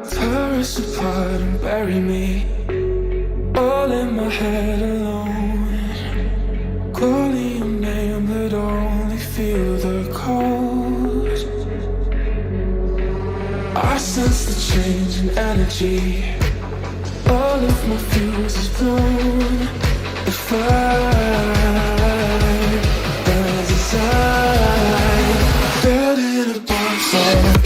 Tear us apart and bury me all in my head alone, calling your name but only feel the cold. I sense the change in energy, all of my fuses blown. The fire burns inside, filled in a bonfire.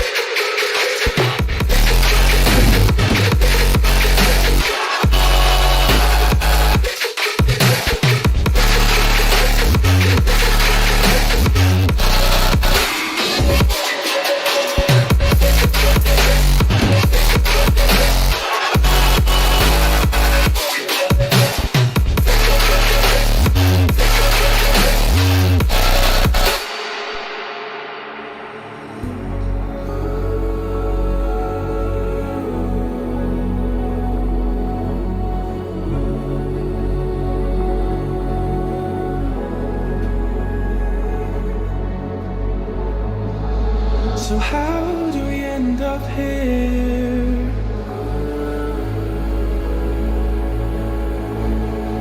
So how do we end up here?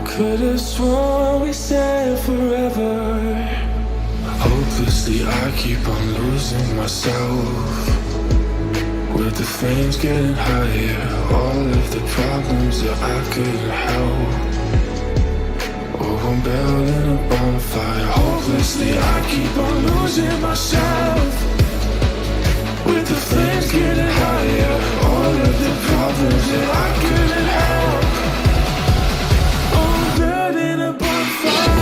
Could've sworn we said forever. Hopelessly I keep on losing myself, with the flames getting higher, all of the problems that I couldn't help. Oh, I'm building a bonfire. Hopelessly I keep on losing myself, with the flames getting higher, all of the problems that I couldn't help. Oh, I'm building a bonfire.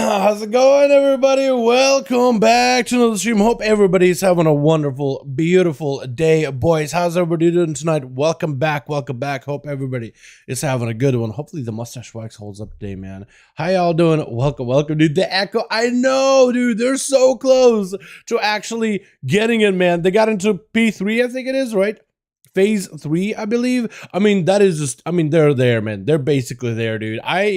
How's it going, everybody? Welcome back to another stream. Hope everybody's having a wonderful, beautiful day. Boys, how's everybody doing tonight? Welcome back, welcome back. Hope everybody is having a good one. Hopefully the mustache wax holds up today, man. How y'all doing? Welcome, welcome, dude. The Echo, I know, dude. They're so close to actually getting it, man. They got into P3, I think it is, right? Phase 3, I believe. I mean, that is just, I mean, they're there, man. They're basically there, dude. I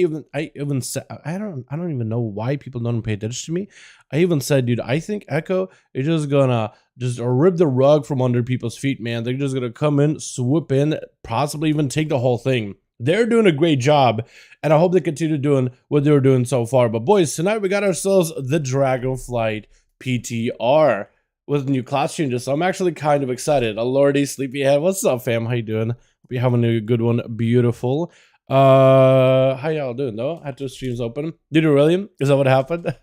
even said, I don't even know why people don't pay attention to me. I even said, dude, I think Echo is just gonna rip the rug from under people's feet, man. They're just gonna come in, swoop in, possibly even take the whole thing. They're doing a great job, and I hope they continue doing what they were doing so far. But boys, tonight we got ourselves the Dragonflight PTR with new class changes, so I'm actually kind of excited. Lordy, Sleepyhead, what's up, fam? How you doing? Hope you're having a good one. Beautiful. How y'all doing, though? I had two streams open. Did it really? Is that what happened?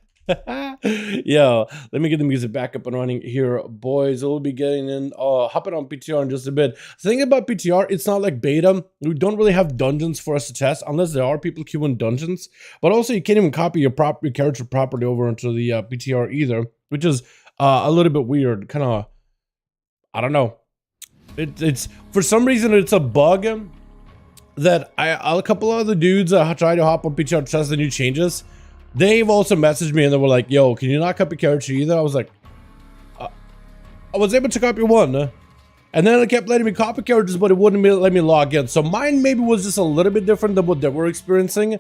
Yo, let me get the music back up and running here, boys. We'll be getting in, hopping on PTR in just a bit. The thing about PTR, it's not like beta. We don't really have dungeons for us to test, unless there are people queuing dungeons. But also, you can't even copy your character properly over into the PTR either, which is a little bit weird. Kind of, I don't know. It's for some reason it's a bug that a couple of the dudes try to hop on PTR to test the new changes. They've also messaged me and they were like, yo, can you not copy character either? I was like, I was able to copy one. And then it kept letting me copy characters, but it wouldn't let me log in. So mine maybe was just a little bit different than what they were experiencing.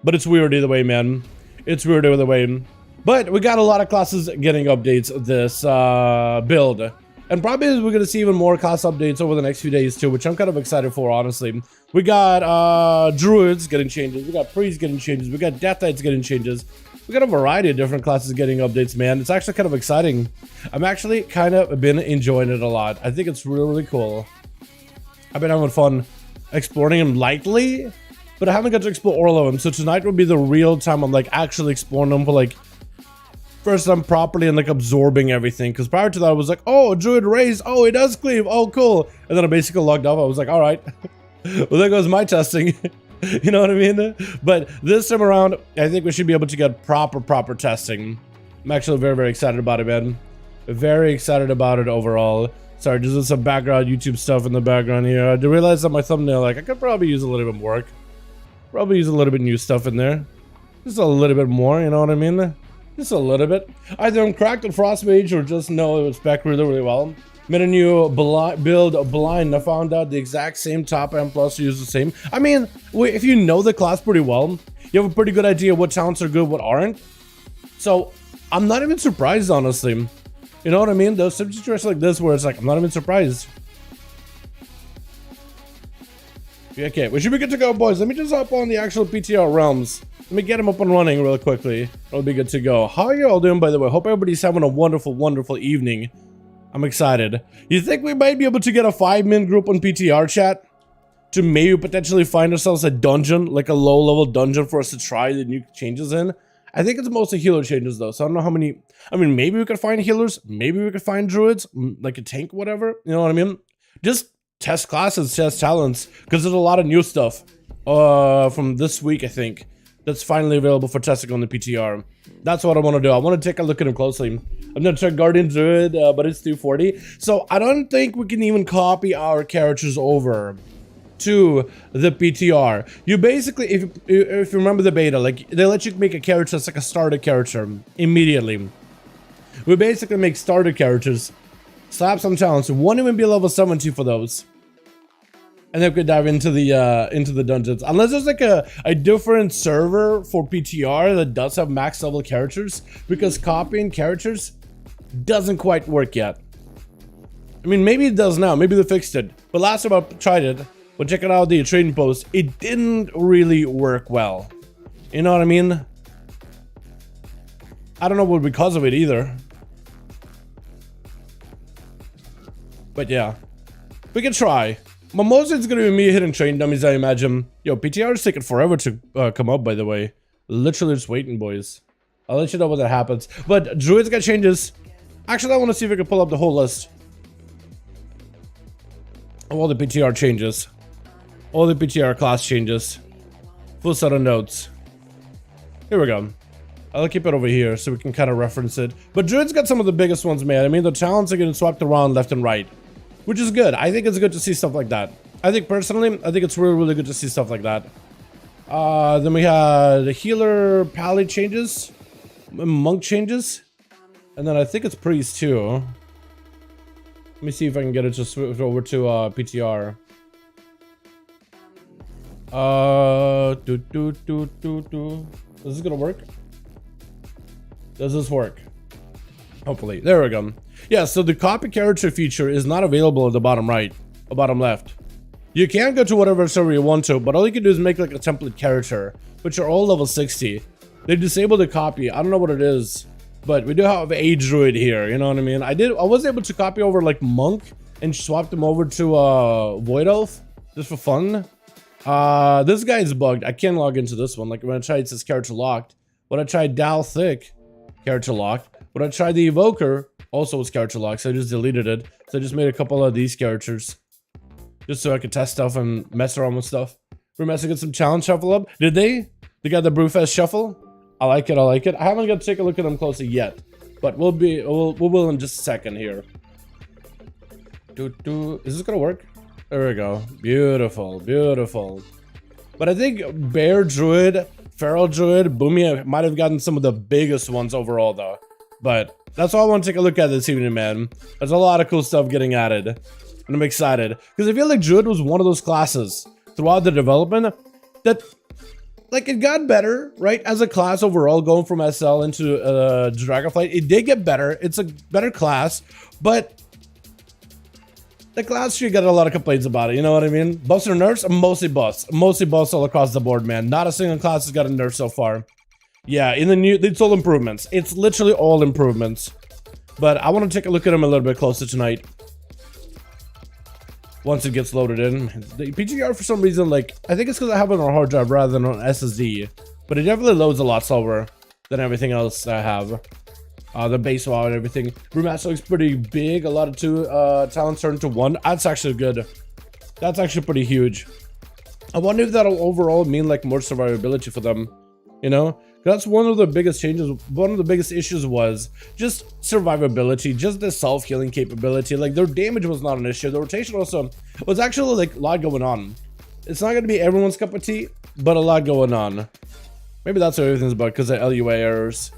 But it's weird either way, man. It's weird either way. But we got a lot of classes getting updates this build. And probably we're going to see even more class updates over the next few days too, which I'm kind of excited for, honestly. We got Druids getting changes. We got Priests getting changes. We got Death Knights getting changes. We got a variety of different classes getting updates, man. It's actually kind of exciting. I'm actually kind of been enjoying it a lot. I think it's really, really cool. I've been having fun exploring them lightly, but I haven't got to explore all of them. So tonight will be the real time I'm like actually exploring them for like first time properly and like absorbing everything. Because prior to that I was like, oh, Druid raise, oh, it does cleave, oh cool. And then I basically logged off. I was like, all right, well there goes my testing. You know what I mean? But this time around I think we should be able to get proper testing. I'm actually very, very excited about it, man. Very excited about it overall. Sorry, just some background YouTube stuff in the background here. I did realize that my thumbnail, like, I could probably use a little bit more. Probably use a little bit new stuff in there. Just a little bit more, you know what I mean? Just a little bit. Either I'm cracked at Frostmage or just know it was spec really, really well. Made a new build blind. I found out the exact same top amp plus use the same. I mean, if you know the class pretty well, you have a pretty good idea what talents are good, what aren't. So I'm not even surprised, honestly. You know what I mean? Those situations like this where it's like, I'm not even surprised. Okay, we should be good to go, boys. Let me just hop on the actual PTR realms. Let me get them up and running real quickly. It'll be good to go. How are you all doing, by the way? Hope everybody's having a wonderful, wonderful evening. I'm excited. You think we might be able to get a 5-man group on PTR chat? To maybe potentially find ourselves a dungeon, like a low-level dungeon for us to try the new changes in? I think it's mostly healer changes though, so I don't know how many. I mean, maybe we could find healers, maybe we could find druids, like a tank, whatever. You know what I mean? Just test classes, test talents, because there's a lot of new stuff from this week, I think, that's finally available for testing on the PTR. That's what I want to do. I want to take a look at them closely. I'm gonna check Guardian Druid, but it's 240, so I don't think we can even copy our characters over to the PTR. You basically, if you remember the beta, like they let you make a character that's like a starter character immediately. We basically make starter characters, slap some talents, won't even be level 70 for those, and then we could dive into the dungeons. Unless there's like a different server for PTR that does have max level characters, because copying characters doesn't quite work yet. I mean, maybe it does now, maybe they fixed it, but last time I tried it, well, check it out, the trading post, it didn't really work well. You know what I mean? I don't know what because of it either. But yeah, we can try. But mostly it's gonna be me hitting train dummies, I imagine. Yo, PTR is taking forever to come up, by the way. Literally just waiting, boys. I'll let you know when that happens. But Druids got changes. Actually, I want to see if I can pull up the whole list of all the PTR changes. All the PTR class changes. Full set of notes. Here we go. I'll keep it over here so we can kind of reference it. But Druid's got some of the biggest ones, man. I mean, the talents are getting swapped around left and right, which is good. I think it's good to see stuff like that. I think personally, I think it's really, really good to see stuff like that. Then we had the healer pally changes, monk changes, and then I think it's priest too. Let me see if I can get it to switch over to PTR. Is this gonna work? Does this work? Hopefully. There we go. Yeah, so the copy character feature is not available at the bottom right or bottom left. You can go to whatever server you want to, but all you can do is make like a template character, which are all level 60. They disabled the copy. I don't know what it is, but we do have a druid here, you know what I mean? I was able to copy over like monk and swap them over to void elf just for fun. This guy is bugged. I can't log into this one. Like when I tried, it says character locked. When I tried Dal Thick, character locked. When I tried the Evoker, also was character locked, so I just deleted it. So I just made a couple of these characters, just so I could test stuff and mess around with stuff. We're messing with some challenge shuffle up. Did they? They got the Brewfest shuffle. I like it. I like it. I haven't got to take a look at them closely yet, but we'll in just a second here. Is this gonna work? There we go. Beautiful, beautiful. But I think Bear Druid Feral Druid, Boomy might have gotten some of the biggest ones overall though. But that's all I want to take a look at this evening, man. There's a lot of cool stuff getting added. And I'm excited. Because I feel like Druid was one of those classes throughout the development that, like, it got better, right? As a class overall, going from SL into Dragonflight, it did get better. It's a better class, but the class tree got a lot of complaints about it, you know what I mean? Buffs or nerfs? Mostly buffs. Mostly buffs all across the board, man. Not a single class has got a nerf so far. Yeah, in the new, it's all improvements. It's literally all improvements. But I want to take a look at them a little bit closer tonight. Once it gets loaded in. The PTR for some reason, like, I think it's because I have it on a hard drive rather than on SSD. But it definitely loads a lot slower than everything else I have. The base WoW and everything. Brewmaster looks pretty big. A lot of 2 talents turned to 1. That's actually good. That's actually pretty huge. I wonder if that'll overall mean like more survivability for them. You know? That's one of the biggest changes. One of the biggest issues was just survivability, just the self-healing capability. Like, their damage was not an issue. The rotation also was actually like a lot going on. It's not going to be everyone's cup of tea, but a lot going on. Maybe that's what everything's about because of LUA errors.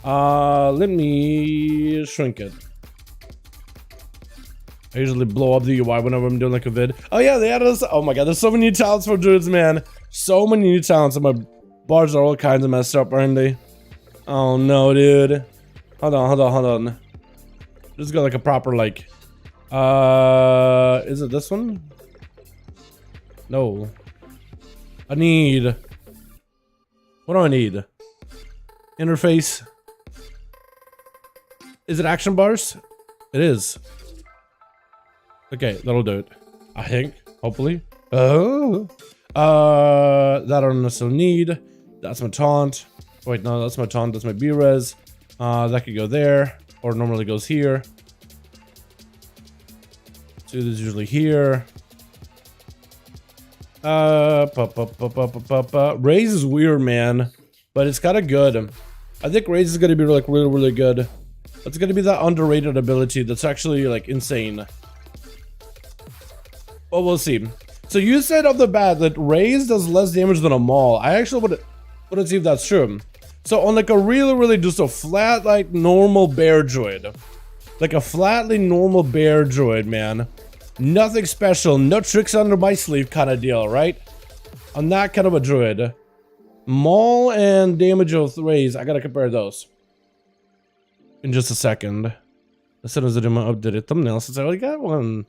Let me shrink it. I usually blow up the UI whenever I'm doing like a vid. Oh yeah, they added us. Oh my god, there's so many new talents for Druids, man. So many new talents, and my bars are all kinds of messed up, aren't they? Oh no, dude. Hold on. Just got like a proper like. Is it this one? No. I need. What do I need? Interface. Is it action bars? It is. Okay, that'll do it. I think, hopefully. Oh. That I don't necessarily need. That's my taunt. Wait, no, that's my taunt. That's my B-res. That could go there, or normally goes here. So this is usually here. Raise is weird, man, but it's kind of good. I think Raise is gonna be like really good. It's gonna be that underrated ability that's actually like insane. Well, we'll see. So you said off the bat that Raise does less damage than a Maul. I actually would see if that's true. So on like a really just a flat like normal bear druid, like a flatly normal bear druid, man. Nothing special, no tricks under my sleeve kind of deal, right? On that kind of a druid. Maul and damage of Raise, I gotta compare those. In just a second. As soon as I do my updated thumbnail, since I already got one.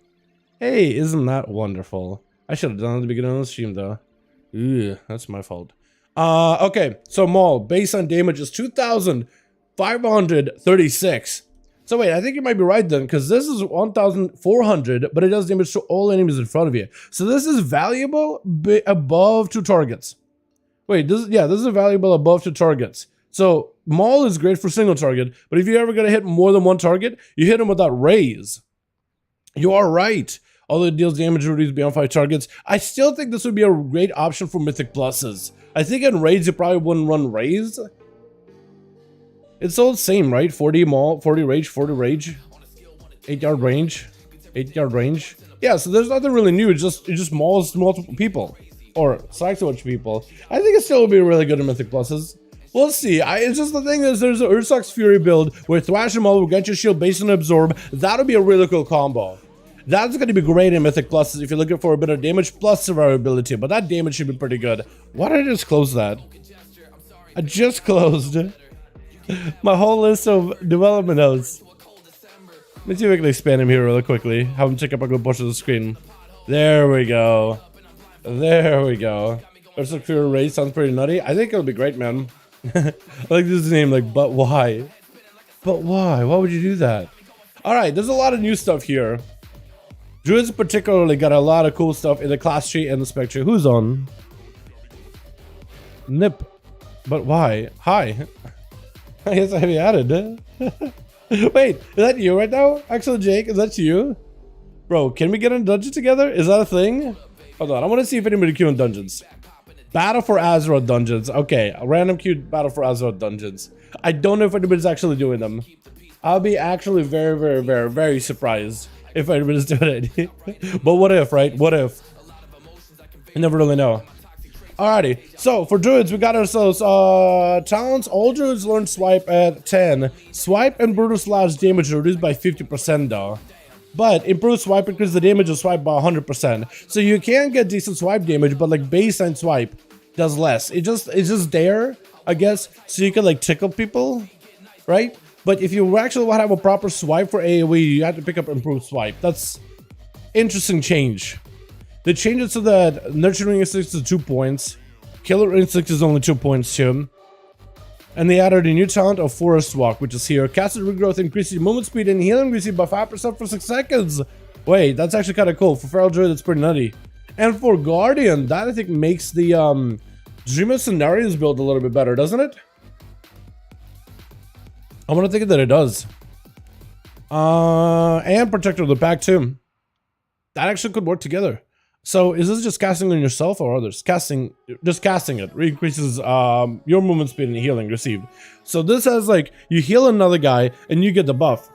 Hey, isn't that wonderful? I should have done it at the beginning of the stream though. Ew, that's my fault. Okay, so Maul, base on damage is 2,536. So wait, I think you might be right then, because this is 1,400, but it does damage to all enemies in front of you. So this is valuable above 2 targets. Wait, this is valuable above 2 targets. So Maul is great for single target, but if you're ever gonna hit more than 1 target, you hit him with that Raise. You are right. Although it deals damage reduced beyond 5 targets, I still think this would be a great option for Mythic Pluses. I think in Raids you probably wouldn't run Raise. It's all the same, right? 40 Maul, 40 Rage, 40 Rage. 8-yard range. 8-yard range. Yeah, so there's nothing really new. It just mauls multiple people. Or strikes a bunch of people. I think it still would be really good in Mythic Pluses. We'll see. It's just the thing is there's an Ursox Fury build where Thrash and Maul will get your shield based on Absorb. That'll be a really cool combo. That's going to be great in Mythic Pluses if you're looking for a bit of damage plus survivability, but that damage should be pretty good. Why did I just close that? I just closed my whole list of development notes. Let me see if I can expand him here really quickly. Have him check up a good bunch of the screen. There we go. There we go. Ursox Fury Race sounds pretty nutty. I think it'll be great, man. I like this name, like, but why? But why? Why would you do that? Alright, there's a lot of new stuff here. Druids particularly got a lot of cool stuff in the class tree and the spec tree. Who's on? Nip. But why? Hi. I guess I have you added. Wait, is that you right now? Actually, Jake, is that you? Bro, can we get in a dungeon together? Is that a thing? Hold on, I want to see if anybody queue in dungeons. Battle for Azeroth dungeons. Okay, a random queue Battle for Azeroth dungeons. I don't know if anybody's actually doing them. I'll be actually very surprised if anybody's doing it. But what if, right? What if? You never really know. Alrighty, so for druids, we got ourselves talents. All druids learn swipe at 10. Swipe and brutal slash damage are reduced by 50% though. But improved swipe increases the damage of swipe by 100%. So you can get decent swipe damage, but like baseline swipe does less. It's just there, I guess, so you can like tickle people, right? But if you actually want to have a proper swipe for AoE, you have to pick up improved swipe. That's interesting change. They changed it so that Nurturing Instinct is 2 points. Killer Instinct is only 2 points too. And they added a new talent of Forest Walk, which is here. Casted Regrowth increases movement speed and healing received by 5% for 6 seconds. Wait, that's actually kind of cool. For Feral Druid, that's pretty nutty. And for Guardian, that I think makes the Dream of Scenarios build a little bit better, doesn't it? I want to think that it does. And Protector of the Pack too. That actually could work together. So is this just casting on yourself or others? Just casting it increases your movement speed and healing received. So this has like, you heal another guy and you get the buff.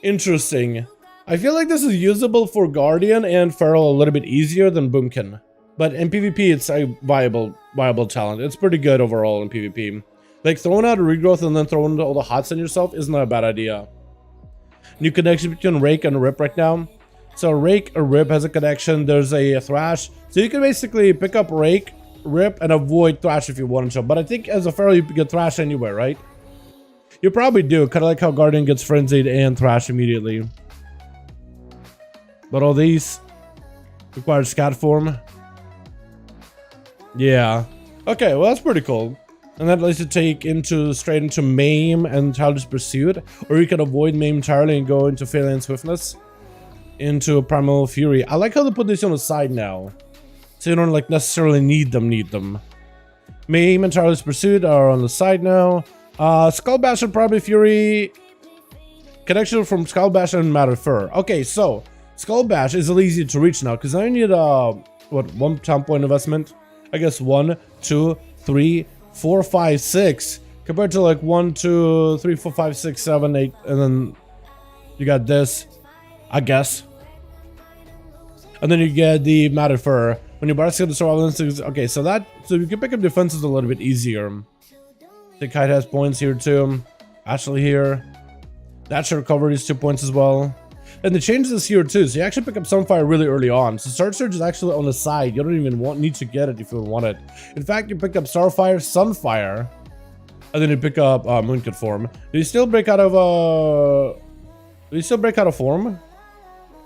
Interesting. I feel like this is usable for Guardian and Feral a little bit easier than Boomkin. But in PvP, it's a viable talent. It's pretty good overall in PvP. Like throwing out a regrowth and then throwing all the hots on yourself is not a bad idea. New connection between Rake and Rip right now. So Rake or Rip has a connection. There's a Thrash. So you can basically pick up Rake, Rip, and avoid Thrash if you want to. But I think as a Feral, you can get Thrash anywhere, right? You probably do. Kind of like how Guardian gets Frenzied and Thrash immediately. But all these require Scat form. Yeah. Okay, well that's pretty cool. And that lets you take straight into Maim and Childish Pursuit. Or you can avoid Maim entirely and go into Phalanx Swiftness. Into a Primal Fury. I like how they put this on the side now. So you don't like necessarily need them. Maim and Childish Pursuit are on the side now. Skullbash and Primal Fury. Connection from Skullbash and Matter Fur. Okay, so Skullbash is a little easier to reach now because I need what, 1 talent point investment? I guess 1, 2, 3, 4, 5, 6. Compared to like 1, 2, 3, 4, 5, 6, 7, 8, and then you got this, I guess. And then you get the Matter Fur. When you bar skill the survival instincts, okay, so you can pick up defenses a little bit easier. The Kite has points here too. Ashley here. That should recover these 2 points as well. And the changes is here too, so you actually pick up Sunfire really early on. So Star Surge is actually on the side. You don't even need to get it if you want it. In fact, you pick up Starfire, Sunfire, and then you pick up Moonkid form. Do you still break out of form?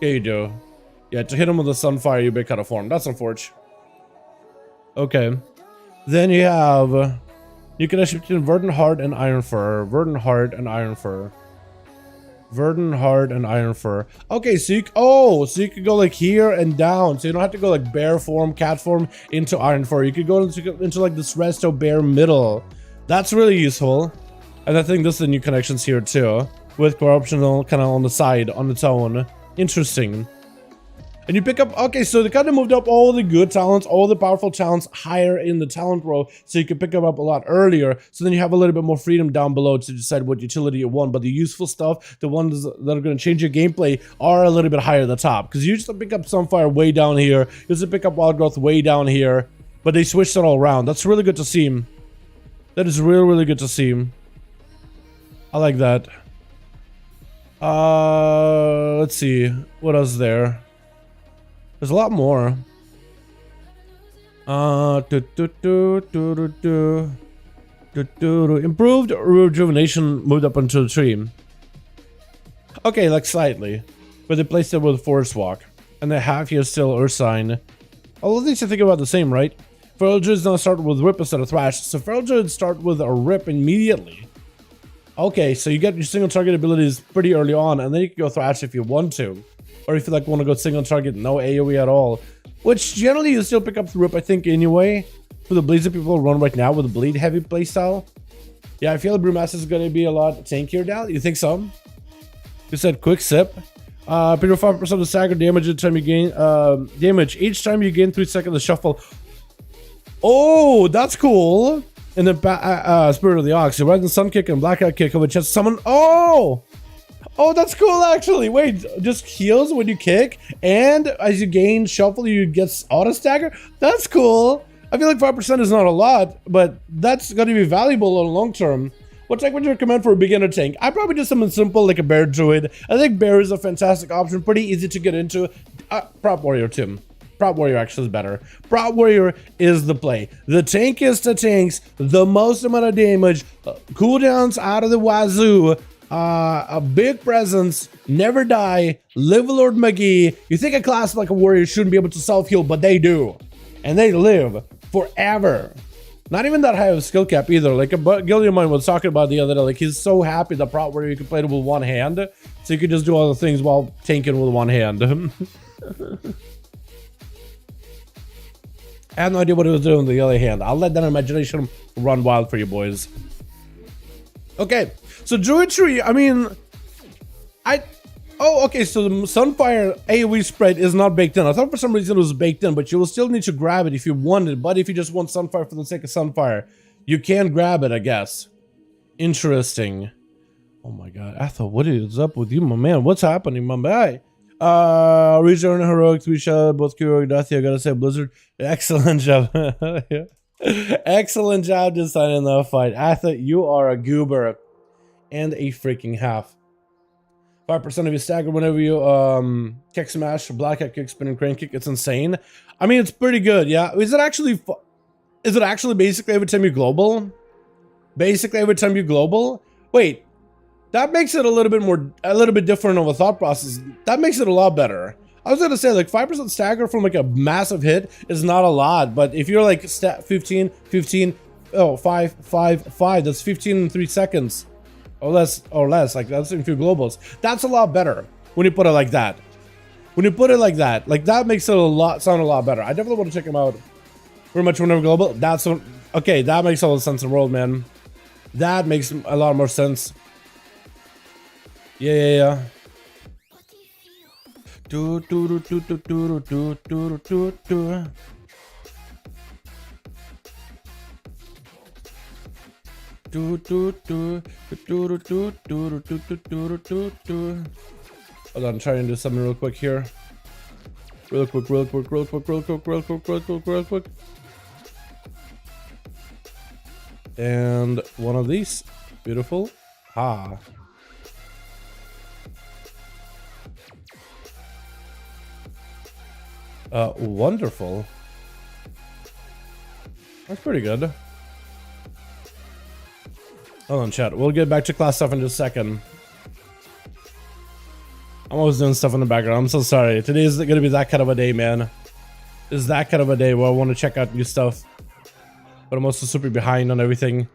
Yeah, you do. Yeah, to hit him with the Sunfire, you break out of form. That's unfortunate. Okay. Then you have... You can actually between Verdant Heart and Iron Fur. Verdant Heart and Iron Fur. Verdant Heart and Iron Fur. Okay, so you could go like here and down. So you don't have to go like bear form, cat form into Iron Fur. You could go into like this resto bear middle. That's really useful. And I think this is the new connections here too. With Corruptional kind of on the side on its own. Interesting. And you pick up, okay, so they kind of moved up all the good talents, all the powerful talents higher in the talent row, so you can pick them up a lot earlier. So then you have a little bit more freedom down below to decide what utility you want. But the useful stuff, the ones that are going to change your gameplay, are a little bit higher at the top. Because you used to pick up Sunfire way down here, you used to pick up Wild Growth way down here, but they switched it all around. That's really good to see. That is really, really good to see. I like that. Let's see, what else is there? There's a lot more. Improved rejuvenation moved up onto the tree. Okay, like slightly. But they placed it with Forest Walk. And they have here still Earth Sign. All of these I think about the same, right? Feral Druids now start with Rip instead of Thrash. So Feral Druids start with a Rip immediately. Okay, so you get your single target abilities pretty early on, and then you can go Thrash if you want to. Or if you like want to go single target, no AoE at all. Which generally you still pick up the Rip, I think, anyway. For the bleeds that people run right now with the bleed heavy playstyle. Yeah, I feel the Brewmaster is going to be a lot tankier now. You think so? You said quick sip. Pretty 5% of stagger damage each time you gain damage. Each time you gain 3 seconds of shuffle. Oh, that's cool. And then Spirit of the Ox. You ride the Sun Kick and Blackout Kick with chance to summon. Oh! Oh, that's cool, actually. Wait, just heals when you kick, and as you gain shuffle, you get auto stagger? That's cool. I feel like 5% is not a lot, but that's going to be valuable on long term. What tank would you recommend for a beginner tank? I probably do something simple like a bear druid. I think bear is a fantastic option, pretty easy to get into. Prop warrior too. Prop warrior actually is better. Prop warrior is the play. The tankiest of tanks, the most amount of damage, cooldowns out of the wazoo, a big presence, never die, live Lord McGee. You think a class like a warrior shouldn't be able to self-heal, but they do. And they live forever. Not even that high of a skill cap either. Like a guilty of mine was talking about the other day, like he's so happy the prop warrior you can play it with one hand, so you could just do all the things while tanking with one hand. I have no idea what he was doing with the other hand. I'll let that imagination run wild for you boys. Okay, so Druid tree, I mean, oh, okay, so the Sunfire AoE spread is not baked in. I thought for some reason it was baked in, but you will still need to grab it if you want it. But if you just want Sunfire for the sake of Sunfire, you can grab it, I guess. Interesting. Oh my god, Athel, what is up with you, my man? What's happening, my man? Return Heroic, 3 shot, both Heroic, Dathia, I gotta say, Blizzard. Excellent job. Yeah. Excellent job deciding that fight. Athel, you are a goober and a freaking half. 5% of your stagger whenever you kick smash, black hat kick, spin and crane kick. It's insane. I mean, it's pretty good, yeah. Is it actually basically every time you global? Basically every time you global? Wait, that makes it a little bit different of a thought process. That makes it a lot better. I was gonna say like 5% stagger from like a massive hit is not a lot, but if you're like 15, oh, 5, 5, that's 15 in 3 seconds. Or less, like that's in few globals. That's a lot better when you put it like that. When you put it like that makes it sound a lot better. I definitely want to check them out. Pretty much whenever global. That's okay. That makes all the sense in the world, man. That makes a lot more sense. Yeah. Hold on, I'm trying to do something real quick here. Real quick. And one of these. Beautiful. Ah. Wonderful. That's pretty good. Hold on, chat. We'll get back to class stuff in just a second. I'm always doing stuff in the background. I'm so sorry. Today is gonna be that kind of a day, man. It's that kind of a day where I want to check out new stuff, but I'm also super behind on everything.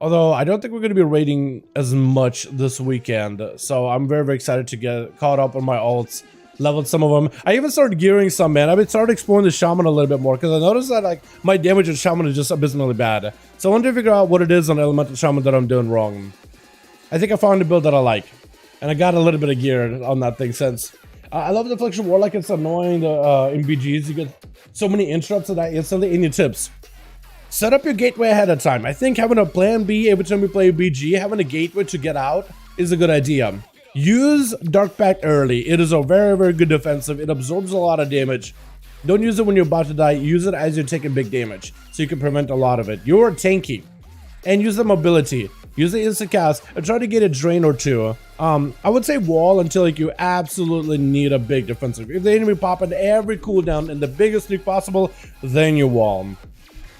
Although I don't think we're gonna be raiding as much this weekend, so I'm very excited to get caught up on my alts. Leveled some of them. I even started gearing some, man. I've started exploring the shaman a little bit more because I noticed that like my damage with shaman is just abysmally bad. So I want to figure out what it is on elemental shaman that I'm doing wrong. I think I found a build that I like, and I got a little bit of gear on that thing since. I love the Affliction Warlock. It's annoying in BGs. You get so many interrupts of that instantly. Any tips? Set up your gateway ahead of time. I think having a plan B every time we play BG, having a gateway to get out is a good idea. Use Dark Pact early. It is a very good defensive. It absorbs a lot of damage. Don't use it when you're about to die. Use it as you're taking big damage, so you can prevent a lot of it. You're tanky. And use the mobility. Use the instant cast and try to get a drain or two. I would say wall until like you absolutely need a big defensive. If the enemy pop in every cooldown in the biggest nuke possible, then you wall.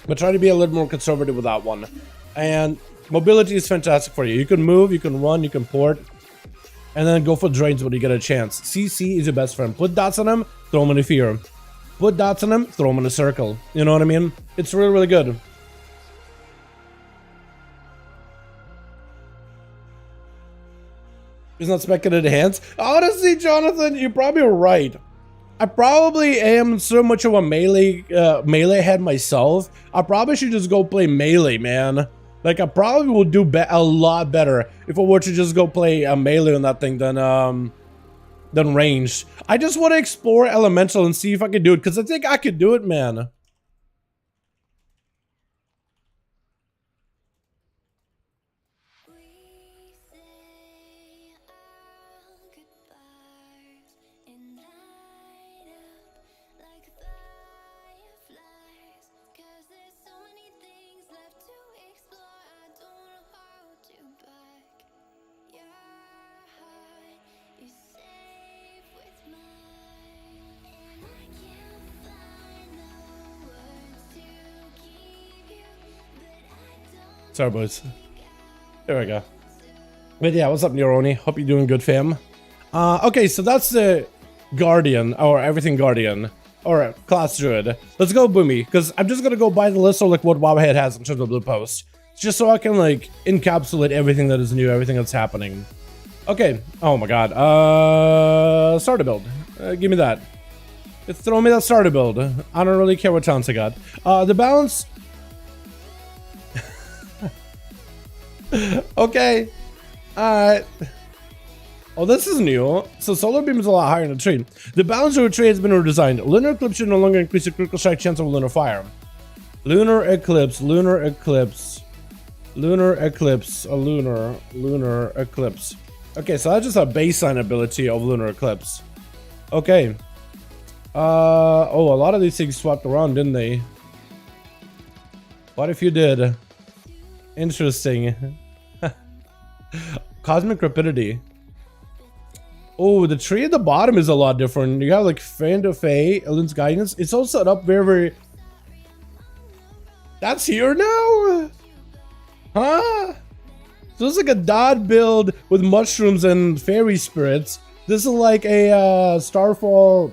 But try to be a little more conservative with that one. And mobility is fantastic for you. You can move, you can run, you can port. And then go for drains when you get a chance. CC is your best friend. Put dots on him, throw him in a fear. Put dots on him, throw him in a circle. You know what I mean? It's really good. He's not speculated hands. Honestly, Jonathan, you're probably right. I probably am so much of a melee head myself. I probably should just go play melee, man. Like, I probably would do a lot better if I were to just go play a melee on that thing than ranged. I just want to explore elemental and see if I can do it, because I think I could do it, man. Sorry, boys. There we go. But yeah, what's up, Neuroni? Hope you're doing good, fam. Okay, so that's the Guardian, or Everything Guardian, or Class Druid. Let's go Boomy, because I'm just gonna go by the list of like what Wowhead has in terms of blue post, just so I can like encapsulate everything that is new, everything that's happening. Okay. Oh my God. Starter build. Give me that. Throw me that starter build. I don't really care what chance I got. The balance. Okay. Alright. Oh, this is new. So solar beam is a lot higher in the tree. The balance of the tree has been redesigned. Lunar eclipse should no longer increase the critical strike chance of lunar fire. Lunar eclipse, lunar eclipse, lunar eclipse, a lunar eclipse. Okay, so that's just a baseline ability of lunar eclipse. Okay. Oh, a lot of these things swapped around, didn't they? What if you did? Interesting. Cosmic rapidity. Oh, the tree at the bottom is a lot different. You have like Friend of Fae, Elin's Guidance. It's all set up very... That's here now? Huh? So it's like a dot build with mushrooms and fairy spirits. This is like a Starfall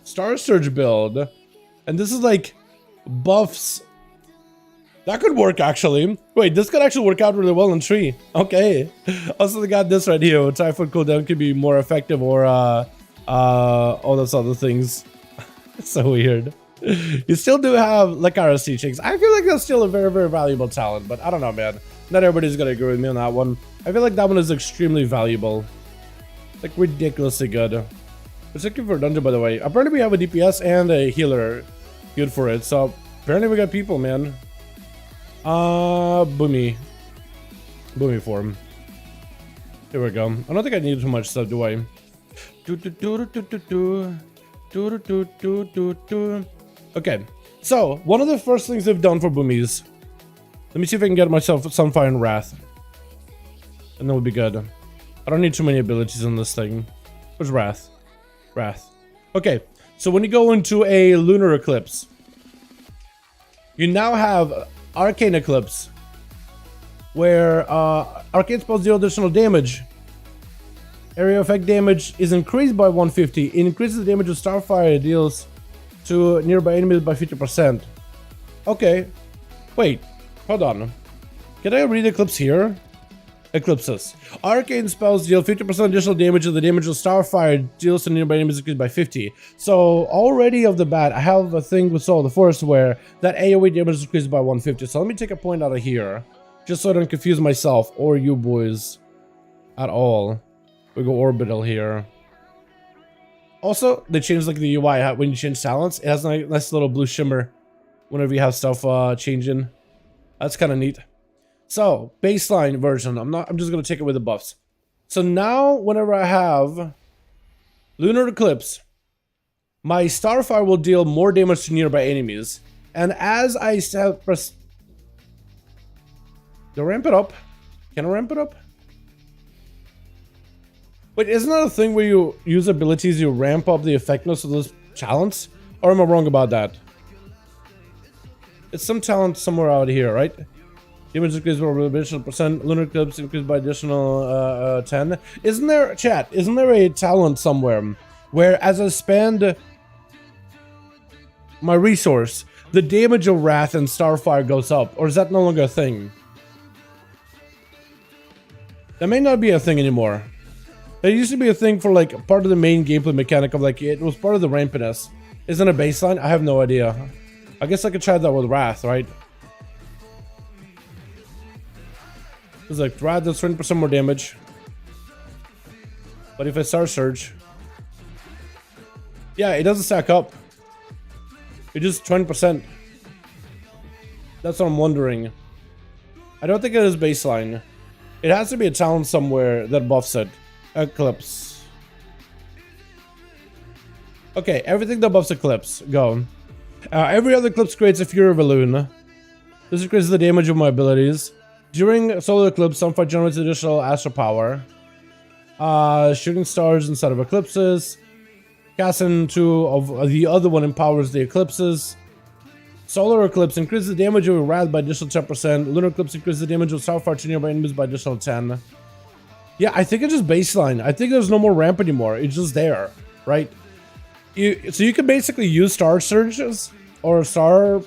Star Surge build. And this is like buffs. That could work actually. Wait, this could actually work out really well in tree. Okay. Also, they got this right here. Typhoid cooldown could be more effective, or all those other things. It's so weird. You still do have Lekara teachings. I feel like that's still a very, very valuable talent, but I don't know, man. Not everybody's gonna agree with me on that one. I feel like that one is extremely valuable. Like ridiculously good. It's looking for a dungeon, by the way. Apparently we have a DPS and a healer good for it. So apparently we got people, man. Boomy form. Here we go. I don't think I need too much stuff, do I? Okay, so one of the first things they've done for Boomies. Let me see if I can get myself Sunfire and Wrath, and that would be good. I don't need too many abilities on this thing. Where's Wrath? Wrath. Okay, so when you go into a lunar eclipse, you now have Arcane Eclipse, where arcane spells deal additional damage. Area effect damage is increased by 150. It increases the damage of Starfire. It deals to nearby enemies by 50%. Okay. Wait. Hold on. Can I read Eclipse here? Eclipses. Arcane spells deal 50% additional damage, and the damage of Starfire deals to nearby enemies increased by 50. So already off the bat, I have a thing with Soul of the Forest where that AoE damage is increased by 150. So let me take a point out of here, just so I don't confuse myself or you boys at all. We go orbital here. Also, they changed like the UI when you change talents. It has a nice little blue shimmer whenever you have stuff changing. That's kind of neat. So, baseline version. I'm just gonna take it with the buffs. So now, whenever I have Lunar Eclipse, my Starfire will deal more damage to nearby enemies. And as I press... Do I ramp it up? Can I ramp it up? Wait, isn't that a thing where you use abilities, you ramp up the effectiveness of those talents? Or am I wrong about that? It's some talent somewhere out here, right? Damage increased by additional %. Lunar Eclipse increased by additional 10. Isn't there, chat, isn't there a talent somewhere where as I spend my resource, the damage of Wrath and Starfire goes up? Or is that no longer a thing? That may not be a thing anymore. There used to be a thing for like part of the main gameplay mechanic of like it was part of the rampiness. Isn't it a baseline? I have no idea. I guess I could try that with Wrath, right? It's like Wrath does 20% more damage. But if I Star Surge, yeah, it doesn't stack up. It just 20%. That's what I'm wondering. I don't think it is baseline. It has to be a talent somewhere that buffs it. Eclipse. Okay, everything that buffs Eclipse. Go. Every other Eclipse creates a Fury of a Loon. This increases the damage of my abilities. During solar eclipse, Sunfire generates additional astral power. Shooting stars instead of eclipses. Casting 2 of the other one empowers the eclipses. Solar Eclipse increases the damage of a Wrath by additional 10%. Lunar Eclipse increases the damage of Starfire to nearby enemies by additional 10. Yeah, I think it's just baseline. I think there's no more ramp anymore. It's just there, right? So you can basically use Star Surges or Star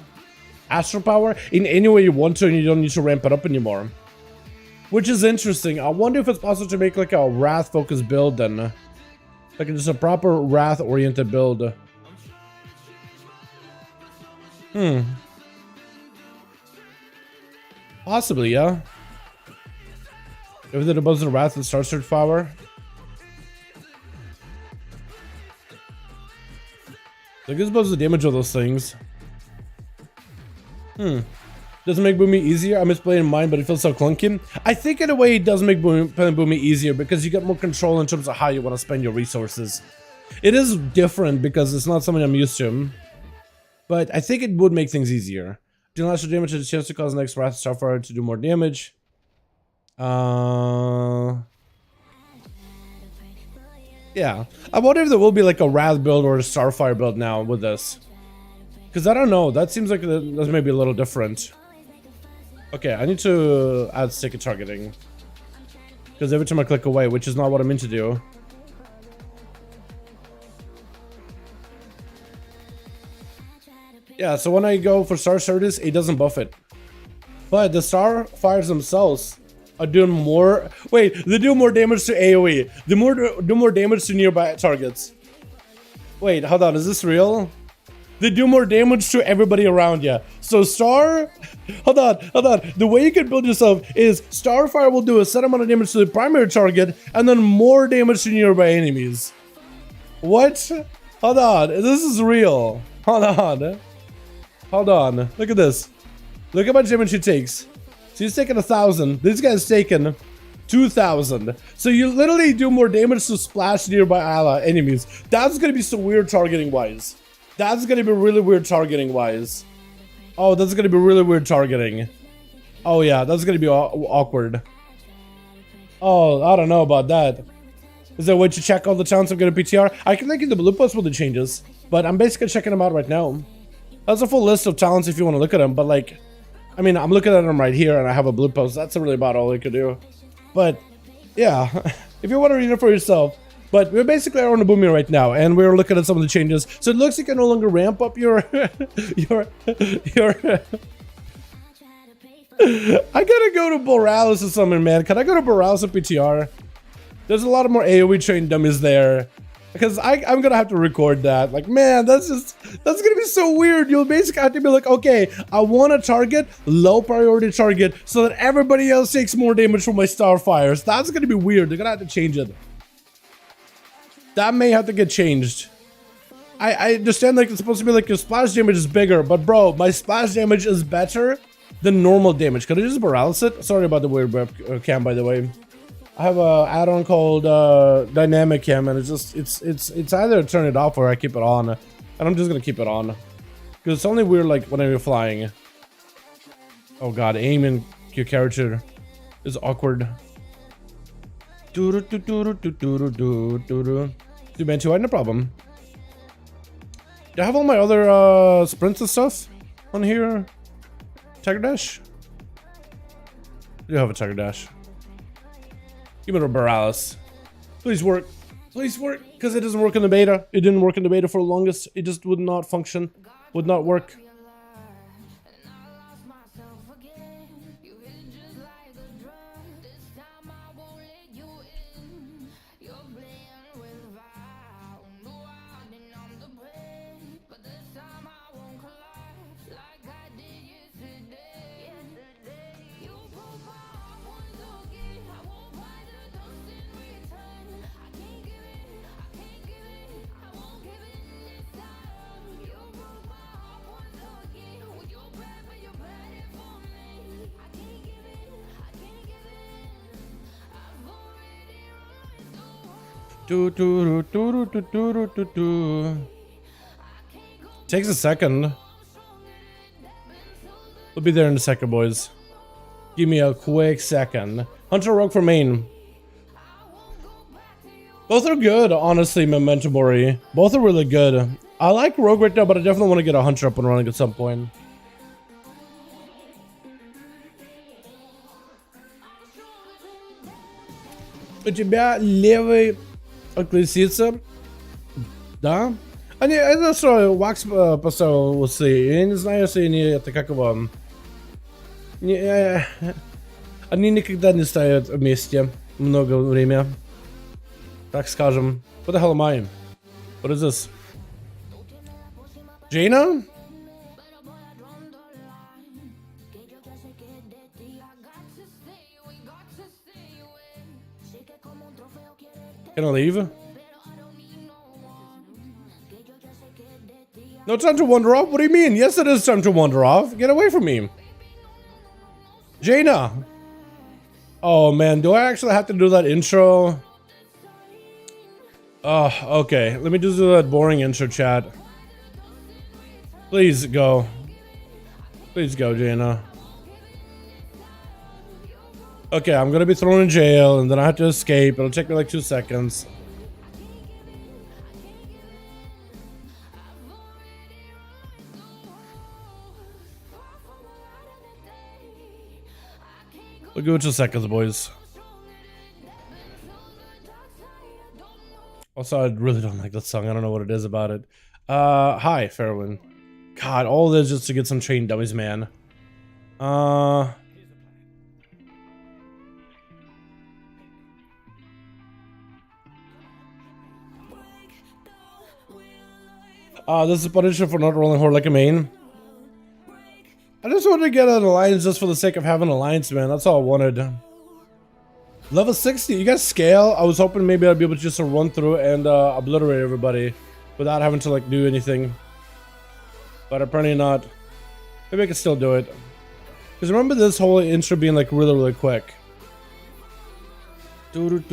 Astral Power in any way you want to, and you don't need to ramp it up anymore. Which is interesting. I wonder if it's possible to make like a Wrath focused build then. Like just a proper Wrath oriented build. Possibly, yeah. If it above the Wrath and Star Surge power. I guess above the damage of those things. Doesn't make Boomy easier. I miss playing mine, but it feels so clunky. I think in a way it does make playing Boomy easier because you get more control in terms of how you want to spend your resources. It is different because it's not something I'm used to. But I think it would make things easier. Dealing extra damage has a chance to cause the next Wrath Starfire to do more damage. Yeah. I wonder if there will be like a Wrath build or a Starfire build now with this. Because I don't know. That seems like that's maybe a little different. Okay, I need to add sticky targeting. Because every time I click away, which is not what I meant to do. Yeah, so when I go for Star Surges, it doesn't buff it. But the Starfires themselves are doing more... Wait, they do more damage to AoE. They do more damage to nearby targets. Wait, hold on, is this real? They do more damage to everybody around you. So hold on. The way you can build yourself is Starfire will do a set amount of damage to the primary target and then more damage to nearby enemies. What? Hold on, this is real. Hold on. Look at this. Look how much damage he takes. So he's taking 1,000. This guy's taking 2,000. So you literally do more damage to splash nearby ally enemies. That's gonna be so weird targeting wise. That's gonna be really weird targeting wise. Oh, that's gonna be really weird targeting. Oh yeah, that's gonna be awkward. Oh, I don't know about that. Is there a way to check all the talents I'm gonna PTR? I can link in the blue post with the changes, but I'm basically checking them out right now. That's a full list of talents if you want to look at them, but like, I mean, I'm looking at them right here and I have a blue post. That's really about all I could do. But yeah, if you want to read it for yourself. But we're basically on the Boomy right now, and we're looking at some of the changes. So it looks like you can no longer ramp up your I gotta go to Borealis or something, man. Can I go to Borealis and PTR? There's a lot of more AoE trained dummies there. Because I'm gonna have to record that. Like, man, that's gonna be so weird. You'll basically have to be like, okay, I want a target, low priority target, so that everybody else takes more damage from my Starfires. That's gonna be weird. They're gonna have to change it. That may have to get changed. I understand like it's supposed to be like your splash damage is bigger, but bro, my splash damage is better than normal damage. Could I just Borealis it? Sorry about the weird webcam, by the way. I have a add-on called Dynamic Cam, and it's either turn it off or I keep it on, and I'm just gonna keep it on because it's only weird like when you're flying. Oh god, aiming your character is awkward. Do man, too, no problem. Do I have all my other sprints and stuff on here? Tiger Dash? I do have a Tiger Dash. Give me a Borealis. Please work. Please work. Because it doesn't work in the beta. It didn't work in the beta for the longest. It just would not function. Would not work. Takes a second. We'll be there in a second, boys. Give me a quick second. Hunter Rogue for main. Both are good, honestly, Memento Mori. Both are really good. I like Rogue right now, but I definitely want to get a Hunter up and running at some point. У тебя левый околесица? Да? Они, это что, Вакс поставил усы? Я не знаю, если они, это как его... они никогда не стоят вместе много времени. Так скажем. What the hell am I? What is this? Jaina? Can I leave? No time to wander off? What do you mean? Yes, it is time to wander off. Get away from me. Jaina! Oh man, do I actually have to do that intro? Oh, okay. Let me just do that boring intro, chat. Please go. Please go, Jaina. Okay, I'm gonna be thrown in jail and then I have to escape. It'll take me like 2 seconds. We'll give it 2 seconds, boys. Also, I really don't like that song. I don't know what it is about it. Hi, Fairwind. God, all this just to get some train dummies, man. This is punishment for not rolling hard like a main. I just wanted to get an alliance just for the sake of having an alliance, man. That's all I wanted. Level 60, you guys scale? I was hoping maybe I'd be able to just run through and obliterate everybody without having to like do anything. But apparently not. Maybe I can still do it. Because remember this whole intro being like really quick. The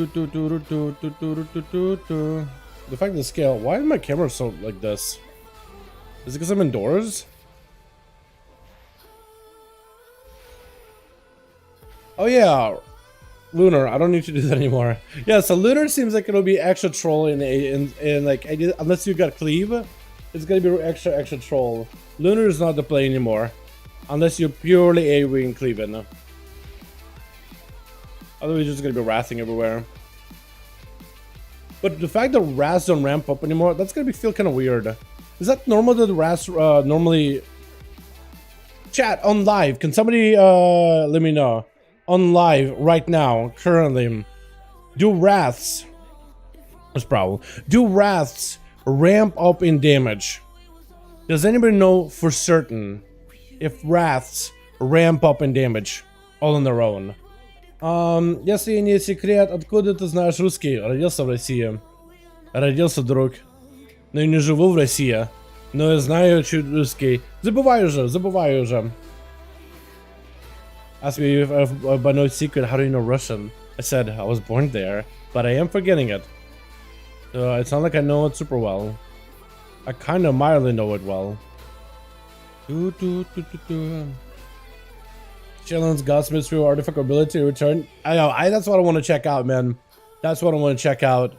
fact that scale, why is my camera so like this? Is it because I'm indoors? Oh yeah, Lunar. I don't need to do that anymore. Yeah, so Lunar seems like it'll be extra troll in like unless you got cleave, it's gonna be extra troll. Lunar is not the play anymore, unless you're purely AoE and cleaving. Otherwise, you're just gonna be wrathing everywhere. But the fact that wraths don't ramp up anymore, that's gonna feel kind of weird. Is that normal that the wraths normally? Chat on live. Can somebody let me know? On live right now, currently, do wraths? What's the problem? Do wraths ramp up in damage? Does anybody know for certain if wraths ramp up in damage all on their own? Если не секрет, откуда ты знаешь русский? Родился в России. Родился, друг. Но я не живу в России. Но я знаю чуть русский. Забываю уже. Asked me if by no secret, how do you know Russian? I said I was born there, but I am forgetting it. So it's not like I know it super well. I kind of mildly know it well. Challenge God's mystery artifact ability return. I know, that's what I want to check out, man. That's what I want to check out.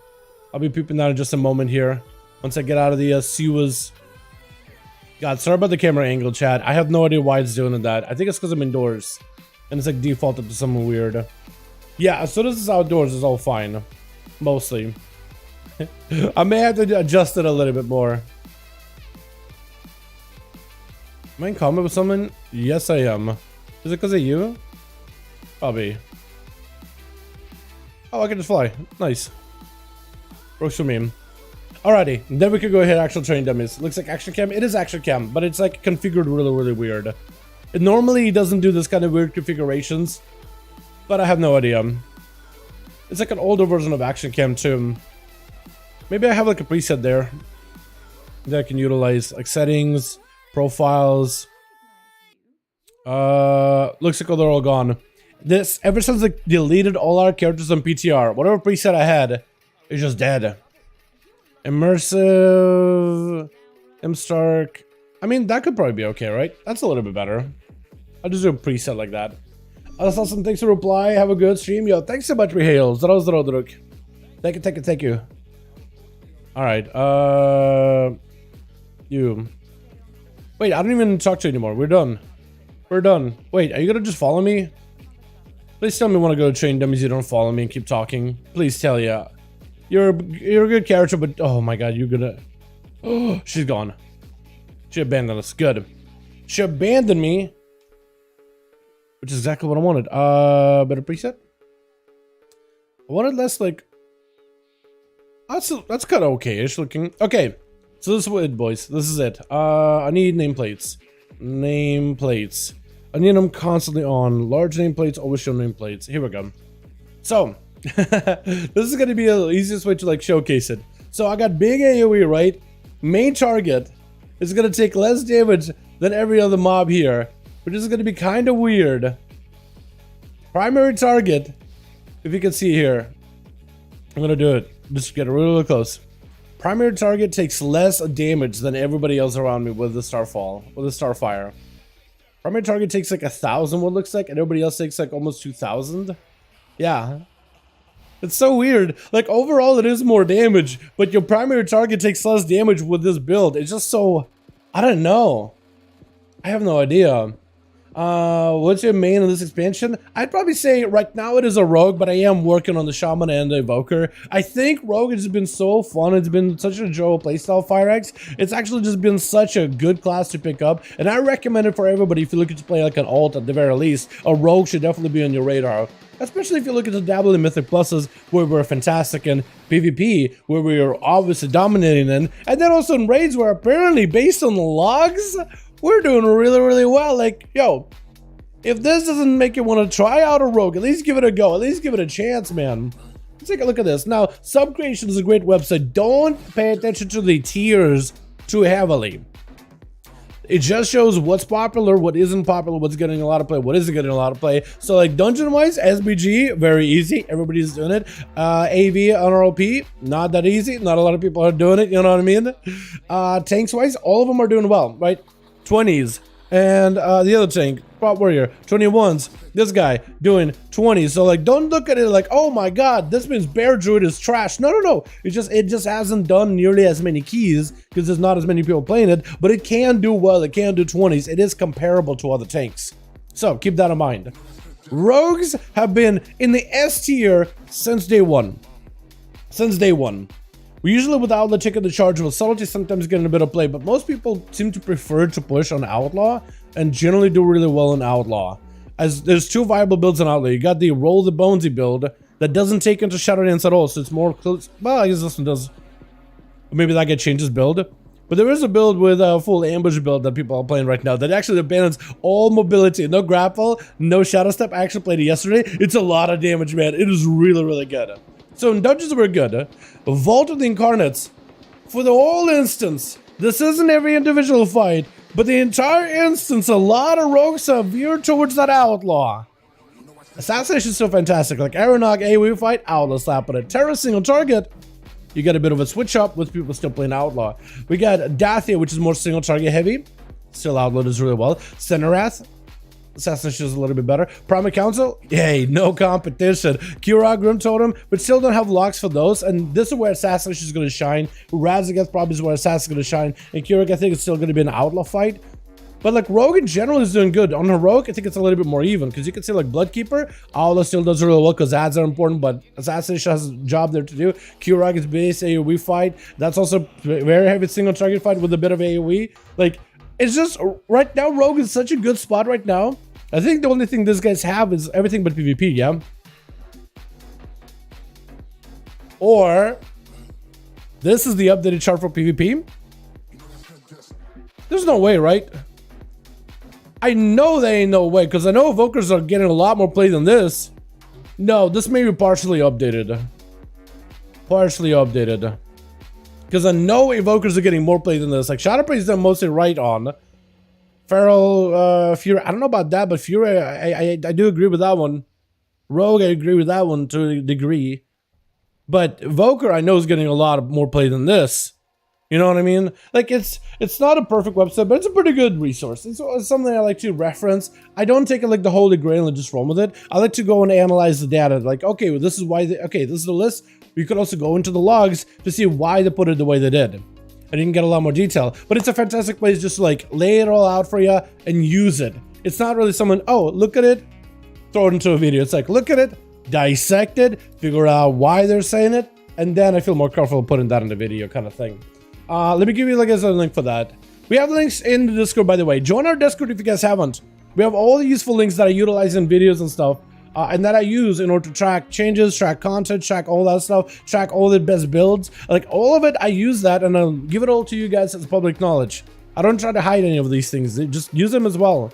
I'll be peeping that in just a moment here. Once I get out of the sewers. God, sorry about the camera angle, chat. I have no idea why it's doing that. I think it's because I'm indoors. And it's like defaulted to something weird. Yeah, as soon as it's outdoors, it's all fine. Mostly. I may have to adjust it a little bit more. Am I in combat with someone? Yes, I am. Is it because of you? Probably. Oh, I can just fly. Nice. Works for me. Alrighty, then we could go ahead actual train dummies. Looks like action cam. It is action cam, but it's like configured really weird. It normally doesn't do this kind of weird configurations, but I have no idea. It's like an older version of action cam too. Maybe I have like a preset there that I can utilize, like settings, profiles. Looks like they're all gone. This ever since they deleted all our characters on PTR, whatever preset I had is just dead. Immersive, M-Stark. I mean, that could probably be okay, right? That's a little bit better. I'll just do a preset like that. Awesome, thanks for reply. Have a good stream. Yo, thanks so much, Mihail. Thank you. Alright, you. Wait, I don't even talk to you anymore. We're done. Wait, are you gonna just follow me? Please tell me you want to go to train dummies. You don't follow me and keep talking. Please tell ya. You're a good character, but oh my god, you're gonna. Oh, she's gone. She abandoned us. Good. She abandoned me, which is exactly what I wanted. Better preset. I wanted less like. That's kind of okay-ish looking. Okay, so this is it, boys. This is it. I need nameplates. Nameplates. I need them constantly on. Large nameplates always show nameplates. Here we go. So. This is going to be the easiest way to like showcase it. So I got big AoE, right? Main target is going to take less damage than every other mob here, which is going to be kind of weird. Primary target, if you can see here, I'm going to do it. Just get really close. Primary target takes less damage than everybody else around me with the Starfall, with the Starfire. Primary target takes like 1,000, what it looks like, and everybody else takes like almost 2,000. Yeah. It's so weird. Like, overall, it is more damage, but your primary target takes less damage with this build. It's just so... I don't know. I have no idea. What's your main in this expansion? I'd probably say right now it is a Rogue, but I am working on the Shaman and the Evoker. I think Rogue has been so fun. It's been such an enjoyable playstyle, Firex. It's actually just been such a good class to pick up, and I recommend it for everybody if you're looking to play like an alt at the very least. A Rogue should definitely be on your radar. Especially if you're looking to dabble in Mythic Pluses, where we're fantastic in PvP, where we are obviously dominating in, and then also in raids where apparently, based on the logs, we're doing really, really well. Like, yo, if this doesn't make you want to try out a Rogue, at least give it a go. At least give it a chance, man. Let's take a look at this. Now, Subcreation is a great website. Don't pay attention to the tiers too heavily. It just shows what's popular, what isn't popular, what's getting a lot of play, what isn't getting a lot of play. So like dungeon-wise, SBG, very easy. Everybody's doing it. AV, NRLP, not that easy. Not a lot of people are doing it, you know what I mean? Tanks-wise, all of them are doing well, right? 20s. And the other tank, Prop Warrior, 21s. This guy doing 20s. So like, don't look at it like, oh my god, this means Bear Druid is trash. No, no, no. It just hasn't done nearly as many keys because there's not as many people playing it. But it can do well. It can do 20s. It is comparable to other tanks. So keep that in mind. Rogues have been in the S tier since day one. Since day one. We usually with Outlaw taking the charge with Subtlety, sometimes getting a bit of play, but most people seem to prefer to push on Outlaw and generally do really well in Outlaw. As there's two viable builds in Outlaw. You got the Roll the Bonesy build that doesn't take into Shadow Dance at all, so it's more close. Well, I guess this one does. Maybe that guy changes build. But there is a build with a full ambush build that people are playing right now that actually abandons all mobility. No grapple, no shadow step. I actually played it yesterday. It's a lot of damage, man. It is really, really good. So in dungeons we're good. Vault of the Incarnates. For the whole instance, this isn't every individual fight, but the entire instance, a lot of rogues are veered towards that outlaw. Assassination is so fantastic. Like Aeronog AoE fight, outlaw slap on it. Terror single target. You get a bit of a switch up with people still playing outlaw. We got Dathia, which is more single target heavy. Still outlaw does really well. Centerath. Assassination is a little bit better. Primal Council, yay, no competition. Kira, Grim Totem, but still don't have locks for those. And this is where Assassination is going to shine. Razagath probably is where Assassin is going to shine. And Kira, I think it's still going to be an outlaw fight. But like Rogue in general is doing good. On Heroic, I think it's a little bit more even. Because you can see like Bloodkeeper, outlaw still does really well because ads are important. But Assassination has a job there to do. Kira is base AoE fight. That's also very heavy single target fight with a bit of AoE. Like, it's just, right now, Rogue is such a good spot right now. I think the only thing these guys have is everything but PvP, yeah? Or, this is the updated chart for PvP? There's no way, right? I know there ain't no way, because I know Evokers are getting a lot more play than this. No, this may be partially updated. Partially updated. Because I know Evokers are getting more play than this. Like, Shadowprey is done mostly right on. Feral, Fury, I don't know about that, but Fury, I do agree with that one. Rogue, I agree with that one to a degree. But Evoker, I know, is getting a lot of more play than this. You know what I mean? Like, it's not a perfect website, but it's a pretty good resource. It's something I like to reference. I don't take it like the holy grail and just run with it. I like to go and analyze the data. Like, okay, well, this is why, okay, this is the list. You could also go into the logs to see why they put it the way they did. And you can get a lot more detail. But it's a fantastic place just to like lay it all out for you and use it. It's not really someone, oh, look at it. throw it into a video. It's like, look at it, dissect it, figure out why they're saying it, and then I feel more comfortable putting that in the video kind of thing. Let me give you like a link for that. We have links in the Discord, by the way. Join our Discord if you guys haven't. We have all the useful links that I utilize in videos and stuff, and that I use in order to track changes, track content, track all that stuff, track all the best builds. Like all of it, I use that, and I'll give it all to you guys as public knowledge. I don't try to hide any of these things. Just use them as well.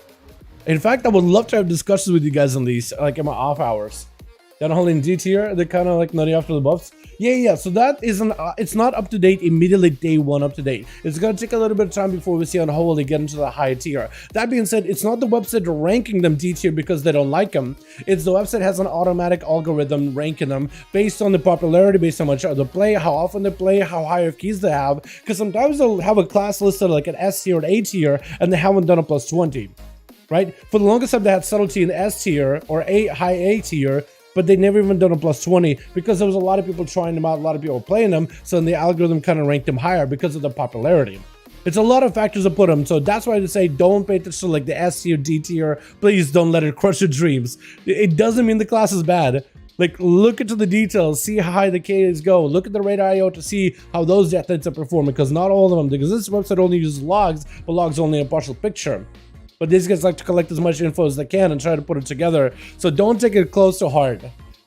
In fact, I would love to have discussions with you guys on these, like in my off hours. Then holding D tier, they're kind of like nutty after the buffs. Yeah. So that isn't, it's not up to date immediately day one up to date. It's gonna take a little bit of time before we see on Holy get into the high tier. That being said, it's not the website ranking them D tier because they don't like them. It's the website has an automatic algorithm ranking them based on the popularity, based on how much they play, how often they play, how high of keys they have. Because sometimes they'll have a class listed like an S tier or A tier, and they haven't done a plus 20. Right? For the longest time, they had subtlety in S tier or high A tier, but they never even done a plus 20 because there was a lot of people trying them out, a lot of people playing them, so then the algorithm kind of ranked them higher because of the popularity. It's a lot of factors that put them, so that's why I say don't pay attention to like the S tier, D tier. Please don't let it crush your dreams. It doesn't mean the class is bad. Like, look into the details, see how high the KAs go, look at the rate IO to see how those death hits are performing, because not all of them, because this website only uses logs, but logs only a partial picture. But these guys like to collect as much info as they can and try to put it together. So don't take it close to heart.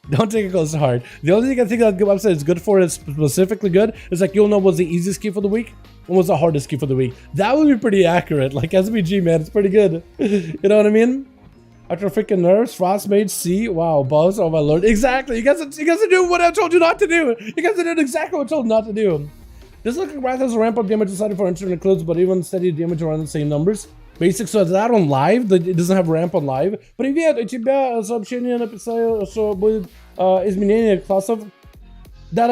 Don't take it close to heart. The only thing I think that the website is good for, is specifically good, is like you'll know what's the easiest key for the week and what's the hardest key for the week. That would be pretty accurate. Like SBG, man, it's pretty good. You know what I mean? After freaking nerves, Frost Mage C. Wow, Buzz, oh my lord. Exactly. You guys are doing what I told you not to do. You guys are doing exactly what I told you not to do. This looking Wrath has a ramp up damage decided for internet includes, but even steady damage around the same numbers. Basic, so that on live, it doesn't have ramp on live. Привет, у тебя сообщение написали, что будет изменение классов. Да,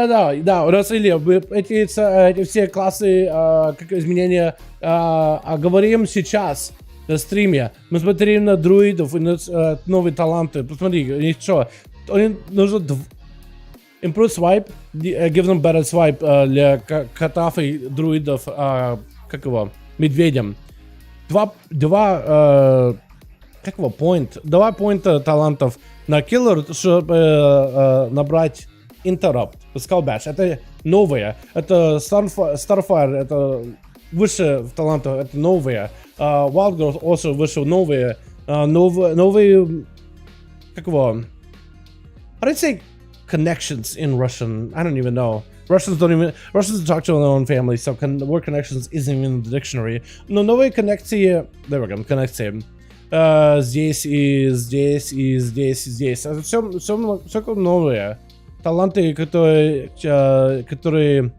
у нас Илья, эти все классы, как изменения, говорим сейчас на стриме. Мы смотрим на друидов и на новые таланты. Посмотри, что, нужно improve swipe, give them better swipe для котов и друидов, как его, медведям. Два поинта талантов на киллер, чтобы набрать Interrupt, Skullbash. Это новое. Это Starfire, это выше в талантах, это новое. Wild Growth also выше новые. Новые, как его? How do you say connections in Russian? I don't even know. Russians don't talk to their own family, so the word connections isn't even in the dictionary. Но новые коннекции, there we go, коннекции. Здесь и здесь и здесь и здесь. Это все новые. Таланты, которые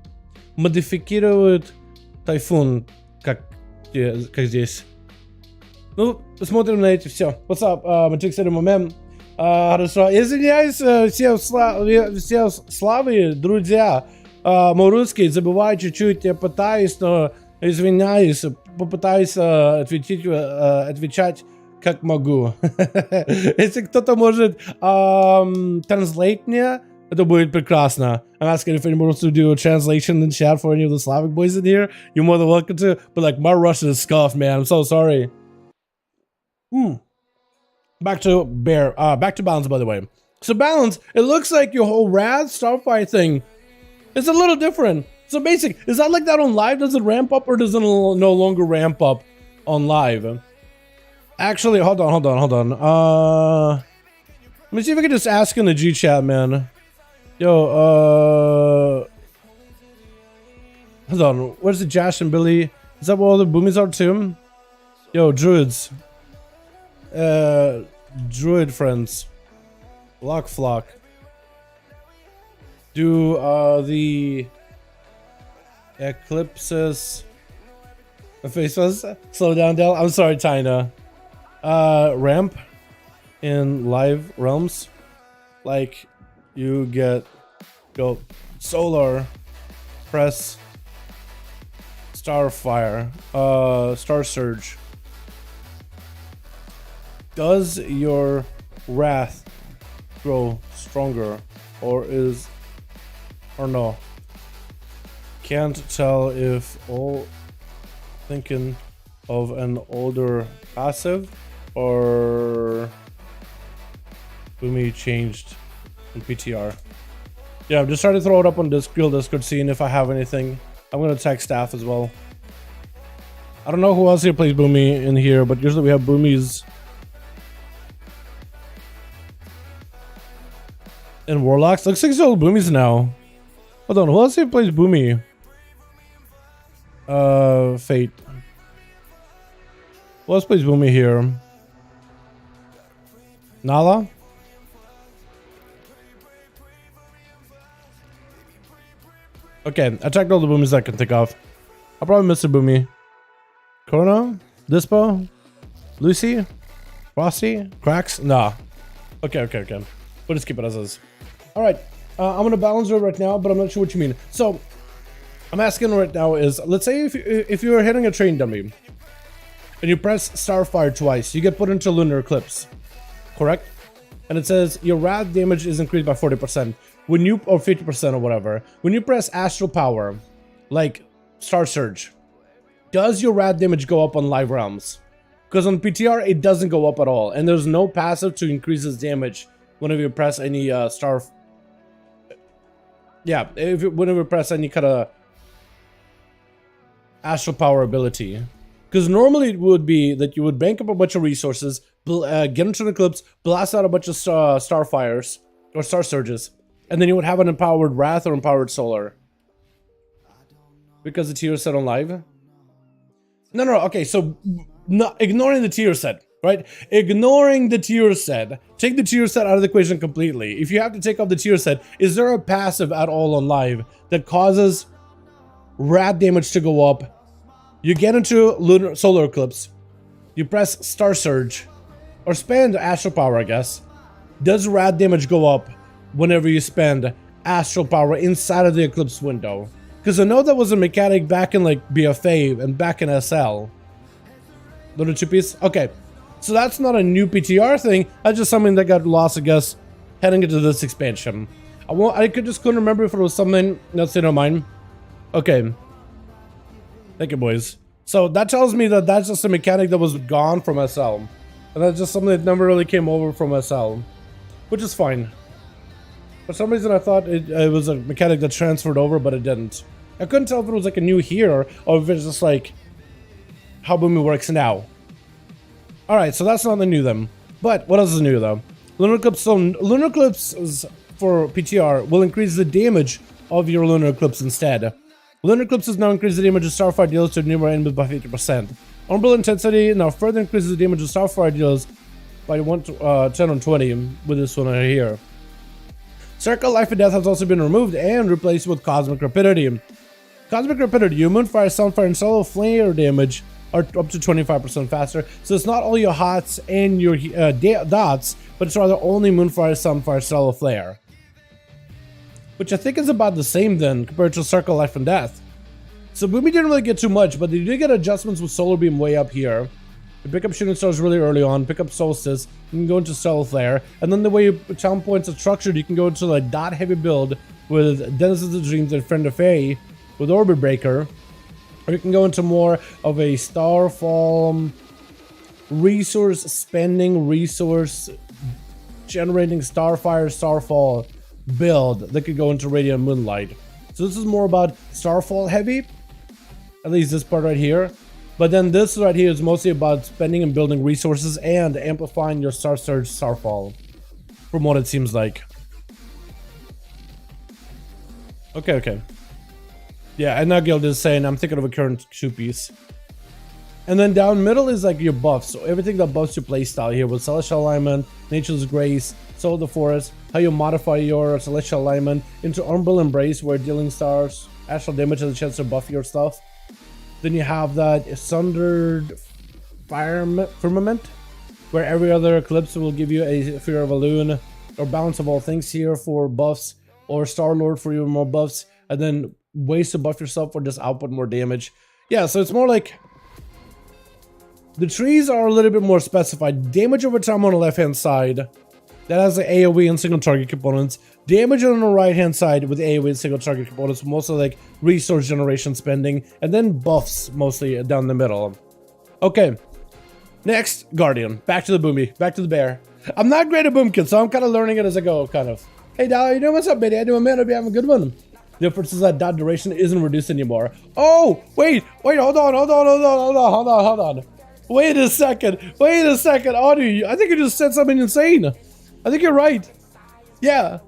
модифицируют тайфун, как здесь. Ну, посмотрим на эти все. What's up, Matrix Мем? Хорошо. Извиняюсь, все славы, друзья. Мой русский забываю чуть-чуть, я пытаюсь, но извиняюсь, попытаюсь отвечать как могу. Если кто-то может translate мне, это будет прекрасно. I'm asking if anyone wants to do a translation in chat for any of the Slavic boys in here. You're more than welcome to, but like my Russian is scuffed, man. I'm so sorry. Back to balance, by the way. So balance, it looks like your whole Wrath Starfire thing is a little different. So basic, is that like that on live? Does it ramp up or does it no longer ramp up on live? Actually, hold on. Let me see if I can just ask in the G chat, man. Yo, hold on. Where's the Josh and Billy? Is that where all the boomies are too? Yo, druids. Druid friends. Lock flock. Do the eclipses faces slow down, Del? I'm sorry, Tina. Ramp in live realms, like you go solar, press Starfire, Star Surge. Does your wrath grow stronger or no? Can't tell if all thinking of an older passive or Boomy changed in PTR. Yeah, I'm just trying to throw it up on Discord, seeing if I have anything. I'm gonna tag staff as well. I don't know who else here plays Boomy in here, but usually we have Boomies and Warlocks. Looks like it's all Boomies now. Hold on, who else here plays Boomy? Fate. Who else plays Boomy here? Nala? Okay, I checked all the Boomies I can think of. I'll probably miss a Boomy. Corona? Dispo? Lucy? Frosty? Cracks? Nah. Okay. We'll just keep it as is. Alright, I'm gonna balance it right now, but I'm not sure what you mean. So, I'm asking right now is, let's say if you're hitting a train dummy, and you press Starfire twice, you get put into Lunar Eclipse. Correct? And it says your rad damage is increased by 40%. When you, or 50% or whatever. When you press Astral Power, like Star Surge, does your rad damage go up on live realms? Because on PTR it doesn't go up at all, and there's no passive to increase its damage whenever you press any whenever you press any kind of Astral Power ability. Because normally it would be that you would bank up a bunch of resources, get into an eclipse, blast out a bunch of Starfires or Star Surges, and then you would have an empowered Wrath or empowered Solar. Because the tier set on live. No, okay, so ignoring the tier set, right? Ignoring the tier set. Take the tier set out of the equation completely. If you have to take off the tier set, is there a passive at all on live that causes rad damage to go up? You get into Solar Eclipse, you press Star Surge, or spend Astral Power, I guess. Does rad damage go up whenever you spend Astral Power inside of the Eclipse window? Because I know that was a mechanic back in like BFA and back in SL. Little two piece? Okay. So that's not a new PTR thing. That's just something that got lost, I guess, heading into this expansion. I just couldn't remember if it was something that's in our mind. Okay. Thank you, boys. So that tells me that that's just a mechanic that was gone from SL. And that's just something that never really came over from SL. Which is fine. For some reason I thought it was a mechanic that transferred over, but it didn't. I couldn't tell if it was like a new here, or if it's just like how Boomy works now. Alright, so that's not the new then. But what else is new though? Lunar Eclipse, so Lunar Eclipse for PTR will increase the damage of your Lunar Eclipse instead. Lunar Eclipses now increase the damage of Starfire deals to numerous enemies by 50%. Umbral Intensity now further increases the damage of Starfire deals by 10 on 20 with this one right here. Circle Life and Death has also been removed and replaced with Cosmic Rapidity. Cosmic Rapidity, your Moonfire, Sunfire, and Solar Flare damage are up to 25% faster. So it's not all your hots and your dots, but it's rather only Moonfire, Sunfire, Solar Flare. Which I think is about the same then compared to Circle Life and Death. So Boomy didn't really get too much, but they did get adjustments with Solar Beam way up here. You pick up Shooting Stars really early on, pick up Solstice, you can go into Solar Flare, and then the way your town points are structured, you can go into like dot heavy build with Denizens of Dreams and Friend of Fae with Orbit Breaker, or you can go into more of a Starfall resource spending, resource generating Starfire, Starfall build that could go into Radiant Moonlight. So this is more about Starfall heavy, at least this part right here. But then this right here is mostly about spending and building resources and amplifying your Star Surge Starfall, from what it seems like. Okay. Yeah, and now Guild is saying I'm thinking of a current 2-piece. And then down middle is like your buffs. So everything that buffs your playstyle here with Celestial Alignment, Nature's Grace, Soul of the Forest, how you modify your Celestial Alignment into Umbral Embrace, where dealing stars, astral damage has a chance to buff your stuff. Then you have that Sundered Firmament, where every other eclipse will give you a Fear of a Loon, or Balance of All Things here for buffs, or Star-Lord for your more buffs, and then ways to buff yourself or just output more damage. Yeah, so it's more like the trees are a little bit more specified. Damage over time on the left hand side, that has the AoE and single target components. Damage on the right hand side with AoE and single target components, mostly like resource generation spending, and then buffs mostly down the middle. Okay, next, Guardian. Back to the Boomy, back to the bear. I'm not great at boomkit, so I'm kind of learning it as I go, kind of. Hey, Dal, you doing? What's up, baby? I do, man. Hope you having a good one. The difference is that dot duration isn't reduced anymore. Oh, wait, hold on. Wait a second. Audie, I think you just said something insane. I think you're right. Yeah.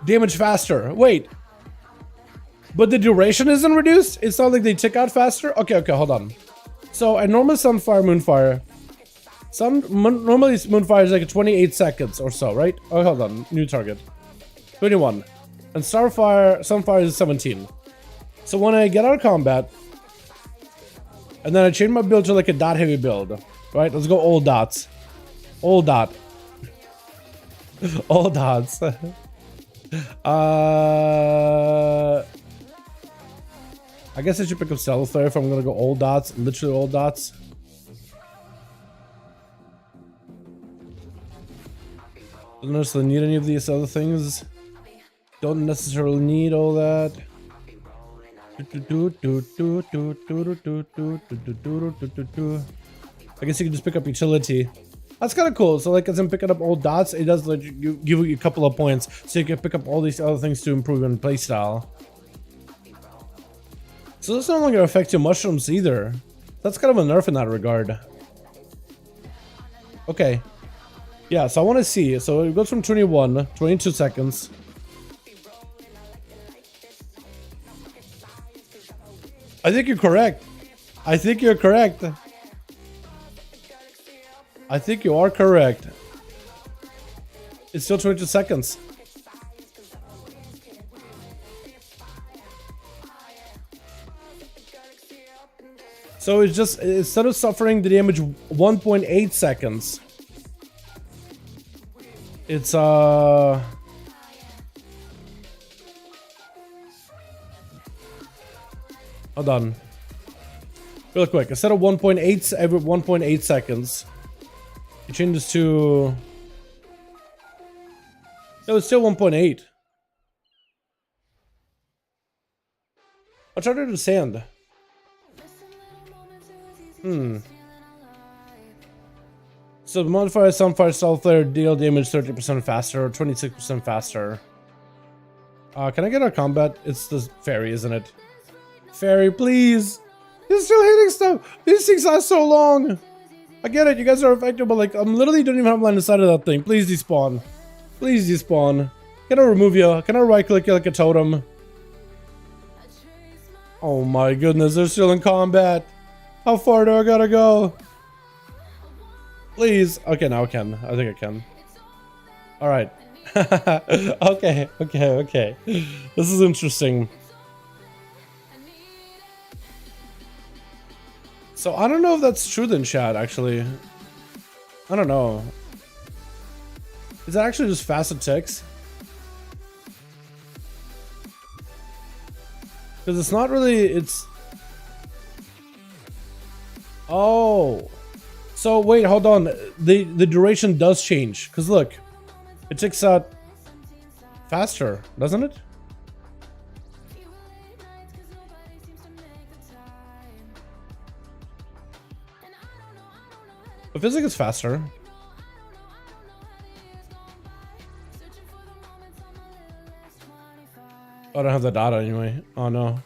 Damage faster. Wait. But the duration isn't reduced? It's not like they tick out faster? Okay, hold on. So, I normally Sunfire, Moonfire. Normally Moonfire is like 28 seconds or so, right? Oh, hold on. New target. 21. And Sunfire is 17. So when I get out of combat, and then I change my build to like a dot heavy build, right? Let's go all dots. All dot. All dots. I guess I should pick up Stealth Flare if I'm gonna go all dots, literally all dots. Don't necessarily need any of these other things. Don't necessarily need all that. I guess you can just pick up utility. That's kind of cool. So like as I'm picking up all dots, it does let you give you a couple of points, so you can pick up all these other things to improve your playstyle. So this is not going to affect your mushrooms either. That's kind of a nerf in that regard. Okay. Yeah, so I want to see. So it goes from 21, 22 seconds. I think you're correct. I think you're correct. I think you are correct. It's still 22 seconds. So it's just, instead of suffering the damage 1.8 seconds, it's hold on. Real quick, instead of 1.8 every 1.8 seconds, it changes to, no, it's still 1.8. I'll try to understand. So the modifier Sunfire Stealth Flare deal damage 30% faster or 26% faster. Can I get our combat? It's the fairy, isn't it? Fairy, please! You're still hitting stuff! These things last so long! I get it, you guys are effective, but like, I'm literally don't even have line of sight of that thing. Please despawn. Please despawn. Can I remove you? Can I right click you like a totem? Oh my goodness, they're still in combat. How far do I gotta go? Please. Okay, now I can. I think I can. Alright. Okay. This is interesting. So I don't know if that's true then, chat, actually. I don't know. Is that actually just fast attacks? Because it's not really, it's... Oh. So wait, hold on. The duration does change. Because look, it ticks out faster, doesn't it? It feels like it's faster. Oh, I don't have the data anyway. Oh no.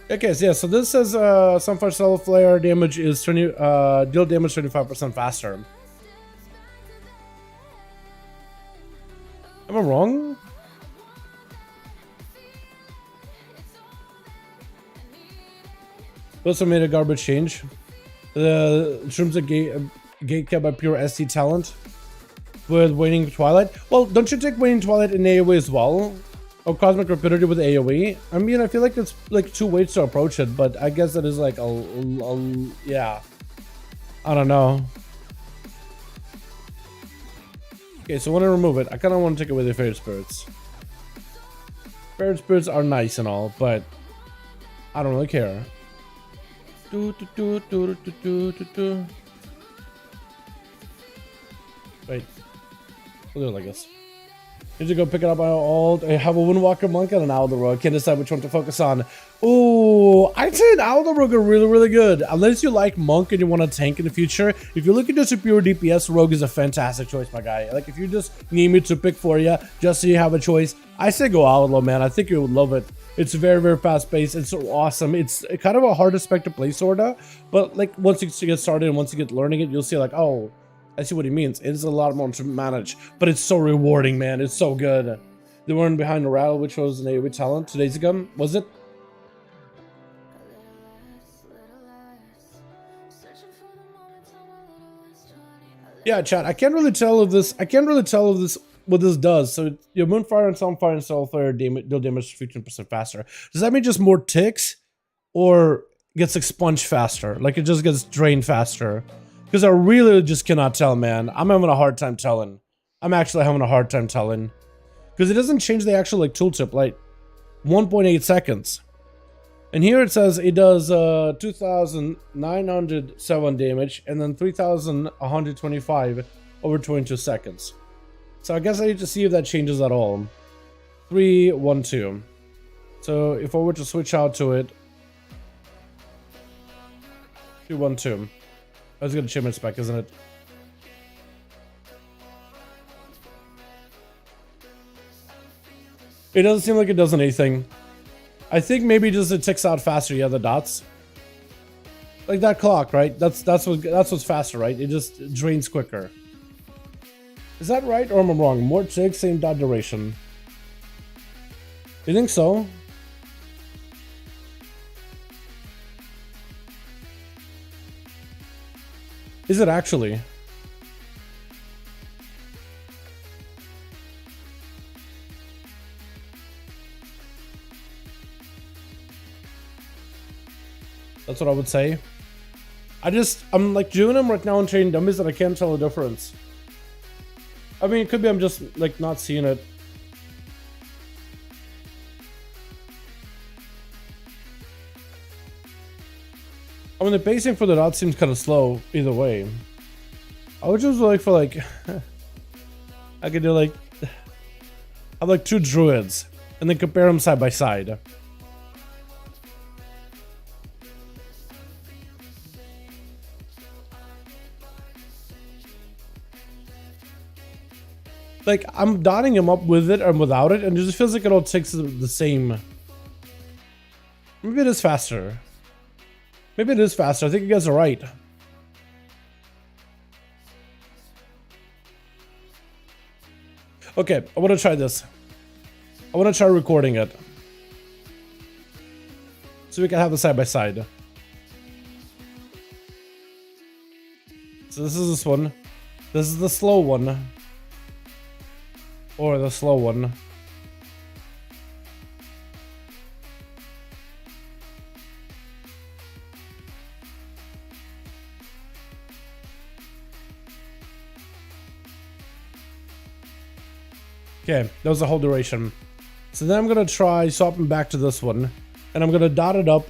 Okay, so yeah, so this says Sunfire Stealth Flare damage is deal damage 25% faster. Am I wrong? Also made a garbage change. The shrooms are gate kept by pure ST talent with Waning Twilight. Well, don't you take Waning Twilight in AoE as well? Or Cosmic Rapidity with AoE? I mean, I feel like it's like two ways to approach it, but I guess it is like yeah. I don't know. Okay, so when I remove it, I kind of want to take away the Fairy Spirits. Fairy Spirits are nice and all, but I don't really care. Wait. We'll do it like this. Need to go pick it up by all. I have a Windwalker Monk and an Alderug. Can't decide which one to focus on. Ooh, I'd say an Alderug are really, really good. Unless you like Monk and you want to tank in the future. If you're looking just a pure DPS, Rogue is a fantastic choice, my guy. Like, if you just need me to pick for you, just so you have a choice, I say go Outlaw, man. I think you would love it. It's very, very fast-paced. It's so awesome. It's kind of a harder spec to play, sorta. But, like, once you get started and once you get learning it, you'll see, like, oh, I see what he means. It is a lot more to manage, but it's so rewarding, man. It's so good. The one behind the rattle, which was an AoE talent 2 days ago, was it? Yeah, chat. I can't really tell if this. What this does. So your Moonfire and Sunfire and Soulfire deal damage 15% faster. Does that mean just more ticks, or gets expunged faster? Like it just gets drained faster? Because I really just cannot tell, man. I'm having a hard time telling. I'm actually having a hard time telling. Because it doesn't change the actual like tooltip, like 1.8 seconds. And here it says it does 2,907 damage and then 3,125 over 22 seconds. So I guess I need to see if that changes at all. 3, 1, 2. So if I were to switch out to it, 3, 1, 2. That's a good achievement spec, isn't it? It doesn't seem like it does anything. I think maybe just it ticks out faster. Yeah, the dots. Like that clock, right? That's what's faster, right? It just drains quicker. Is that right or am I wrong? More ticks, same dot duration. You think so? Is it actually? That's what I would say. I'm like doing them right now and training dummies that I can't tell the difference. I mean, it could be I'm just like not seeing it. I mean, the pacing for the dot seems kind of slow either way. I would just like for like, I could do like, have like 2 druids and then compare them side by side. Like, I'm dotting him up with it and without it, and it just feels like it all takes the same. Maybe it is faster. Maybe it is faster. I think you guys are right. Okay, I want to try this. I want to try recording it. So we can have it side by side. So this is this one. This is the slow one. Or the slow one. Okay, that was the whole duration. So then I'm gonna try swapping back to this one, and I'm gonna dot it up,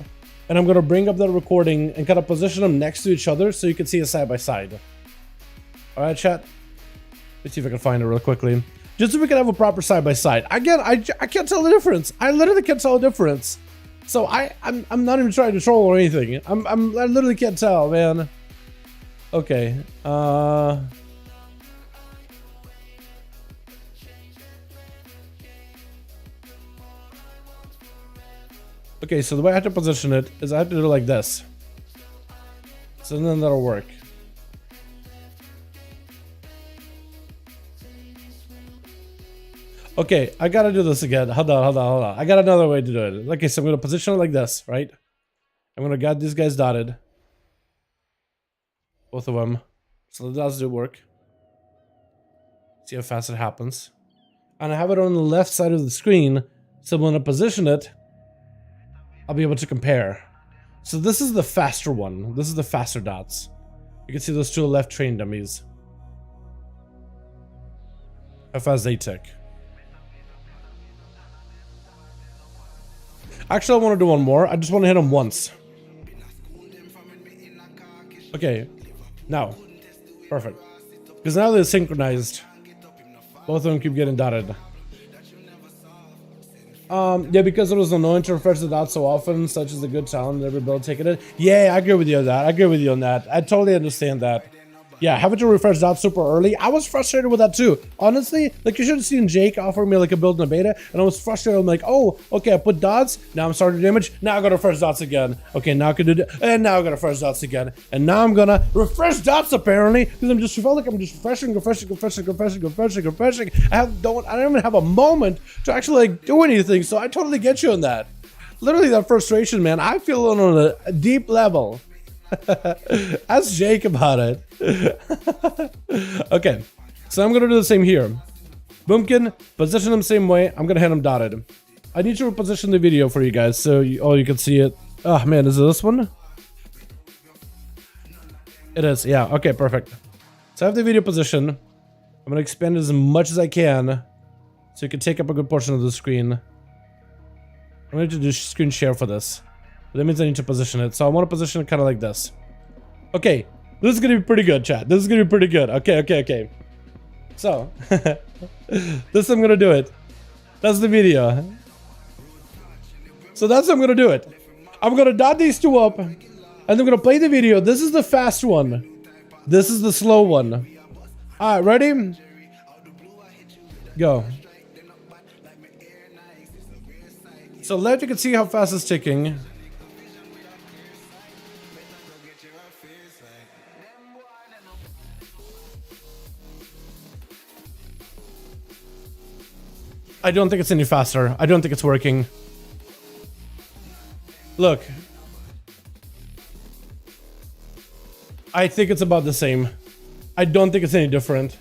and I'm gonna bring up the recording and kind of position them next to each other so you can see it side by side. All right, chat. Let's see if I can find it real quickly, just so we can have a proper side by side. Again, I can't tell the difference. I literally can't tell the difference. So I'm not even trying to troll or anything. I literally can't tell, man. Okay. Okay, so the way I have to position it is I have to do it like this. So then that'll work. Okay, I gotta do this again. Hold on. I got another way to do it. Okay, so I'm gonna position it like this, right? I'm gonna get these guys dotted. Both of them. So the dots do work. See how fast it happens. And I have it on the left side of the screen, so when I position it, I'll be able to compare. So this is the faster one. This is the faster dots. You can see those 2 left train dummies. How fast they tick. Actually, I want to do one more. I just want to hit them once. Okay. Now. Perfect. Because now they're synchronized. Both of them keep getting dotted. Yeah, because it was annoying to refresh the dots so often, such as a good talent in every build taking it. Yeah, I agree with you on that. I agree with you on that. I totally understand that. Yeah, having to refresh dots super early, I was frustrated with that too. Honestly, like you should have seen Jake offer me like a build in a beta, and I was frustrated. I'm like, oh, okay, I put dots, now I'm starting to damage, now I gotta refresh dots again. Okay, now I can do that, and now I gotta refresh dots again. And now I'm gonna refresh dots apparently, because I'm just felt like I'm just refreshing. I don't even have a moment to actually like do anything, so I totally get you on that. Literally that frustration, man, I feel it on a deep level. Ask Jake about it. Okay, so I'm gonna do the same here. Boomkin, position them same way. I'm gonna hand them dotted. I need to reposition the video for you guys so you can see it. Oh man, is it this one? It is, yeah. Okay, perfect. So I have the video position. I'm gonna expand it as much as I can so you can take up a good portion of the screen. I'm gonna do screen share for this. That means I need to position it. So I want to position it kind of like this. Okay, this is gonna be pretty good, chat. This is gonna be pretty good. Okay. So, this I'm gonna do it. That's the video. So that's how I'm gonna do it. I'm gonna dot these two up, and I'm gonna play the video. This is the fast one. This is the slow one. All right, ready? Go. So left, you can see how fast it's ticking. I don't think it's any faster. I don't think it's working. Look. I think it's about the same. I don't think it's any different.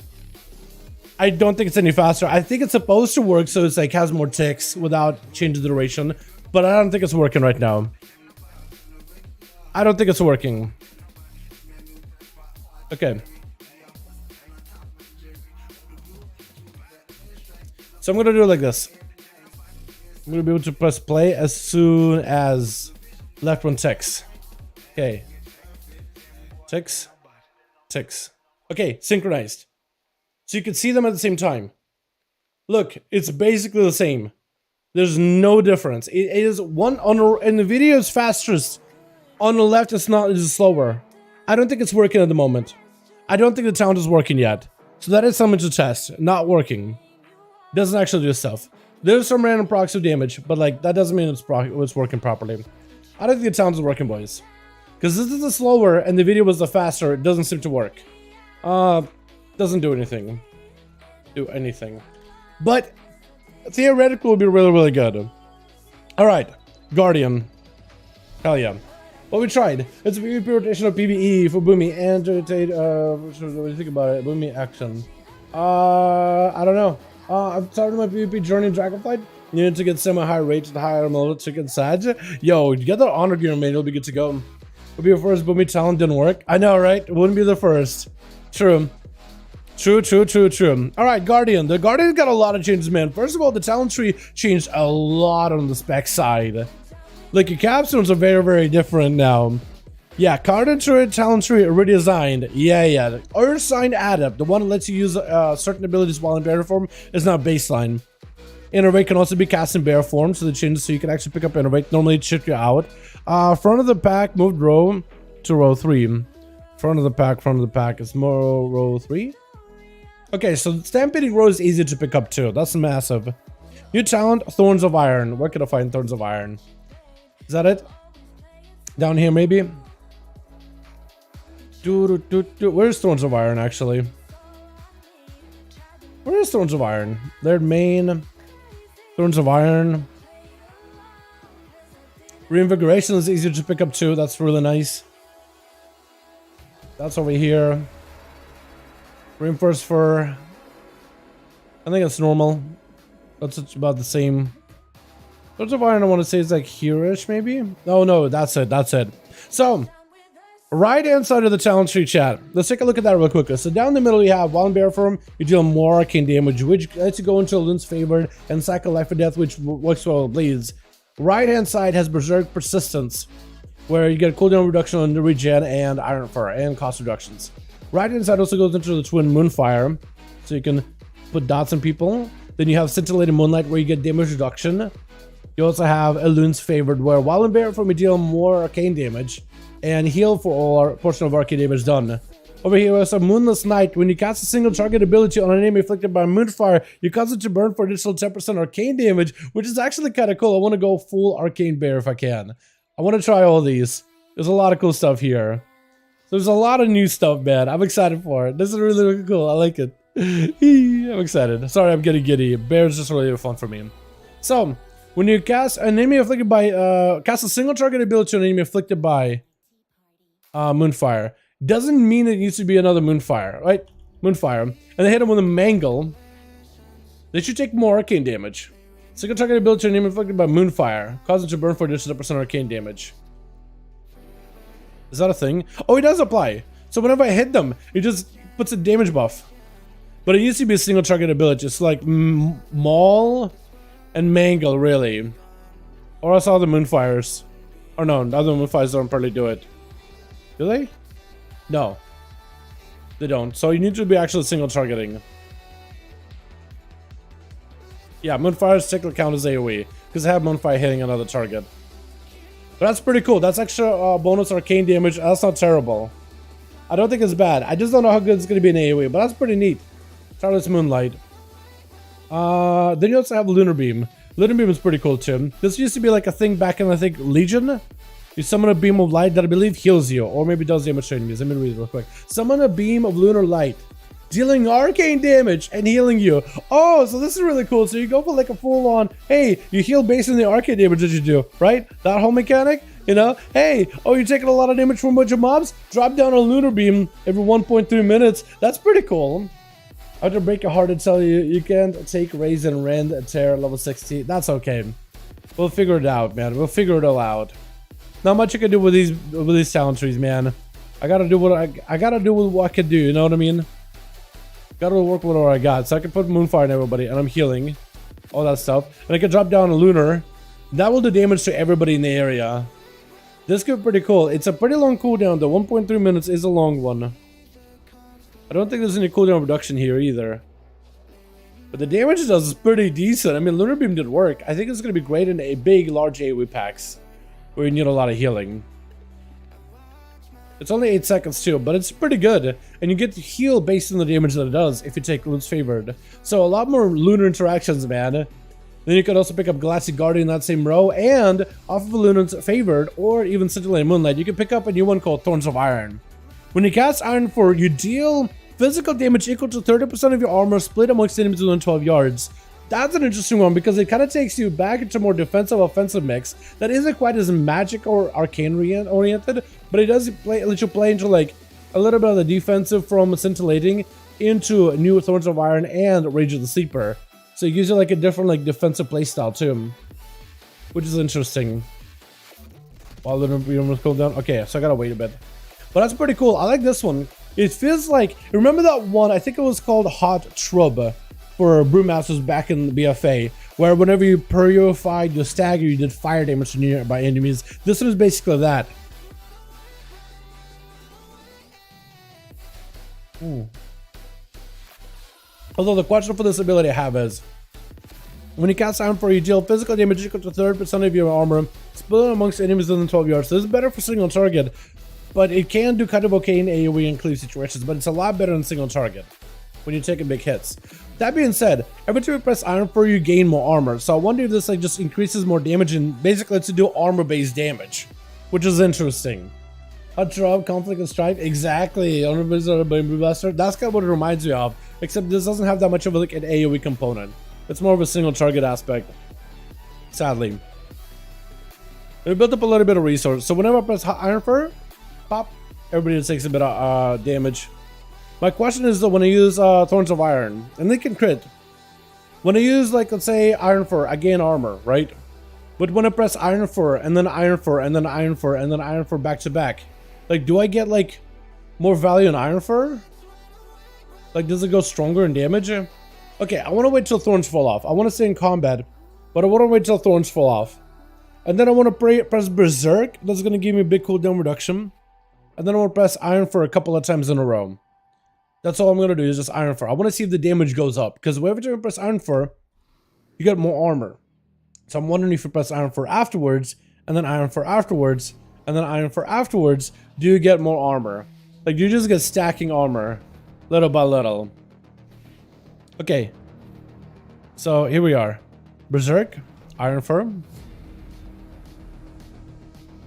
I don't think it's any faster. I think it's supposed to work so it's like has more ticks without changing the duration. But I don't think it's working right now. I don't think it's working. Okay. So I'm gonna do it like this. I'm gonna be able to press play as soon as left one ticks. Okay. Ticks. Ticks. Okay, synchronized. So you can see them at the same time. Look, it's basically the same. There's no difference. It is one on the, and the video is fastest. On the left, it's not, it's slower. I don't think it's working at the moment. I don't think the talent is working yet. So that is something to test. Not working. Doesn't actually do stuff. There's some random procs of damage, but like that doesn't mean it's working properly. I don't think the talent is working, boys. Because this is the slower and the video was the faster, it doesn't seem to work. Doesn't do anything. But theoretically, it would be really, really good. Alright, Guardian. Hell yeah. Well, we tried. It's a PvP rotation of PvE for Boomy and what do you think about it? Boomy action. I don't know. I've started my PvP journey in Dragonflight. You need to get semi-high rate to the higher mode to get Sag. Yo, you get that honor gear, man. You'll be good to go. Would be your first Boomy talent didn't work. I know, right? It wouldn't be the first. True. Alright, Guardian. The Guardian got a lot of changes, man. First of all, the talent tree changed a lot on the spec side. Like, your capstones are very, very different now. Yeah, Guardian tree, talent tree redesigned. Yeah. Earth Sign Adept, the one that lets you use certain abilities while in bear form, is now baseline. Innervate can also be cast in bear form, so the changes so you can actually pick up Innervate. Normally it shit you out. Front of the pack moved row to row 3. Front of the pack is more row 3. Okay, so Stampeding Row is easy to pick up too. That's massive. New talent, Thorns of Iron. Where can I find Thorns of Iron? Is that it? Down here, maybe? Where's Thorns of Iron, actually? Where is Thorns of Iron? Their main... Thorns of Iron. Reinvigoration is easier to pick up too. That's really nice. That's over here. Reinforced Fur. I think it's normal. That's about the same. Thorns of Iron, I want to say, is like here-ish, maybe? Oh, no, that's it. So, right hand side of the talent tree, chat. Let's take a look at that real quick. So down the middle, you have while in bear form, you deal more arcane damage, which lets you go into Lune's favored and cycle life or death, which works well with bleeds. Right hand side has Berserk Persistence, where you get cooldown reduction on the regen and Iron Fur and cost reductions. Right hand side also goes into the Twin Moonfire, so you can put dots on people. Then you have Scintillating Moonlight, where you get damage reduction You also have Elun's Favored, where while in bear form you deal more arcane damage and heal for all portion of arcane damage done. Over here we also have Moonless Night. When you cast a single target ability on an enemy afflicted by Moonfire, you cause it to burn for additional 10% arcane damage, which is actually kind of cool. I want to go full arcane bear if I can. I want to try all these. There's a lot of cool stuff here. There's a lot of new stuff, man. I'm excited for it. This is really, really cool. I like it. I'm excited. Sorry, I'm getting giddy. Bear is just really fun for me. So, when you cast an enemy afflicted by, cast a single target ability on an enemy afflicted by Moonfire, doesn't mean it needs to be another Moonfire, right? Moonfire. And they hit him with a Mangle. They should take more arcane damage. Single target ability on an enemy afflicted by Moonfire, cause them to burn for additional % arcane damage. Is that a thing? Oh, it does apply. So whenever I hit them, it just puts a damage buff. But it used to be a single target ability. It's like Maul and Mangle, really. Or I saw the Moonfires. Or no, the other Moonfires don't probably do it. Do they? No. They don't. So you need to be actually single targeting. Yeah, Moonfires technically count as AoE. Because I have Moonfire hitting another target. But that's pretty cool. That's extra bonus arcane damage. That's not terrible. I don't think it's bad. I just don't know how good it's going to be in AoE. But that's pretty neat. Charlotte's Moonlight. Then you also have Lunar Beam. Lunar Beam is pretty cool too. This used to be like a thing back in, I think, Legion. You summon a beam of light that I believe heals you. Or maybe does damage to enemies. Let me read it real quick. Summon a beam of lunar light, dealing arcane damage and healing you. Oh, so this is really cool. So you go for like a full-on, hey, you heal based on the arcane damage that you do, right? That whole mechanic, you know? Hey, oh, you're taking a lot of damage from a bunch of mobs? Drop down a lunar beam every 1.3 minutes. That's pretty cool. I have to break your heart and tell you, you can't take Raise and Rend and Tear level 60. That's okay. We'll figure it out, man. We'll figure it all out. Not much you can do with these talent trees, man. I gotta do what I gotta do with what I can do, you know what I mean? Gotta work with what I got. So I can put Moonfire on everybody, and I'm healing. All that stuff. And I can drop down a Lunar. That will do damage to everybody in the area. This could be pretty cool. It's a pretty long cooldown, though. 1.3 minutes is a long one. I don't think there's any cooldown reduction here either. But the damage it does is pretty decent. I mean, Lunar Beam did work. I think it's going to be great in a big, large AoE packs. Where you need a lot of healing. It's only 8 seconds too, but it's pretty good. And you get to heal based on the damage that it does if you take Lun's Favored. So a lot more lunar interactions, man. Then you could also pick up Glassy Guardian in that same row. And off of Lunar's Favored, or even Scintillating Moonlight, you can pick up a new one called Thorns of Iron. When you cast Iron 4, you deal physical damage equal to 30% of your armor split amongst enemies within 12 yards. That's an interesting one because it kind of takes you back into a more defensive-offensive mix that isn't quite as magic or arcane oriented, but it does let you play into like a little bit of the defensive from Scintillating into new Thorns of Iron and Rage of the Sleeper. So it gives you like a different like defensive playstyle too, which is interesting. While we almost cool down. Okay, so I gotta wait a bit, but that's pretty cool. I like this one. It feels like, remember that one? I think it was called Hot Trub. For Brewmasters back in the BFA, where whenever you purified your stagger, you did fire damage to nearby enemies. This one is basically that. Although the question for this ability I have is, when you cast Iron 4, you deal physical damage equal to 30% of your armor, split amongst enemies within 12 yards. So this is better for single target, but it can do kind of okay in AoE and cleave situations, but it's a lot better than single target when you're taking big hits. That being said, every time you press Iron 4, you gain more armor. So I wonder if this like just increases more damage and basically lets you do armor-based damage, which is interesting. Hot Trub, Conflict and Strife, exactly. That's kind of what it reminds me of, except this doesn't have that much of like an AoE component. It's more of a single target aspect, sadly. We built up a little bit of resource. So whenever I press Iron 4, pop, everybody just takes a bit of damage. My question is though, when I use Thorns of Iron, and they can crit. When I use, like, let's say Iron 4, I gain armor, right? But when I press Iron 4, and then Iron 4, and then Iron 4, and then Iron 4 back to back, like, do I get, like, more value in Iron 4? Like, does it go stronger in damage? Okay, I want to wait till Thorns fall off. I want to stay in combat, but I want to wait till Thorns fall off. And then I want to press Berserk. That's going to give me a big cooldown reduction. And then I want to press Iron 4 a couple of times in a row. That's all I'm going to do is just Iron 4. I want to see if the damage goes up. Because whenever you press Iron 4, you get more armor. So I'm wondering if you press Iron 4 afterwards, and then Iron 4 afterwards, and then Iron 4 afterwards, do you get more armor? Like, you just get stacking armor, little by little. Okay. So, here we are. Berserk, Iron 4.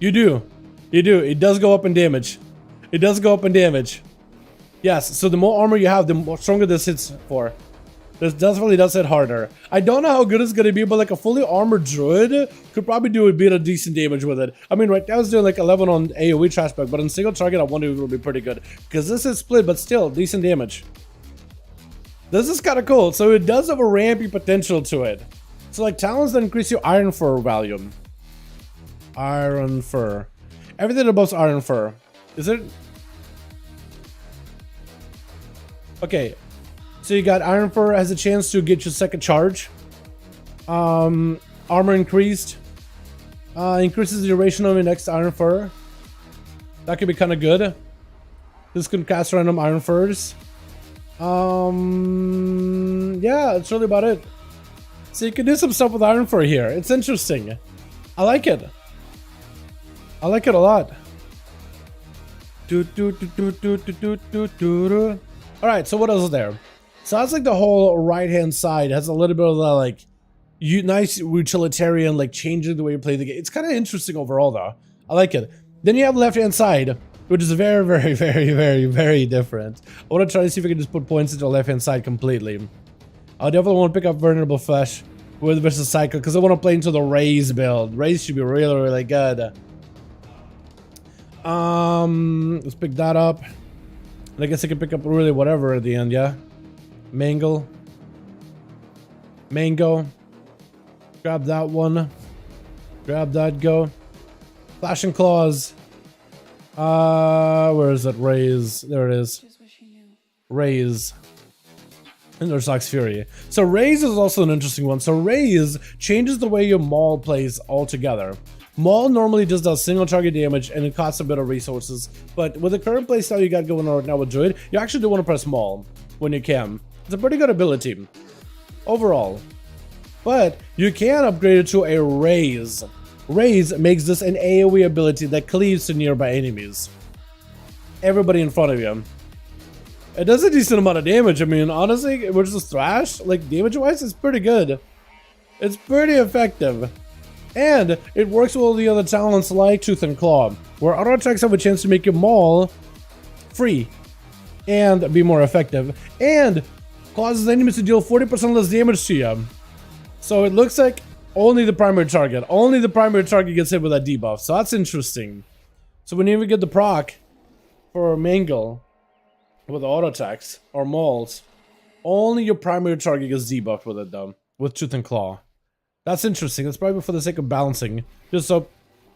You do. You do. It does go up in damage. It does go up in damage. Yes, so the more armor you have, the more stronger this hits for. This definitely does hit harder. I don't know how good it's going to be, but like a fully armored druid could probably do a bit of decent damage with it. I mean, right now it's doing like 11 on AoE trash back, but on single target, I wonder if it will be pretty good. Because this is split, but still, decent damage. This is kind of cool. So it does have a rampy potential to it. So like talents that increase your Iron Fur value. Iron Fur. Everything above Iron Fur. Is it? Okay. So you got Iron Fur has a chance to get your second charge. Armor increased. Increases the duration of your next Iron Fur. That could be kind of good. This can cast random Iron Furs. Yeah, that's really about it. So you can do some stuff with Iron Fur here. It's interesting. I like it. I like it a lot. Alright, so what else is there? So that's like the whole right-hand side has a little bit of the like nice utilitarian, like changing the way you play the game. It's kind of interesting overall though. I like it. Then you have left-hand side, which is very, very, very, very, very different. I want to try to see if I can just put points into the left-hand side completely. I definitely want to pick up Vulnerable Flesh with versus Cycle because I want to play into the Raise build. Raise should be really, really good. Let's pick that up. And I guess I can pick up really whatever at the end, yeah? Mango. Grab that one. Grab that, go. Flashing Claws. Where is it? Raise. There it is. Raise. And there's Ox Fury. So Raise is also an interesting one. So Raise changes the way your Maul plays altogether. Maul normally just does single target damage and it costs a bit of resources. But with the current playstyle you got going on right now with Druid, you actually do want to press Maul when you can. It's a pretty good ability overall. But you can upgrade it to a Raise. Raise makes this an AoE ability that cleaves to nearby enemies. Everybody in front of you. It does a decent amount of damage. I mean, honestly, versus Thrash, like damage-wise, it's pretty good. It's pretty effective. And it works with all the other talents like Tooth and Claw, where auto attacks have a chance to make your Maul free and be more effective. And causes enemies to deal 40% less damage to you. So it looks like only the primary target gets hit with that debuff. So that's interesting. So when you even get the proc for Mangle with auto attacks or Mauls, only your primary target gets debuffed with it though, with Tooth and Claw. That's interesting. That's probably for the sake of balancing. Just so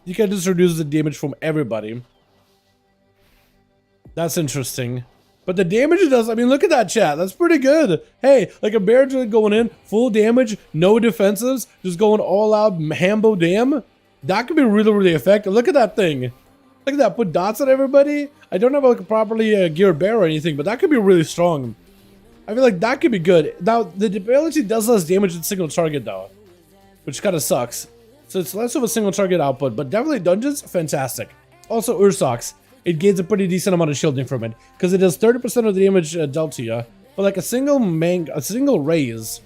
you can just reduce the damage from everybody. That's interesting. But the damage it does, I mean, look at that, chat. That's pretty good. Hey, like a bear druid going in, full damage, no defensives, just going all out Hambo Dam. That could be really, really effective. Look at that thing. Look at that. Put dots on everybody. I don't have like a properly geared bear or anything, but that could be really strong. I feel like that could be good. Now, the ability does less damage than single target though, which kind of sucks. So it's less of a single target output, but definitely dungeons, fantastic. Also, Ursox. It gains a pretty decent amount of shielding from it because it does 30% of the damage dealt to you. But like a single raise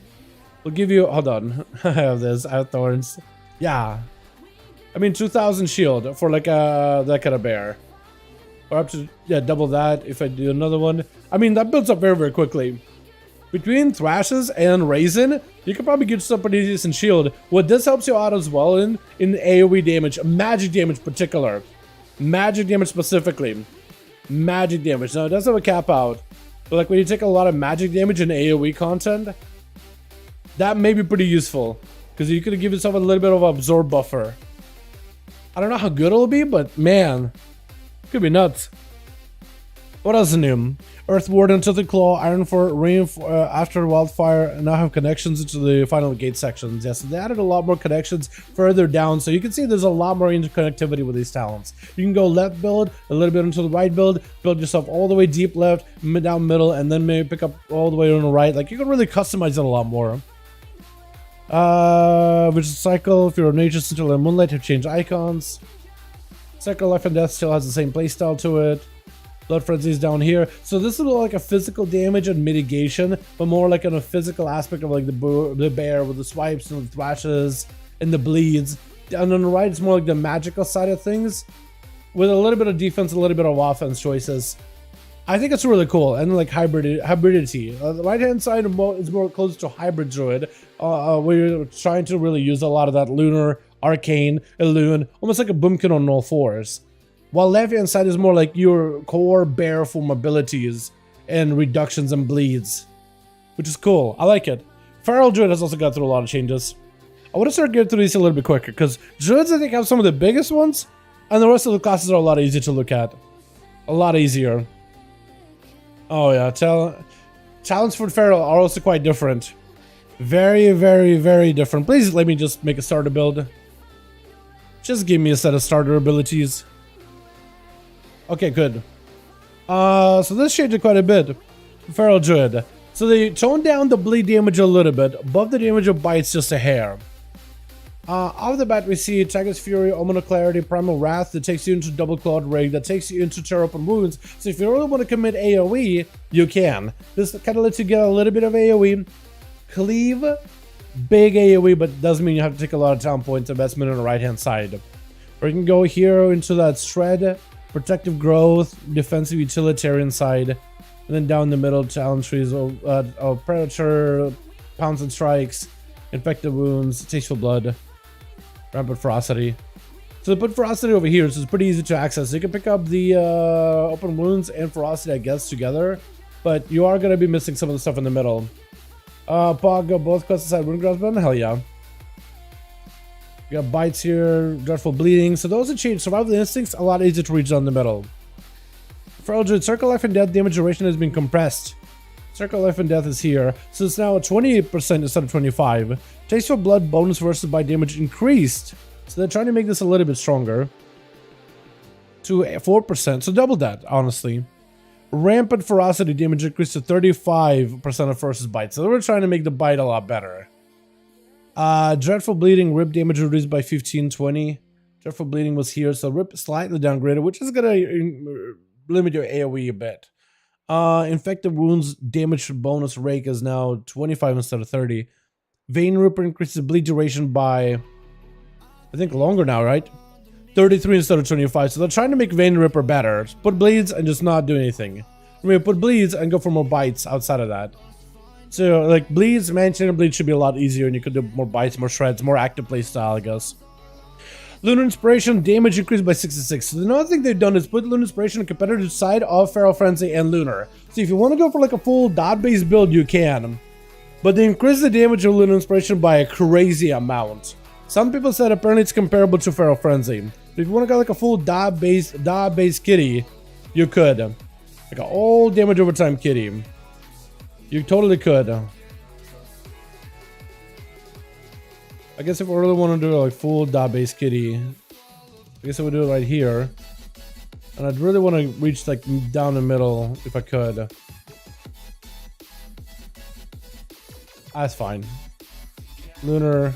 will give you. Hold on, I have this. I have thorns. Yeah, I mean 2,000 shield for like that kind of bear, or up to double that if I do another one. I mean that builds up very, very quickly. Between Thrashes and Raisin, you can probably get yourself pretty decent shield. What this helps you out as well in AoE damage, magic damage particular. Magic damage specifically. Magic damage. Now, it does have a cap out. But like when you take a lot of magic damage in AoE content, that may be pretty useful. Because you could give yourself a little bit of an absorb buffer. I don't know how good it'll be, but man, could be nuts. What else is new? Earth Warden, Tilted Claw, Iron Fur, Rain after Wildfire now have connections into the final gate sections. Yes, they added a lot more connections further down, so you can see there's a lot more interconnectivity with these talents. You can go left build, a little bit into the right build yourself all the way deep left, down middle, and then maybe pick up all the way on the right. Like you can really customize it a lot more. Which is cycle. If you're a nature until and moonlight, have changed icons. Cycle life and death still has the same playstyle to it. Blood frenzy is down here. So this is like a physical damage and mitigation, but more like on a physical aspect of like the bear with the swipes and the thrashes and the bleeds. And on the right, it's more like the magical side of things, with a little bit of defense, a little bit of offense choices. I think it's really cool, and like hybridity. The right hand side is more close to hybrid druid, where you're trying to really use a lot of that lunar, arcane, illune, almost like a boomkin on all fours. While left hand side is more like your core bear form abilities and reductions and bleeds, which is cool. I like it. Feral druid has also got through a lot of changes. I want to start getting through these a little bit quicker, because druids I think have some of the biggest ones, and the rest of the classes are a lot easier to look at. A lot easier. Oh yeah, talents for Feral are also quite different. Very, very, very different. Please let me just make a starter build. Just give me a set of starter abilities. Okay, good. So this changed quite a bit. Feral Druid. So they toned down the bleed damage a little bit, above the damage of bites just a hair. Off the bat, we see Tiger's Fury, Omen of Clarity, Primal Wrath that takes you into Double Clawed Rig, that takes you into Tear Open Wounds. So if you really want to commit AoE, you can. This kind of lets you get a little bit of AoE. Cleave, big AoE, but doesn't mean you have to take a lot of talent points investment on the right hand side. Or you can go here into that Shred, Protective Growth, Defensive Utilitarian side, and then down the middle, Talent Trees, Predator, Pounds and Strikes, Infected Wounds, Tasteful Blood, Rampant Ferocity. So they put Ferocity over here, so it's pretty easy to access. So you can pick up the Open Wounds and Ferocity, I guess, together, but you are going to be missing some of the stuff in the middle. Pog, both quests aside, Wound Grasp, hell yeah. You got Bites here, Dreadful Bleeding, so those are changed. Survival Instincts, a lot easier to reach down the middle. For Eldred, Circle Life and Death damage duration has been compressed. Circle Life and Death is here, so it's now at 28% instead of 25%. Tasteful Blood bonus versus bite damage increased, so they're trying to make this a little bit stronger. To 4%, so double that, honestly. Rampant Ferocity damage increased to 35% of versus bite, so they were trying to make the bite a lot better. Dreadful Bleeding, Rip damage reduced by 15-20. Dreadful Bleeding was here, so Rip slightly downgraded, which is gonna limit your AoE a bit. Infected Wounds damage bonus rake is now 25 instead of 30. Vein Ripper increases bleed duration by, I think, longer now, right? 33 instead of 25. So they're trying to make Vein Ripper better. Put bleeds and just not do anything. I mean, put bleeds and go for more bites outside of that. So, like, bleeds, managing bleeds should be a lot easier, and you could do more bites, more shreds, more active playstyle, I guess. Lunar Inspiration damage increased by 66. So another thing they've done is put Lunar Inspiration on the competitive side of Feral Frenzy and Lunar. So if you want to go for like a full dot-based build, you can. But they increase the damage of Lunar Inspiration by a crazy amount. Some people said apparently it's comparable to Feral Frenzy. But if you want to go like a full dot-based kitty, you could. Like an all damage over time kitty. You totally could. I guess if I really want to do like full dot-based kitty, I guess I would do it right here. And I'd really want to reach like down the middle if I could. That's fine. Lunar.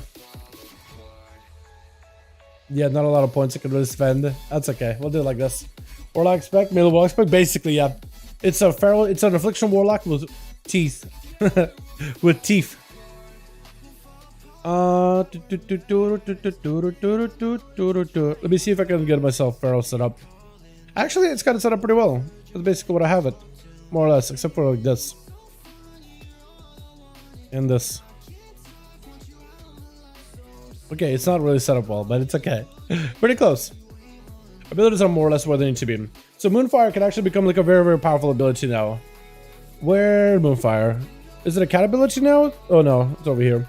Yeah, not a lot of points I could really spend. That's okay. We'll do it like this. Warlock spec, middle Warlock spec. Basically, yeah. It's a feral. It's an Affliction Warlock with teeth. With teeth. Let me see if I can get myself feral set up. Actually, it's kind of set up pretty well. That's basically what I have it, more or less, except for like this and this. Okay, it's not really set up well, but it's okay. Pretty close. Abilities are more or less where they need to be. So Moonfire can actually become like a very, very powerful ability now. Where Moonfire? Is it a cat ability now? Oh no, it's over here.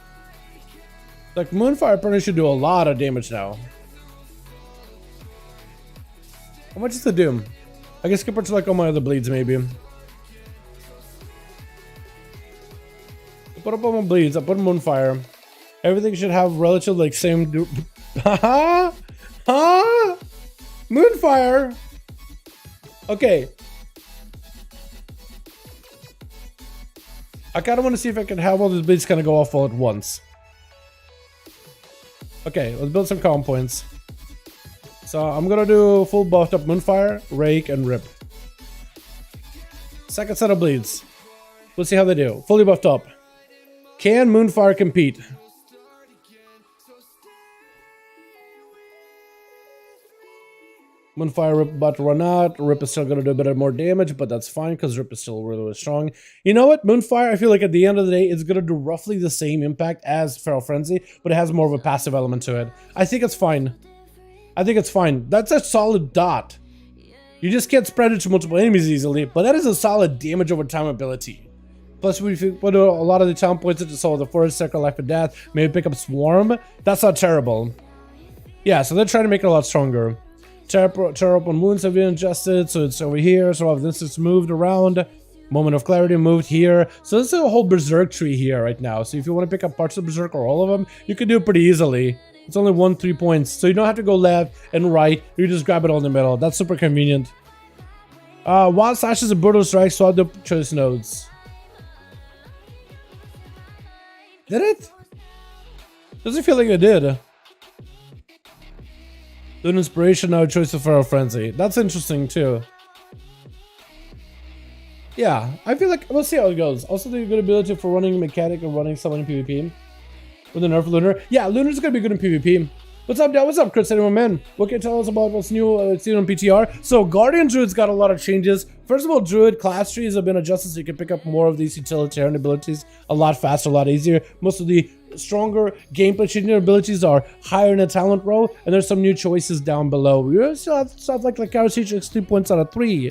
Like Moonfire apparently should do a lot of damage now. How much does it do? I guess compared to like all my other bleeds, maybe. I put up all my bleeds. I put Moonfire. Everything should have relative like same. Haha, huh? Moonfire. Okay. I kind of want to see if I can have all these bleeds kind of go off all at once. Okay, let's build some calm points. So I'm gonna do full buffed up Moonfire, Rake, and Rip. Second set of bleeds. Let's see how they do. Fully buffed up. Can Moonfire compete? Moonfire Rip about to run out. Rip is still going to do a bit more damage, but that's fine because Rip is still really, really strong. You know what? Moonfire, I feel like at the end of the day, it's going to do roughly the same impact as Feral Frenzy, but it has more of a passive element to it. I think it's fine. I think it's fine. That's a solid dot. You just can't spread it to multiple enemies easily, but that is a solid damage over time ability. Plus, if you put a lot of the talent points into Soul of the Forest, Sacred Life and Death, maybe pick up Swarm, that's not terrible. Yeah, so they're trying to make it a lot stronger. Tear up on wounds have been adjusted, so it's over here. So this is moved around. Moment of Clarity moved here. So this is a whole Berserk tree here right now. So if you want to pick up parts of Berserk or all of them, you can do it pretty easily. It's only 3 points, so you don't have to go left and right. You just grab it all in the middle. That's super convenient. Wild Slashes and Brutal Strike swap the choice nodes. Did it? Doesn't feel like it did. An inspiration now, choice of Feral Frenzy. That's interesting too. Yeah, I feel like we'll see how it goes. Also, the good ability for running mechanic and running someone in PvP. With the nerf Lunar. Yeah, Lunar's gonna be good in PvP. What's up, Dad? What's up, Chris? Anyone, man? What can you tell us about what's new seen on PTR? So, Guardian Druid's got a lot of changes. First of all, Druid class trees have been adjusted so you can pick up more of these utilitarian abilities a lot faster, a lot easier. Most of the stronger gameplay changing abilities are higher in the talent row, and there's some new choices down below. We still have stuff like Carol Teacher 2 points out of 3,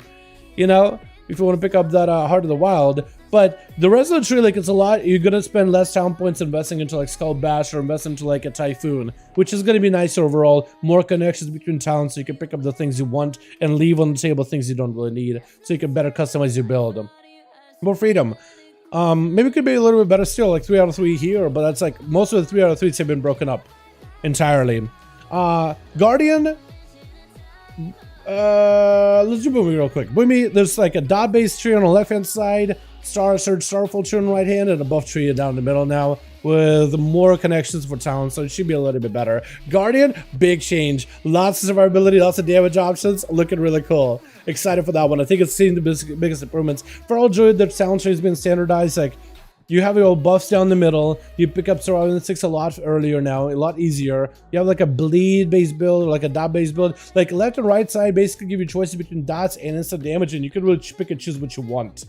you know, if you want to pick up that Heart of the Wild. But the rest of the tree, like, it's a lot. You're gonna spend less talent points investing into like Skull Bash or invest into like a Typhoon, which is gonna be nicer overall. More connections between talents, so you can pick up the things you want and leave on the table things you don't really need, so you can better customize your build. More freedom. Maybe it could be a little bit better still, like 3 out of 3 here, but that's like most of the 3 out of 3s have been broken up entirely. Guardian. Let's do Boomy real quick. Boomy, there's like a dot-based tree on the left-hand side, Star Surge Starfall tree on the right hand, and a buff tree down the middle now with more connections for talents, so it should be a little bit better. Guardian, big change. Lots of survivability, lots of damage options, looking really cool. Excited for that one. I think it's seen the biggest improvements. For all Druid, their talent tree has been standardized. Like, you have your buffs down the middle. You pick up Survival 6 a lot earlier now, a lot easier. You have like a bleed-based build or like a dot-based build. Like left and right side basically give you choices between dots and instant damage, and you can really pick and choose what you want.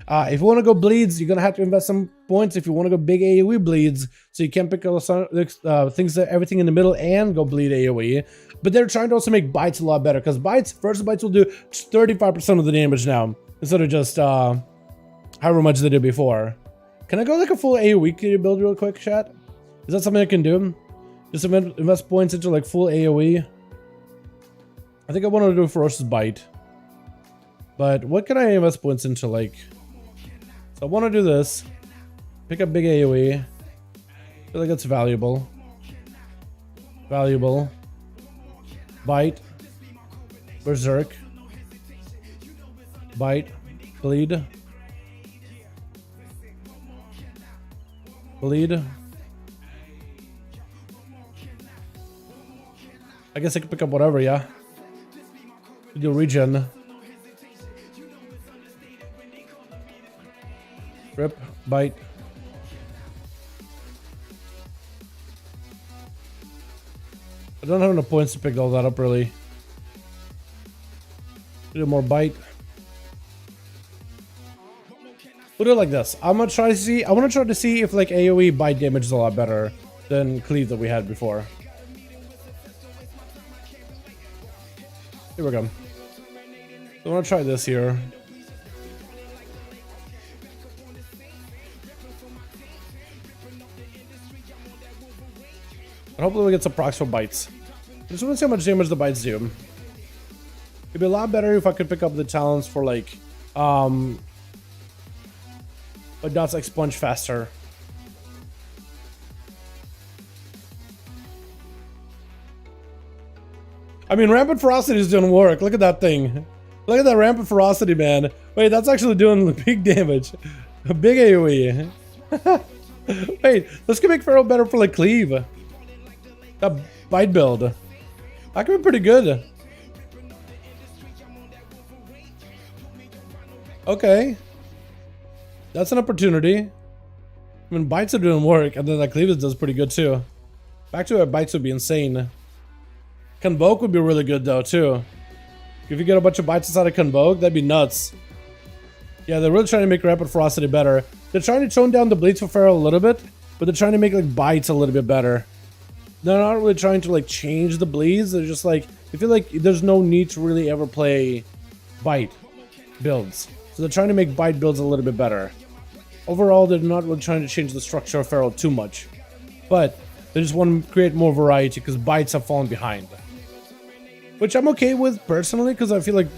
If you want to go bleeds, you're gonna have to invest some points. If you want to go big AoE bleeds, so you can pick up things that everything in the middle and go bleed AoE. But they're trying to also make bites a lot better, because first bites will do 35% of the damage now instead of just however much they did before. Can I go like a full AoE build real quick, chat? Is that something I can do? Just invest points into like full AoE. I think I want to do Ferocious Bite. But what can I invest points into? Like, so I want to do this. Pick up big AoE. I feel like it's valuable. Valuable. Bite. Berserk. Bite. Bleed. Bleed. I guess I could pick up whatever, yeah. Do regen. Rip, bite. I don't have enough points to pick all that up really. Do more bite. We'll do it like this. I'm gonna try to see. I want to try to see if like AoE bite damage is a lot better than cleave that we had before. Here we go. So I want to try this here. And hopefully we get some procs for bites. I just want to see how much damage the bites do. It'd be a lot better if I could pick up the talents for like but dots like sponge faster. I mean, Rampant Ferocity is doing work. Look at that thing. Look at that Rampant Ferocity, man. Wait, that's actually doing big damage. A big AoE. Wait, let's make Pharaoh better for like cleave. That bite build. That could be pretty good. Okay. That's an opportunity. I mean, bites are doing work, and then that cleavage does pretty good too. Back to our bites would be insane. Convoke would be really good though too. If you get a bunch of bites inside of Convoke, that'd be nuts. Yeah, they're really trying to make Rapid Ferocity better. They're trying to tone down the bleeds for Feral a little bit, but they're trying to make like bites a little bit better. They're not really trying to like change the bleeds. They're just like, I feel like there's no need to really ever play bite builds. So they're trying to make bite builds a little bit better. Overall, they're not really trying to change the structure of Feral too much. But they just want to create more variety because bites have fallen behind. Which I'm okay with personally, because I feel like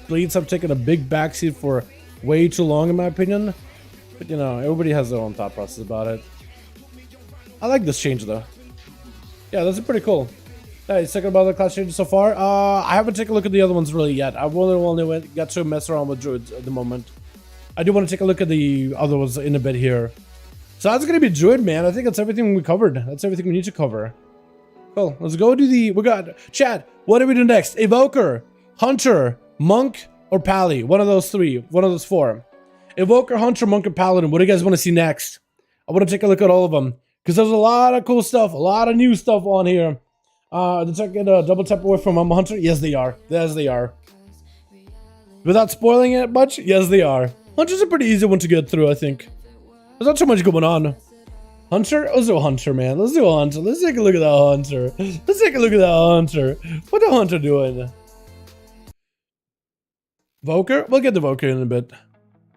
bleeds have taken a big backseat for way too long in my opinion. But you know, everybody has their own thought process about it. I like this change though. Yeah, that's pretty cool. Alright, second about the class changes so far. I haven't taken a look at the other ones really yet. I've only got to mess around with Druids at the moment. I do want to take a look at the other ones in a bit here. So that's gonna be Druid, man. I think that's everything we covered. That's everything we need to cover. Cool. Let's go do the. We got chat. What do we do next? Evoker, Hunter, Monk, or Pally? One of those three. One of those four. Evoker, Hunter, Monk, or Paladin. What do you guys want to see next? I want to take a look at all of them because there's a lot of cool stuff, a lot of new stuff on here. They're taking a double tap away from Hunter. Yes, they are. Yes, they are. Without spoiling it much, yes, they are. Hunter's a pretty easy one to get through, I think. There's not too much going on. Hunter? Let's do a Hunter, man. Let's do a Hunter. Let's take a look at that Hunter. Let's take a look at that Hunter. What the Hunter doing? Evoker? We'll get the Evoker in a bit.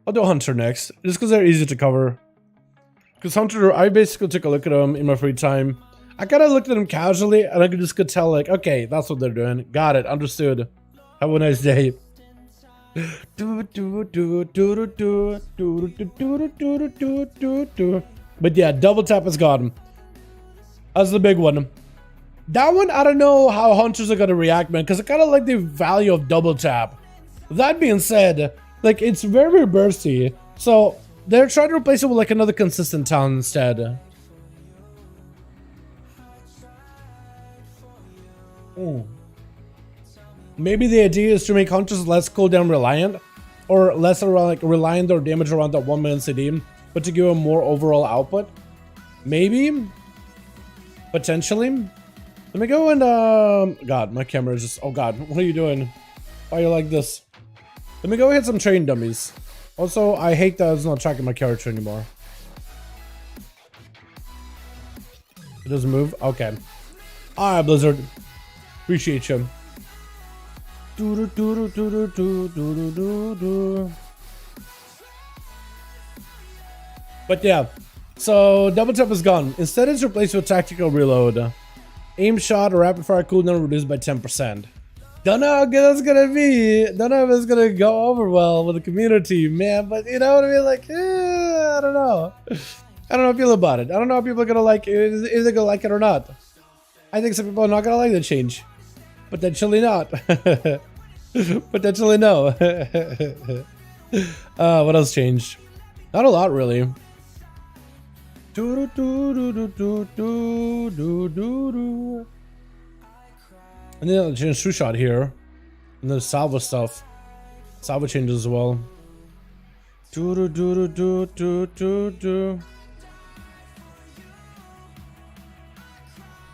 I'll do Hunter next, just because they're easy to cover. Because Hunter, I basically took a look at them in my free time. I kind of looked at them casually, and I could tell, like, okay, that's what they're doing. Got it. Understood. Have a nice day. But yeah, double tap is gone. That's the big one. That one, I don't know how hunters are gonna react, man, because I kind of like the value of double tap. That being said, like, it's very bursty, so they're trying to replace it with like another consistent talent instead. Maybe the idea is to make hunters less cooldown reliant, or less around, like, reliant or damage around that 1 minute CD, but to give them more overall output. Maybe, potentially. Let me go and God, my camera is just, oh god, what are you doing? Why are you like this? Let me go hit some train dummies. Also, I hate that it's not tracking my character anymore. It doesn't move? Okay. Alright, Blizzard. Appreciate you. But yeah, so double tap is gone. Instead, it's replaced with tactical reload. Aim shot or rapid fire cooldown reduced by 10%. Don't know how good that's gonna be. Don't know if it's gonna go over well with the community, man. But you know what I mean? Like, I don't know. I don't know how I feel about it. I don't know how people are gonna like it. Is they gonna like it or not? I think some people are not gonna like the change. Potentially not. Potentially no. What else changed? Not a lot, really. And then I'll change true shot here. And then salvo stuff. Salvo changes as well.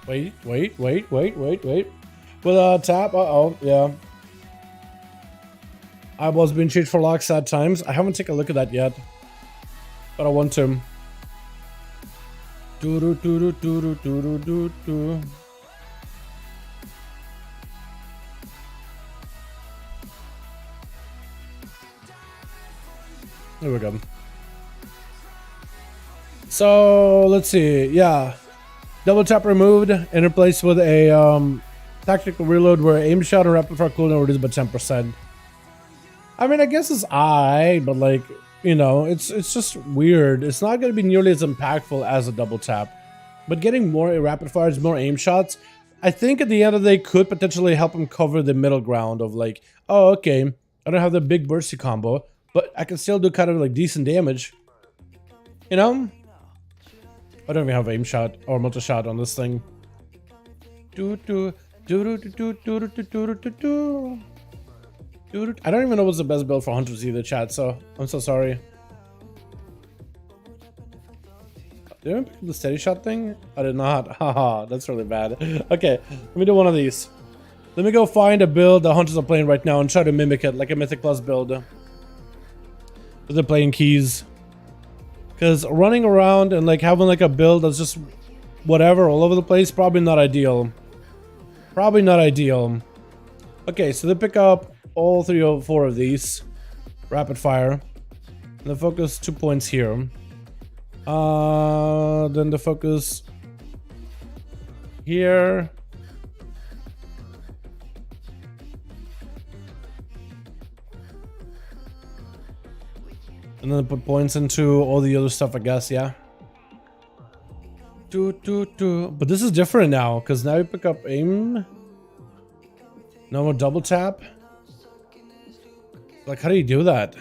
Wait. With tap, yeah. Eyeballs being changed for locks at times. I haven't taken a look at that yet, but I want to. There we go. So let's see. Yeah, double tap removed and replaced with a tactical reload where aim shot or rapid fire cooldown reduced by 10%. I mean, I guess it's but like, you know, it's just weird. It's not going to be nearly as impactful as a double tap, but getting more rapid fires, more aim shots, I think at the end of the day could potentially help him cover the middle ground of like, oh, okay, I don't have the big bursty combo, but I can still do kind of like decent damage. You know? I don't even have aim shot or multi shot on this thing. I don't even know what's the best build for hunters either, chat, so I'm so sorry. Did I pick up the steady shot thing? I did not. Haha, that's really bad. Okay, let me do one of these. Let me go find a build the hunters are playing right now and try to mimic it like a Mythic Plus build. But they're playing keys. Because running around and like having like a build that's just whatever all over the place, probably not ideal. Probably not ideal. Okay, so they pick up all 3 or 4 of these. Rapid fire. And the focus 2 points here. Then the focus here. And then put points into all the other stuff, I guess, yeah. But this is different now, because now you pick up aim. No more double tap. Like, how do you do that?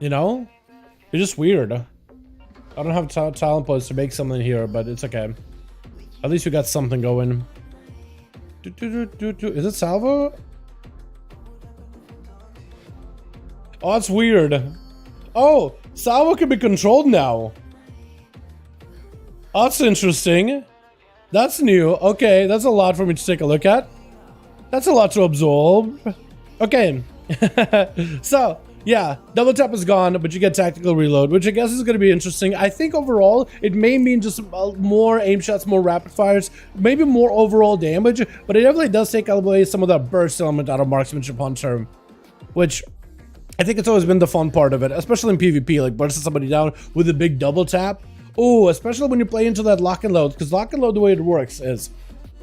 You know? It's just weird. I don't have talent points to make something here, but it's okay. At least we got something going. Is it salvo? Oh, that's weird. Oh, salvo can be controlled now. That's interesting. That's new. Okay, that's a lot for me to take a look at. That's a lot to absorb. Okay. So, yeah, double tap is gone, but you get tactical reload, which I guess is going to be interesting. I think overall, it may mean just more aim shots, more rapid fires, maybe more overall damage, but it definitely does take away some of that burst element out of marksmanship hunter, which I think it's always been the fun part of it, especially in PvP, like bursting somebody down with a big double tap. Oh, especially when you play into that lock and load, because lock and load, the way it works is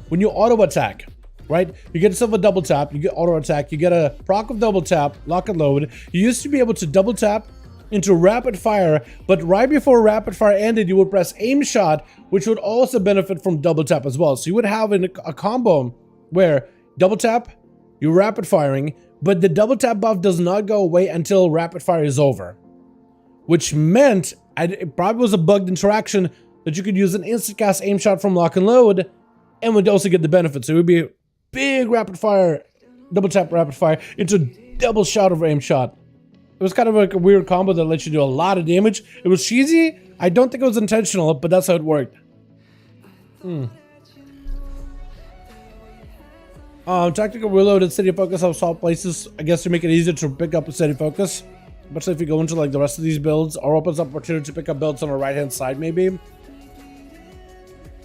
when you auto attack, right? You get yourself a double tap, you get auto attack, you get a proc of double tap, lock and load. You used to be able to double tap into rapid fire, but right before rapid fire ended, you would press aim shot, which would also benefit from double tap as well. So you would have a combo where double tap, you're rapid firing, but the double tap buff does not go away until rapid fire is over, which meant it probably was a bugged interaction that you could use an instant cast aim shot from lock and load and would also get the benefit. So it would be big rapid fire, double tap rapid fire into double shot of aim shot. It was kind of like a weird combo that lets you do a lot of damage. It was cheesy. I don't think it was intentional, but that's how it worked. Tactical reload and steady focus have solved places, I guess, to make it easier to pick up a steady focus. Especially if you go into like the rest of these builds, or opens up opportunity to pick up builds on the right hand side maybe.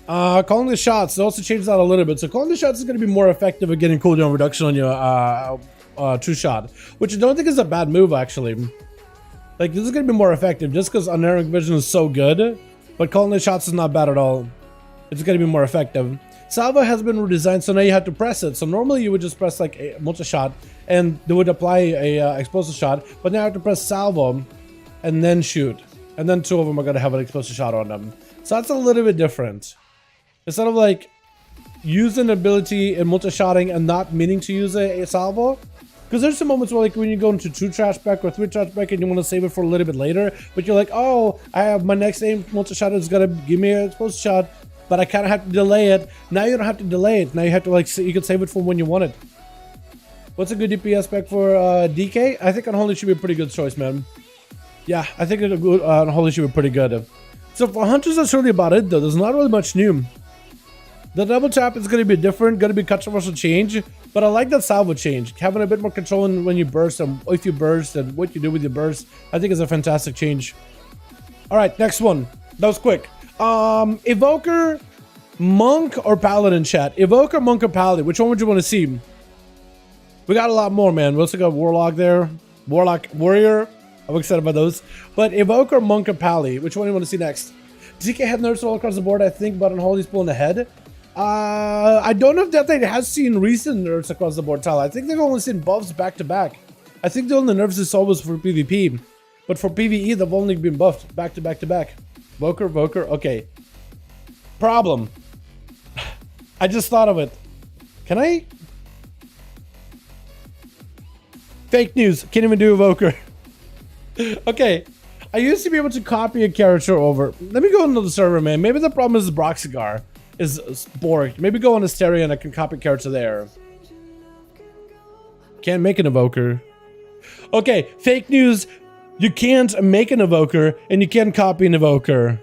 Calling the shots, it also changes that a little bit. So calling the shots is going to be more effective at getting cooldown reduction on your true shot, which I don't think is a bad move actually. Like this is going to be more effective just because unerring vision is so good, but calling the shots is not bad at all. It's going to be more effective. Salvo has been redesigned, so now you have to press it. So normally you would just press like a multi-shot and they would apply a explosive shot, but now I have to press salvo and then shoot. And then 2 of them are going to have an explosive shot on them. So that's a little bit different. Instead of like using ability and multi-shotting and not meaning to use a salvo. Because there's some moments where like when you go into 2 trash back or 3 trash back and you want to save it for a little bit later, but you're like, oh, I have my next aim multi-shot is going to give me an explosive shot, but I kind of have to delay it. Now you don't have to delay it. Now you have to like, you can save it for when you want it. What's a good DPS spec for DK? I think Unholy should be a pretty good choice, man. Yeah, I think Unholy should be pretty good. So for Hunters, that's really about it, though. There's not really much new. The double tap is going to be different, going to be controversial change, but I like that salvo change. Having a bit more control when you burst and if you burst and what you do with your burst, I think is a fantastic change. All right, next one. That was quick. Evoker, Monk, or Paladin, chat? Evoker, Monk, or Paladin? Which one would you want to see? We got a lot more, man. We also got Warlock there. Warlock, Warrior. I'm excited about those. But Evoker, Monk, or Pally? Which one do you want to see next? DK had nerfs all across the board, I think, but Unholy's pulling ahead. I don't know if that thing has seen recent nerfs across the board, Tyler. I think they've only seen buffs back to back. I think the only nerfs they saw was for PvP. But for PvE, they've only been buffed back to back to back. Voker, okay. Problem. I just thought of it. Can I? Fake news. Can't even do Evoker. Okay. I used to be able to copy a character over. Let me go into the server, man. Maybe the problem is Broxigar is borked. Maybe go on Asteria and I can copy a character there. Can't make an evoker. Okay, fake news. You can't make an evoker and you can't copy an evoker.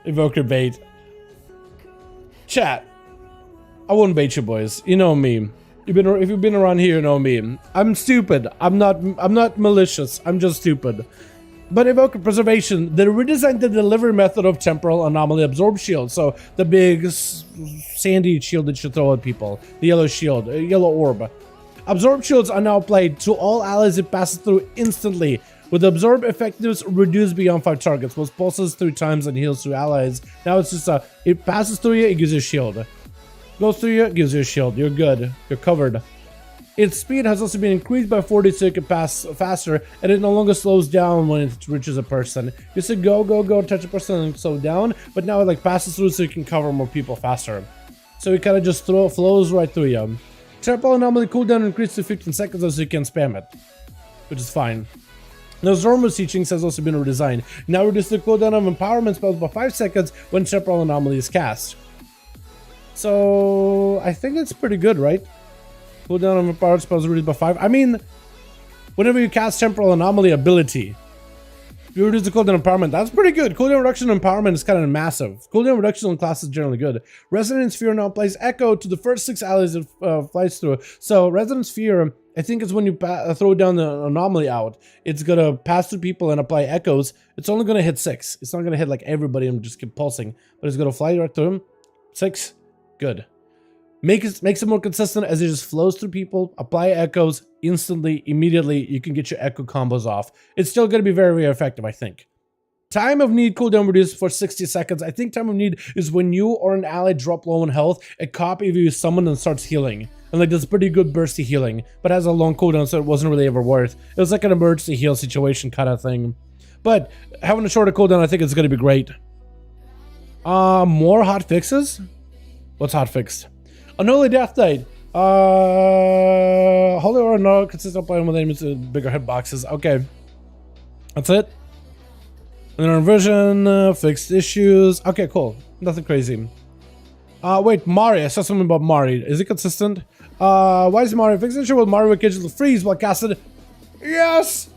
Evoker bait. Chat. I wouldn't bait you boys. You know me. If you've been around here, you know me. I'm stupid. I'm not malicious. I'm just stupid. But Evoker Preservation, they redesigned the delivery method of Temporal Anomaly Absorb Shield. So the big sandy shield that you throw at people. The yellow shield, yellow orb. Absorb shields are now applied to all allies it passes through instantly. With absorb effectiveness reduced beyond 5 targets, was pulses 3 times and heals through allies. Now it's just it passes through you, it gives you a shield. Goes through you, it gives you a shield. You're good. You're covered. Its speed has also been increased by 40 so it can pass faster, and it no longer slows down when it reaches a person. You used to go, touch a person and slow down, but now it like passes through so you can cover more people faster. So it kind of just flows right through you. Temporal Anomaly cooldown increased to 15 seconds so you can spam it, which is fine. The Zormo's teachings has also been redesigned. Now reduce the cooldown of empowerment spells by 5 seconds when Temporal Anomaly is cast. So I think it's pretty good, right? Cooldown of empowered spells reduced by 5. I mean, whenever you cast Temporal Anomaly ability, you reduce the cooldown empowerment. That's pretty good. Cooldown reduction empowerment is kind of massive. Cooldown reduction in class is generally good. Resonant Sphere now applies Echo to the first 6 allies it flies through. So Resonant Sphere, I think is when you throw down the anomaly out, it's gonna pass through people and apply echoes. It's only gonna hit 6. It's not gonna hit like everybody and just keep pulsing, but it's gonna fly right through them. 6, good. Makes it more consistent as it just flows through people. Apply echoes instantly, immediately. You can get your echo combos off. It's still gonna be very, very effective, I think. Time of need cooldown reduced for 60 seconds. I think time of need is when you or an ally drop low in health, a copy of you is summoned and starts healing. And like, that's pretty good bursty healing, but has a long cooldown, so it wasn't really ever worth. It was like an emergency heal situation kind of thing. But having a shorter cooldown, I think it's gonna be great. More hot fixes? What's hot fixed? Unholy Death Knight. Holy or no, consistent playing with enemies with bigger hitboxes. Okay. That's it. And then revision, fixed issues. Okay, cool. Nothing crazy. Wait, Mari. I saw something about Mari. Is it consistent? Why is Mari fixed issue with Mari with digital freeze while casted? Yes!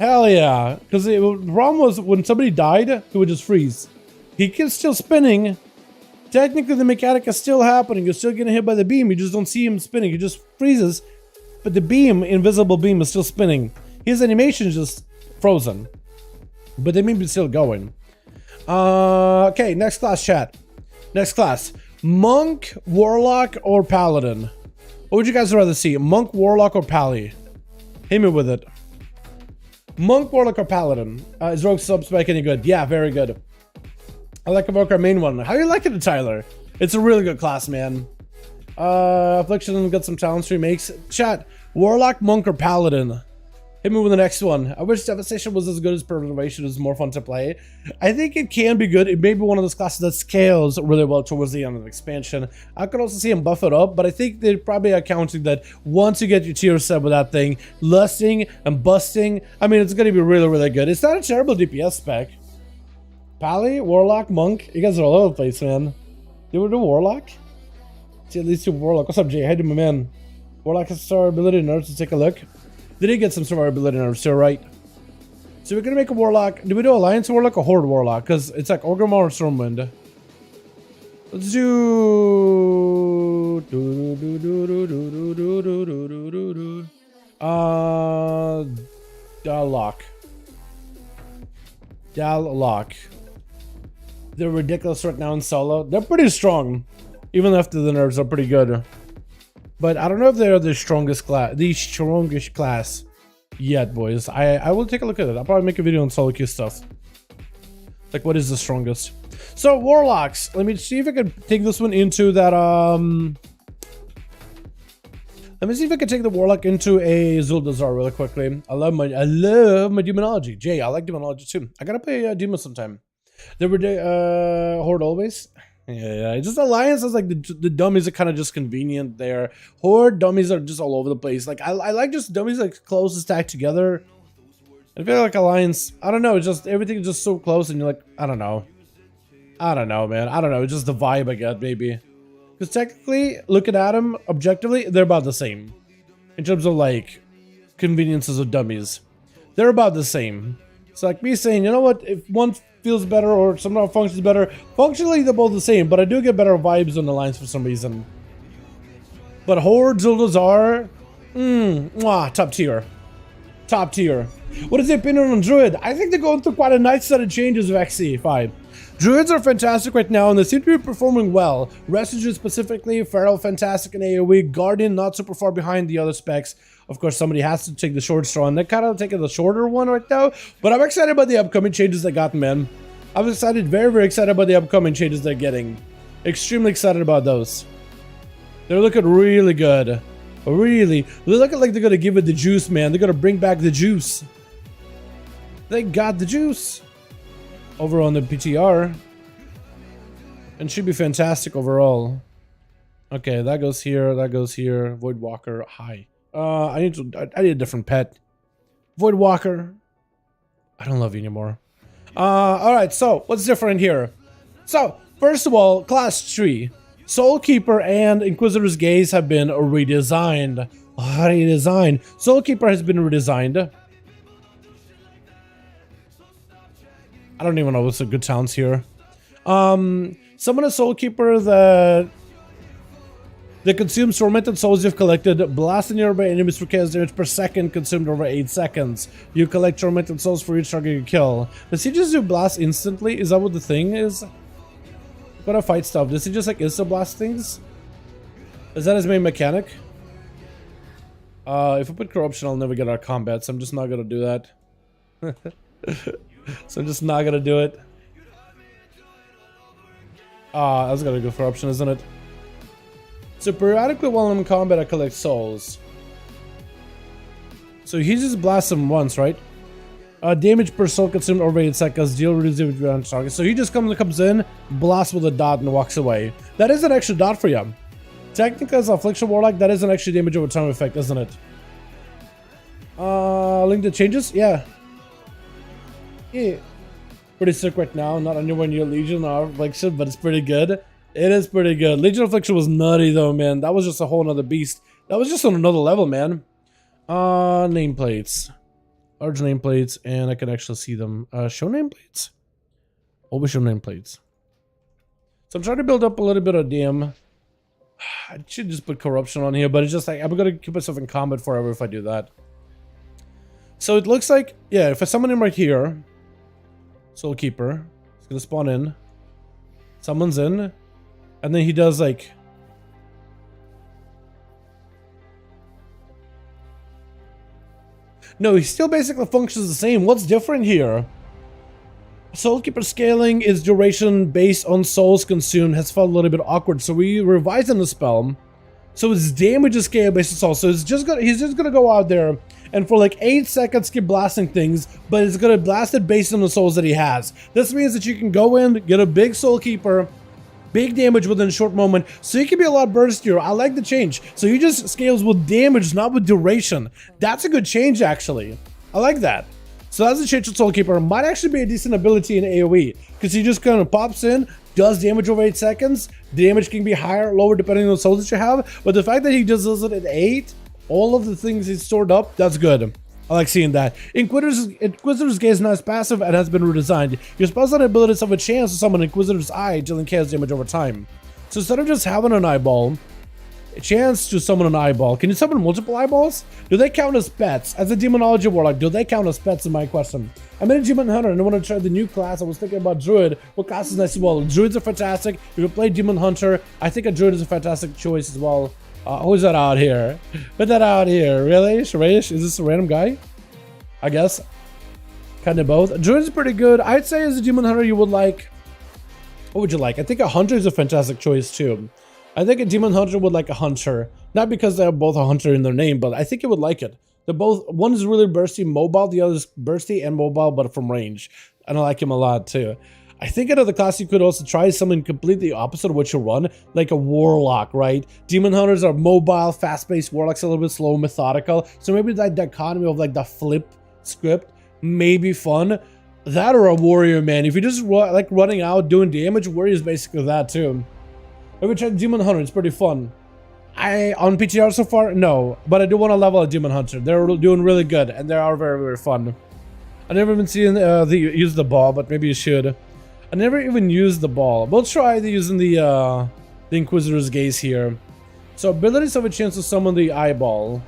Hell yeah. Because the problem was when somebody died, he would just freeze. He keeps still spinning. Technically, the mechanic is still happening. You're still getting hit by the beam. You just don't see him spinning. He just freezes. But the beam, invisible beam, is still spinning. His animation is just frozen. But the beam is still going. Okay, next class, chat. Next class. Monk, Warlock, or Paladin? What would you guys rather see? Monk, Warlock, or Pally? Hit me with it. Monk, Warlock, or Paladin? Is Rogue Subspec any good? Yeah, very good. I like Evoker main one. How you liking it, Tyler? It's a really good class, man. Affliction got some talents remakes. Chat, Warlock, Monk, or Paladin? Hit me with the next one. I wish Devastation was as good as Preservation. It's more fun to play. I think it can be good. It may be one of those classes that scales really well towards the end of the expansion. I could also see him buff it up, but I think they're probably accounting that once you get your tier set with that thing, lusting and busting, I mean, it's going to be really, really good. It's not a terrible DPS spec. Pally, Warlock, Monk. You guys are all over the place, man. You were the Warlock? See, at least two Warlock. What's up, Jay? How do my man? Warlock has survivability nerfs. Let's take a look. They did get some survivability nerfs, you're right. So we're gonna make a Warlock. Do we do Alliance Warlock or Horde Warlock? Because it's like Orgrimmar or Stormwind. Let's do... Dallock. Dallock. They're ridiculous right now in solo. They're pretty strong. Even after the nerfs are pretty good. But I don't know if they're the strongest class yet, boys. I will take a look at it. I'll probably make a video on solo queue stuff. Like, what is the strongest? So, Warlocks. Let me see if I can take this one into that, Let me see if I can take the Warlock into a Zuldazar really quickly. I love my Demonology. Jay, I like Demonology too. I gotta play Demon sometime. There were Horde always. Yeah. Just Alliance is like the dummies are kind of just convenient there. Horde dummies are just all over the place. Like I like just dummies like close and stacked together. I feel like Alliance, I don't know, it's just everything is just so close and you're like, I don't know, man. I don't know. It's just the vibe I get, maybe. Because technically, looking at them objectively, they're about the same in terms of like conveniences of dummies. They're about the same. It's like me saying, you know what, if one feels better or somehow functions better, functionally they're both the same, but I do get better vibes on the lines for some reason. But Horde, Zuldazar, top tier. Top tier. What is the opinion on Druid? I think they're going through quite a nice set of changes with XC5. Druids are fantastic right now and they seem to be performing well. Refuge specifically, Feral fantastic in AoE, Guardian not super far behind the other specs. Of course, somebody has to take the short straw, and they're kind of taking the shorter one right now. But I'm excited about the upcoming changes they got, man. I'm excited, very excited about the upcoming changes they're getting. Extremely excited about those. They're looking really good. Really. They're looking like they're going to give it the juice, man. They're going to bring back the juice. They got the juice. Over on the PTR. And should be fantastic overall. Okay, that goes here, that goes here. Voidwalker, hi. I need a different pet. Voidwalker. I don't love you anymore. Alright, so what's different here? So, first of all, class tree. Soulkeeper and Inquisitor's Gaze have been redesigned. Soulkeeper has been redesigned. I don't even know what's a good sounds here. Summon a Soulkeeper that consumes tormented souls you've collected, blasting nearby enemies for chaos damage per second consumed over 8 seconds. You collect tormented souls for each target you kill. Does he just do blast instantly? Is that what the thing is? Gotta fight stuff. Does he just like insta blast things? Is that his main mechanic? If I put corruption, I'll never get out of combat, so I'm just not gonna do that. So I'm just not gonna do it. I was gonna go for corruption, isn't it? So periodically while I'm in combat, I collect souls. So he just blasts them once, right? Damage per soul consumed over 8 seconds. Deal reduced damage on target. So he just comes in, blasts with a dot, and walks away. That is an extra dot for you. Technically, as Affliction Warlock, that is an extra damage over time effect, isn't it? Link to changes? Yeah. Yeah. Pretty sick right now. Not anywhere near Legion or Affliction, but it's pretty good. It is pretty good. Legion Affliction was nutty though, man. That was just a whole nother beast. That was just on another level, man. Nameplates. Large nameplates, and I can actually see them. Show nameplates? Always show nameplates. So I'm trying to build up a little bit of DM. I should just put corruption on here, but it's just like, I'm gonna keep myself in combat forever if I do that. So it looks like, yeah, if I summon him right here, Soulkeeper, he's gonna spawn in, summons in, and then he does like, no, he still basically functions the same. What's different here? Soulkeeper scaling is duration based on souls consumed has felt a little bit awkward, so we revised in the spell. So his damage is scale based on souls. So he's just gonna go out there and for like 8 seconds keep blasting things, but it's gonna blast it based on the souls that he has. This means that you can go in, get a big Soulkeeper, big damage within a short moment, so you can be a lot burstier. I like the change. So he just scales with damage, not with duration. That's a good change, actually. I like that. So that's a change to Soulkeeper. Might actually be a decent ability in AoE, because he just kind of pops in, does damage over 8 seconds. The damage can be higher or lower depending on the souls that you have, but the fact that he just does it at 8, all of the things he's stored up, that's good. I like seeing that. Inquisitor's Gaze is nice passive and has been redesigned. Your spells and abilities have a chance to summon Inquisitor's Eye, dealing chaos damage over time. So instead of just having an eyeball, a chance to summon an eyeball. Can you summon multiple eyeballs? Do they count as pets? As a Demonology Warlock, do they count as pets is my question. I'm in a Demon Hunter and I want to try the new class. I was thinking about Druid. What class is nice as well? Druids are fantastic. If you play Demon Hunter, I think a Druid is a fantastic choice as well. Who's that out here? Put that out here. Really? Shreyish? Is this a random guy? I guess. Kind of both. Druid is pretty good. I'd say as a Demon Hunter you would like... What would you like? I think a Hunter is a fantastic choice too. I think a Demon Hunter would like a Hunter. Not because they have both a Hunter in their name, but I think you would like it. They're both... One is really bursty mobile, the other is bursty and mobile, but from range. And I like him a lot too. I think another class you could also try is something completely opposite of what you run, like a Warlock, right? Demon Hunters are mobile, fast-paced, Warlock's a little bit slow, methodical. So maybe that dichotomy of like the flip script may be fun. That or a Warrior, man. If you're just like running out, doing damage, Warrior is basically that too. Maybe try Demon Hunter, it's pretty fun. On PTR so far, no. But I do want to level a Demon Hunter. They're doing really good, and they are very, very fun. I've never even seen use the ball, but maybe you should. I never even used the ball. We'll try using the Inquisitor's Gaze here. So abilities have a chance to summon the eyeball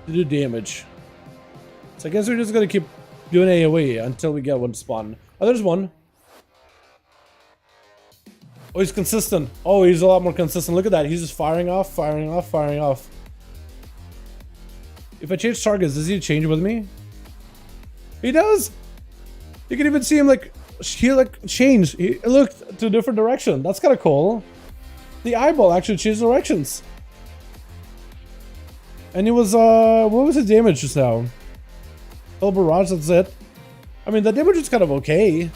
to do damage. So I guess we're just gonna keep doing AoE until we get one to spawn. Oh, there's one. Oh, he's consistent. Oh, he's a lot more consistent. Look at that. He's just firing off, firing off, firing off. If I change targets, does he change with me? He does. You can even see him like change. He looked to a different direction. That's kind of cool. The eyeball actually changed directions. And it was what was his damage just now? Oh, barrage, that's it. I mean, the damage is kind of okay.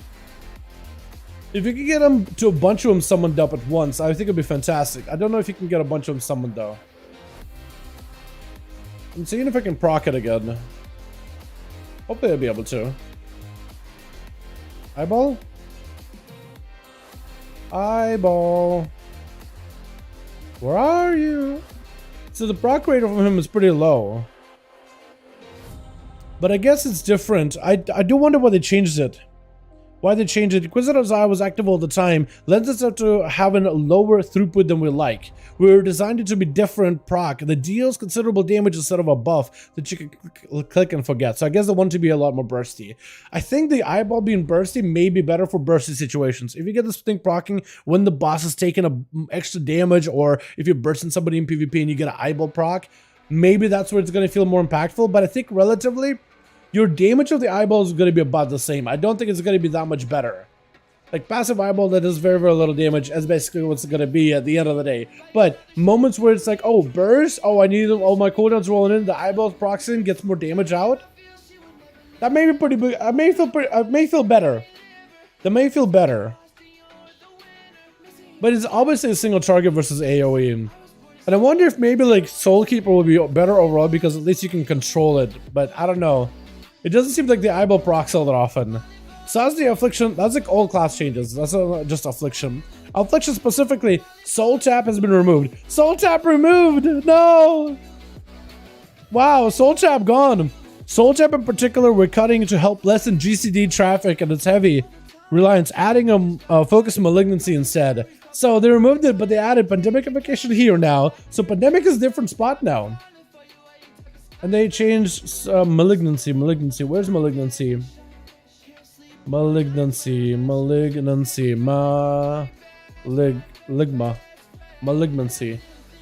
If you can get him to a bunch of them summoned up at once, I think it'd be fantastic. I don't know if you can get a bunch of them summoned though. I'm seeing if I can proc it again. Hopefully I'll be able to. Eyeball? Eyeball. Where are you? So the proc rate from him is pretty low. But I guess it's different. I do wonder why they changed it. Why they changed it? Inquisitor's Eye was active all the time, lends itself to having a lower throughput than we like. We were designed it to be different proc that deals considerable damage instead of a buff that you can click and forget. So I guess they want to be a lot more bursty. I think the eyeball being bursty may be better for bursty situations. If you get this thing procking when the boss is taking a extra damage, or if you're bursting somebody in PvP and you get an eyeball proc, maybe that's where it's going to feel more impactful. But I think relatively, your damage of the eyeball is going to be about the same. I don't think it's going to be that much better. Like passive eyeball that does very, very little damage is basically what's going to be at the end of the day. But moments where it's like, oh, burst, oh, I need all my cooldowns rolling in, the eyeballs proxing gets more damage out. That may be pretty big. I may feel better. That may feel better. But it's obviously a single target versus AoE. And I wonder if maybe like Soul Keeper will be better overall because at least you can control it. But I don't know. It doesn't seem like the eyeball procs all that often. So that's the Affliction. That's like all class changes. That's just Affliction. Affliction specifically, Soul Tap has been removed. Soul Tap removed! No! Wow, Soul Tap gone. Soul Tap in particular, we're cutting to help lessen GCD traffic and its heavy reliance, adding a focus on malignancy instead. So they removed it, but they added Pandemic here now. So Pandemic is a different spot now. And they changed malignancy. Where's malignancy? Malignancy.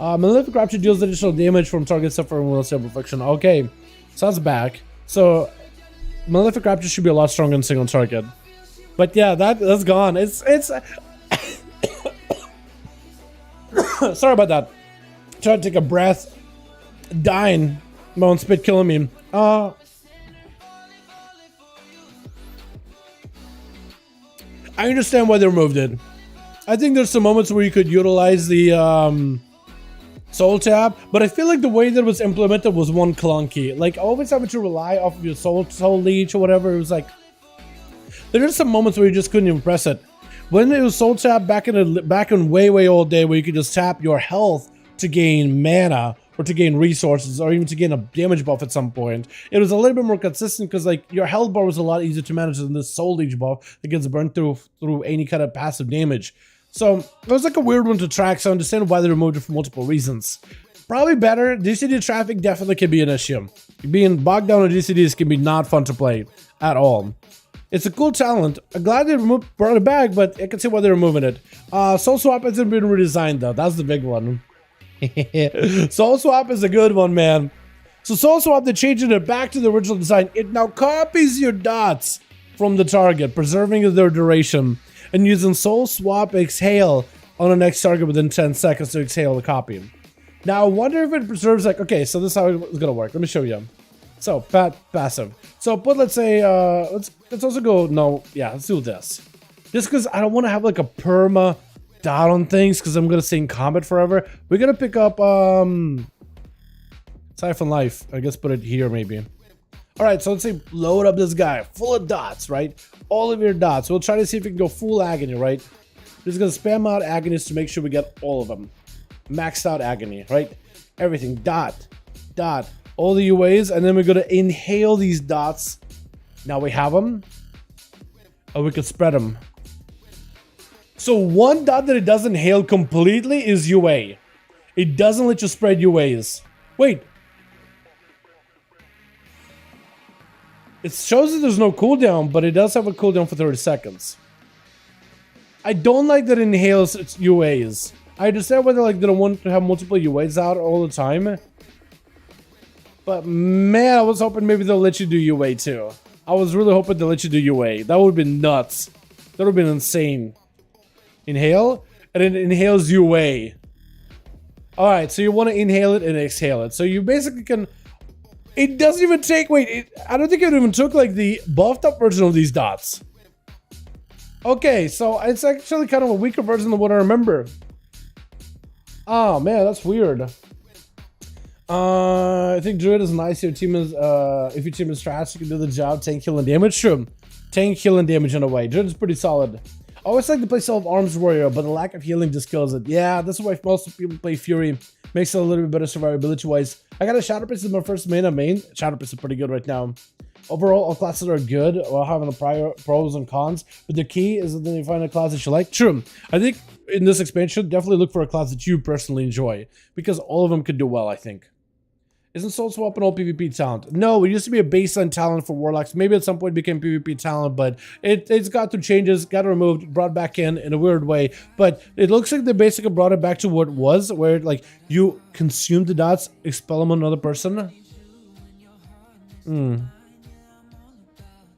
Malefic Rapture deals additional damage from target suffering with Affliction. Okay, so that's back. So Malefic Rapture should be a lot stronger than single target. But yeah, that's gone. It's sorry about that. Trying to take a breath. Dying. My own spit killing me. I understand why they removed it. I think there's some moments where you could utilize the Soul Tap, but I feel like the way that it was implemented was one clunky. Like always having to rely off of your soul leech or whatever. It was like there are some moments where you just couldn't even press it. When it was Soul Tap back in way old day, where you could just tap your health to gain mana or to gain resources or even to gain a damage buff at some point, it was a little bit more consistent because like your health bar was a lot easier to manage than this soul leech buff that gets burned through any kind of passive damage. So it was like a weird one to track, so I understand why they removed it for multiple reasons. Probably better. DCD traffic definitely can be an issue. Being bogged down on DCDs can be not fun to play at all. It's a cool talent. I'm glad they brought it back, but I can see why they're removing it. Soul Swap hasn't been redesigned though. That's the big one. Soul Swap is a good one, man. So Soul Swap, they're changing it back to the original design. It now copies your dots from the target, preserving their duration, and using Soul Swap Exhale on the next target within 10 seconds to exhale the copy. Now I wonder if it preserves like, okay, so this is how it's gonna work. Let me show you. So passive. So put, let's say let's also go, no, yeah, let's do this. Just because I don't want to have like a perma dot on things because I'm going to stay in combat forever. We're going to pick up Siphon Life. I guess put it here maybe. All right, so let's say load up this guy full of dots, right? All of your dots. We'll try to see if we can go full agony, right? Just going to spam out agonies to make sure we get all of them. Maxed out agony, right? Everything, dot, dot, all the UAs, and then we're going to inhale these dots. Now we have them. Or we could spread them. So one dot that it doesn't inhale completely is UA. It doesn't let you spread UAs. Wait. It shows that there's no cooldown, but it does have a cooldown for 30 seconds. I don't like that it inhales its UAs. I understand whether like they don't want to have multiple UAs out all the time. But man, I was hoping maybe they'll let you do UA too. I was really hoping they'll let you do UA. That would have been nuts. That would have been insane. Inhale, and it inhales UA. Alright, so you want to inhale it and exhale it. So you basically can... It doesn't even take... Wait, I don't think it even took like the buffed up version of these dots. Okay, so it's actually kind of a weaker version than what I remember. Oh man, that's weird. I think Druid is nice. Your team is, if your team is trash, you can do the job. Tank, heal, and damage. Sure. Tank, heal, and damage in a way. Druid is pretty solid. I always like to play Self Arms Warrior, but the lack of healing just kills it. Yeah, that's why most people play Fury. Makes it a little bit better survivability wise. I got a Shatterpiece as my first main. Shatterpiece is pretty good right now. Overall, all classes are good while having the pros and cons, but the key is that then you find a class that you like. True. I think in this expansion, definitely look for a class that you personally enjoy, because all of them could do well, I think. Isn't Soul Swap an old PvP talent? No, it used to be a baseline talent for Warlocks. Maybe at some point it became PvP talent, but it's got through changes, got removed, brought back in a weird way. But it looks like they basically brought it back to what it was, where like you consume the dots, expel them on another person.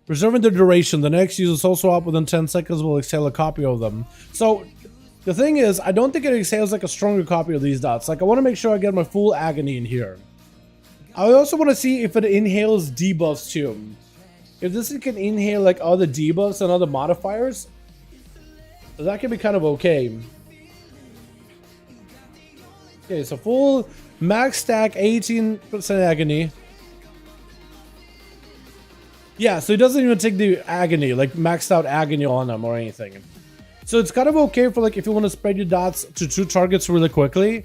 Preserving the duration. The next uses Soul Swap within 10 seconds will exhale a copy of them. So the thing is, I don't think it exhales like a stronger copy of these dots. Like I want to make sure I get my full agony in here. I also want to see if it inhales debuffs too. If this can inhale like other debuffs and other modifiers, that can be kind of okay. Okay, so full max stack, 18% agony. Yeah, so it doesn't even take the agony, like maxed out agony on them or anything. So it's kind of okay for like if you want to spread your dots to 2 targets really quickly.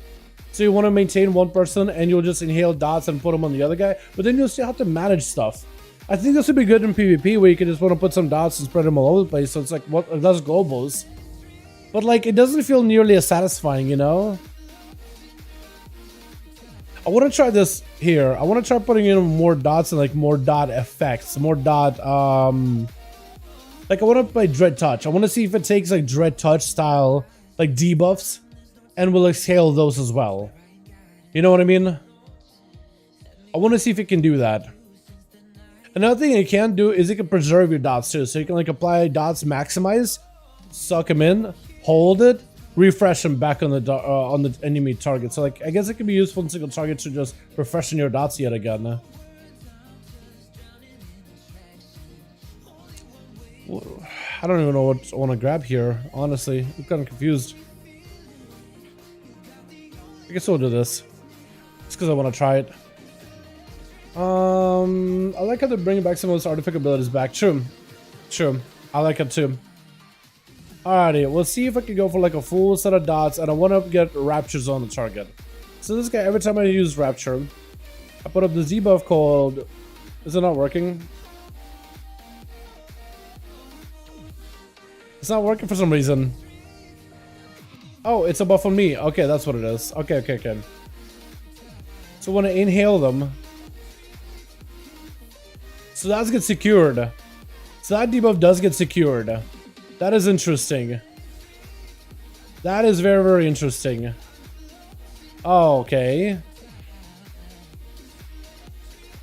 So you want to maintain one person and you'll just inhale dots and put them on the other guy, but then you'll still have to manage stuff. I think this would be good in PvP where you can just want to put some dots and spread them all over the place. So it's like what it does globals, but like it doesn't feel nearly as satisfying, you know. I want to try this here. I want to try putting in more dots and like more dot effects, more dot. Like I want to play Dread Touch. I want to see if it takes like Dread Touch style like debuffs. And we'll exhale those as well. You know what I mean? I want to see if it can do that. Another thing it can do is it can preserve your dots too. So you can like apply dots, maximize, suck them in, hold it, refresh them back on the enemy target. So like I guess it can be useful in single targets to just refreshing your dots yet again. I don't even know what I want to grab here. Honestly, I'm kind of confused. I guess we'll do this. Just because I want to try it. I like how they're bringing back some of those artifact abilities back. True. True. I like it too. Alrighty, we'll see if I can go for like a full set of dots, and I want to get raptures on the target. So this guy, every time I use rapture, I put up this debuff called... Is it not working? It's not working for some reason. Oh, it's a buff on me. Okay, that's what it is. Okay. So when I inhale them... So that gets secured. So that debuff does get secured. That is interesting. That is very, very interesting. Oh, okay.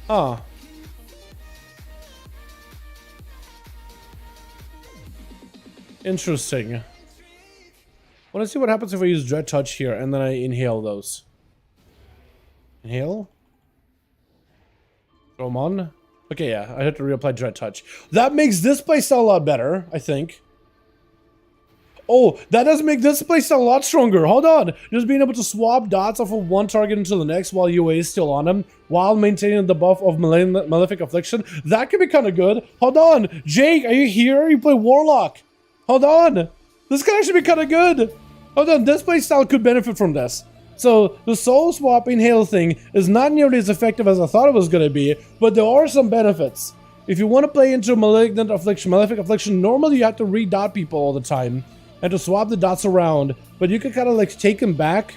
Oh. Interesting. I want to see what happens if I use Dread Touch here and then I inhale those. Inhale? Throw them on? Okay, yeah, I have to reapply Dread Touch. That makes this playstyle a lot better, I think. Oh, that does make this place a lot stronger. Hold on. Just being able to swap dots off of one target into the next while UA is still on them, while maintaining the buff of Malefic Affliction. That could be kind of good. Hold on. Jake, are you here? You play Warlock. Hold on. This could actually be kind of good. Hold on. This playstyle could benefit from this. So the soul swapping hail thing is not nearly as effective as I thought it was going to be, but there are some benefits. If you want to play into Malefic Affliction, normally you have to re-dot people all the time and to swap the dots around, but you can kind of like take them back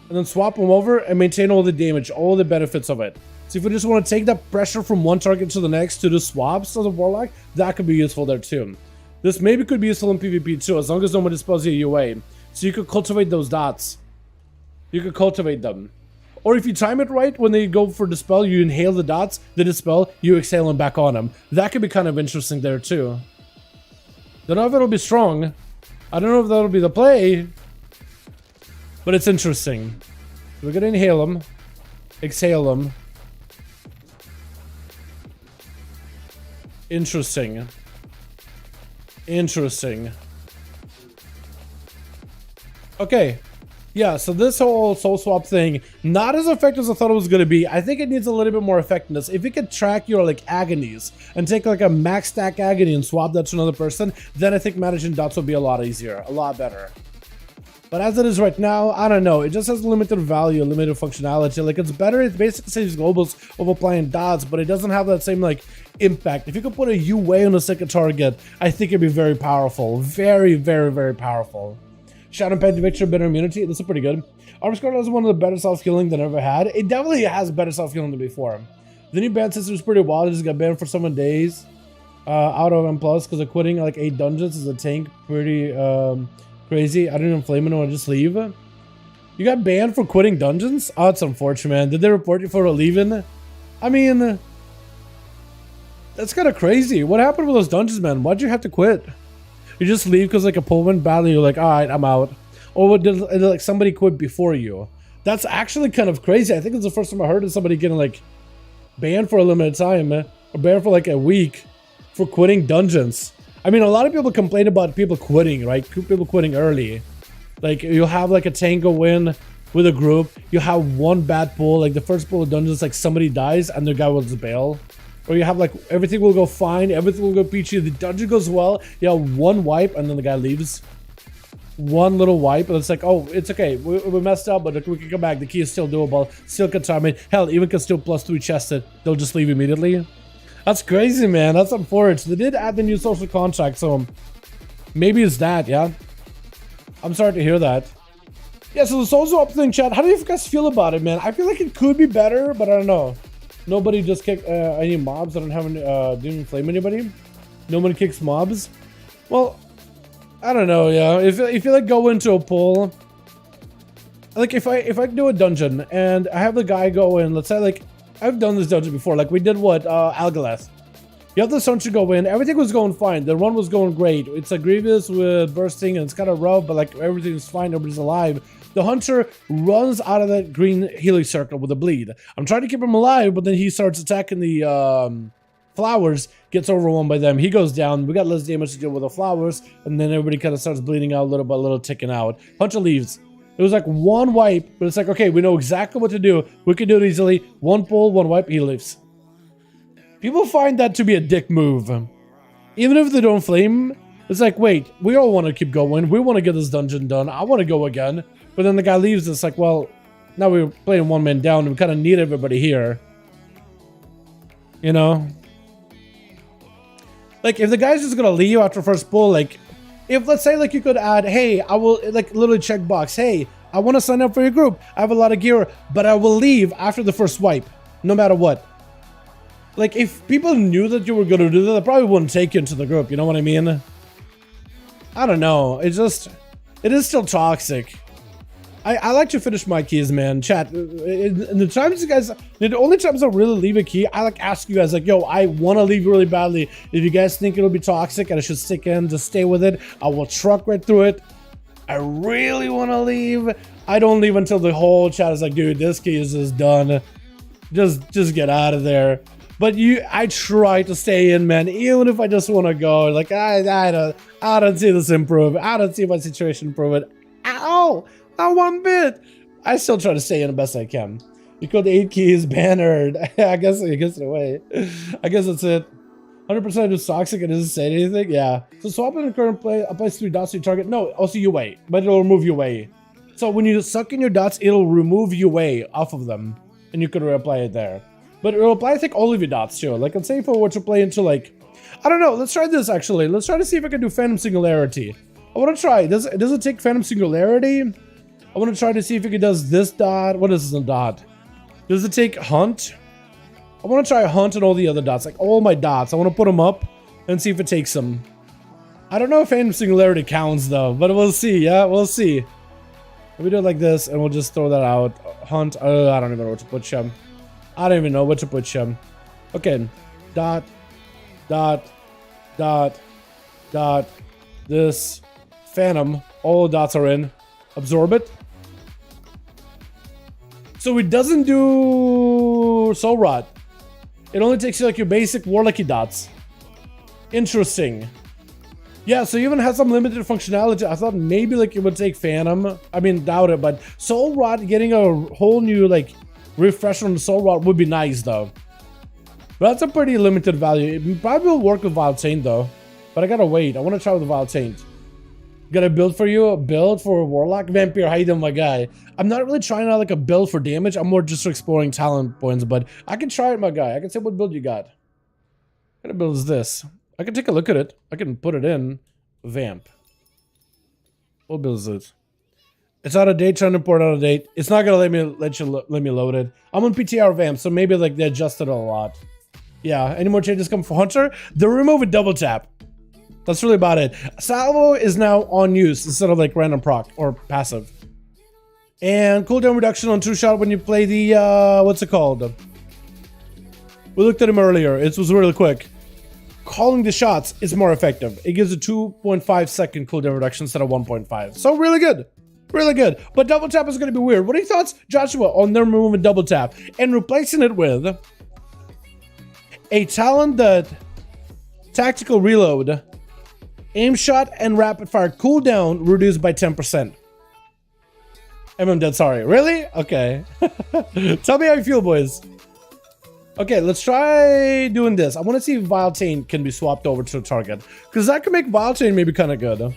and then swap them over and maintain all the damage, all the benefits of it. So if you just want to take that pressure from one target to the next to the swaps of the Warlock, that could be useful there too. This maybe could be useful in PvP too, as long as nobody dispels your UA. So you could cultivate those dots. You could cultivate them. Or if you time it right, when they go for dispel, you inhale the dots, they dispel, you exhale them back on them. That could be kind of interesting there too. Don't know if it'll be strong. I don't know if that'll be the play. But it's interesting. We're gonna inhale them. Exhale them. Interesting. Interesting. Okay. Yeah, so this whole soul swap thing, not as effective as I thought it was going to be. I think it needs a little bit more effectiveness. If you could track your like agonies and take like a max stack agony and swap that to another person, then I think managing dots would be a lot easier, a lot better. But as it is right now, I don't know. It just has limited value, limited functionality. Like it's better, it basically saves globals of applying dots, but it doesn't have that same like impact. If you could put a UA on a second target, I think it'd be very powerful. Very, very, very powerful. Shadow Pet Victor, better immunity. This is pretty good. Armscar has one of the better self-healing than I ever had. It definitely has better self-healing than before. The new ban system is pretty wild. It just got banned for 7 days. Out of M+ because of quitting like 8 dungeons as a tank. Pretty crazy. I didn't even flame it. I just leave. You got banned for quitting dungeons? Oh, it's unfortunate, man. Did they report you for leaving? I mean, that's kind of crazy. What happened with those dungeons, man? Why'd you have to quit? You just leave because like a pull went badly, you're like, alright, I'm out. Or did like somebody quit before you? That's actually kind of crazy. I think it's the first time I heard of somebody getting like banned for a limited time, or banned for like a week for quitting dungeons. I mean, a lot of people complain about people quitting, right? People quitting early. Like you'll have like a tango win with a group, you have one bad pull, like the first pull of dungeons, like somebody dies and the guy will just bail. Or you have like everything will go fine, everything will go peachy, the dungeon goes well, you have one wipe and then the guy leaves. One little wipe and it's like, oh, it's okay, we messed up, but we can come back, the key is still doable, still can time it, hell, even can still +3 chest it, they'll just leave immediately. That's crazy, man, that's unfortunate. They did add the new social contract, so maybe it's that, yeah? I'm sorry to hear that. Yeah, so the soul swap thing, chat, how do you guys feel about it, man? I feel like it could be better, but I don't know. Nobody just kicked any mobs. I don't have any, didn't flame anybody. Nobody kicks mobs. Well, I don't know. Yeah, if you like go into a pool, like if I do a dungeon and I have the guy go in, let's say like I've done this dungeon before. Like we did what Algaleth. You have the dungeon go in. Everything was going fine. The run was going great. It's a Grievous with bursting and it's kind of rough, but like everything's fine. Everybody's alive. The hunter runs out of that green healing circle with a bleed. I'm trying to keep him alive, but then he starts attacking the flowers, gets overwhelmed by them. He goes down. We got less damage to deal with the flowers, and then everybody kind of starts bleeding out little by little, ticking out. Hunter leaves. It was like one wipe, but it's like, okay, we know exactly what to do. We can do it easily. One pull, one wipe, he leaves. People find that to be a dick move. Even if they don't flame, it's like, wait, we all want to keep going. We want to get this dungeon done. I want to go again. But then the guy leaves, it's like, well, now we're playing one man down, and we kind of need everybody here. You know? Like, if the guy's just gonna leave after first pull, like, if, let's say, like, you could add, hey, I will, like, literally check box, hey, I want to sign up for your group, I have a lot of gear, but I will leave after the first wipe, no matter what. Like, if people knew that you were gonna do that, they probably wouldn't take you into the group, you know what I mean? I don't know, it is still toxic. I like to finish my keys, man. Chat, in the times you guys, the only times I really leave a key, I like ask you guys, like, yo, I want to leave really badly. If you guys think it'll be toxic and I should stick in, just stay with it. I will truck right through it. I really want to leave. I don't leave until the whole chat is like, dude, this key is just done. Just get out of there. But I try to stay in, man, even if I just want to go. Like, I don't see this improve. I don't see my situation improve. Ow! Not one bit. I still try to stay in the best I can. You called 8 keys bannered. I guess in a way. I guess that's it. 100% is toxic and doesn't say anything. Yeah. So swap in the current play. Applies 3 dots to your target. No, also UA, but it'll remove UA. So when you suck in your dots, it'll remove UA off of them, and you could reapply it there. But it'll apply, I think, all of your dots too. Like, let's say if I were to play into like, I don't know. Let's try this actually. Let's try to see if I can do Phantom Singularity. I want to try. Does it take Phantom Singularity? I want to try to see if it does this dot. What is this dot? Does it take Hunt? I want to try Hunt and all the other dots, like all my dots. I want to put them up and see if it takes them. I don't know if Phantom Singularity counts though, but we'll see. Yeah, we'll see. We do it like this, and we'll just throw that out. Hunt. I don't even know what to put him. I don't even know what to put him. Okay. Dot. Dot. Dot. Dot. This. Phantom. All the dots are in. Absorb it. So it doesn't do Soul Rot. It only takes you like your basic Warlocky dots. Interesting. Yeah, so it even has some limited functionality. I thought maybe like it would take Phantom. I mean, doubt it, but Soul Rot, getting a whole new like refresh on the Soul Rot would be nice though. But that's a pretty limited value. It probably will work with Vile Taint though. But I gotta wait. I want to try with the Vile Taint. Got a build for you? A build for Warlock? Vampire, how you doing, my guy? I'm not really trying out like a build for damage. I'm more just exploring talent points, but I can try it, my guy. I can say what build you got. What kind of build is this? I can take a look at it. I can put it in. Vamp. What build is it? It's out of date. Trying to import out of date. It's not gonna let me load it. I'm on PTR Vamp, so maybe like they adjusted a lot. Yeah. Any more changes come for Hunter? They're removing double tap. That's really about it. Salvo is now on use instead of like random proc or passive. And cooldown reduction on 2-shot when you play the, what's it called? We looked at him earlier. It was really quick. Calling the shots is more effective. It gives a 2.5 second cooldown reduction instead of 1.5. So really good. Really good. But double tap is going to be weird. What are your thoughts, Joshua, on them removing double tap and replacing it with a talent that tactical reload, aim shot, and rapid fire cooldown reduced by 10%. I'm dead sorry. Really? Okay. Tell me how you feel, boys. Okay, let's try doing this. I want to see if Vile Taint can be swapped over to the target, because that could make Vile Taint maybe kind of good.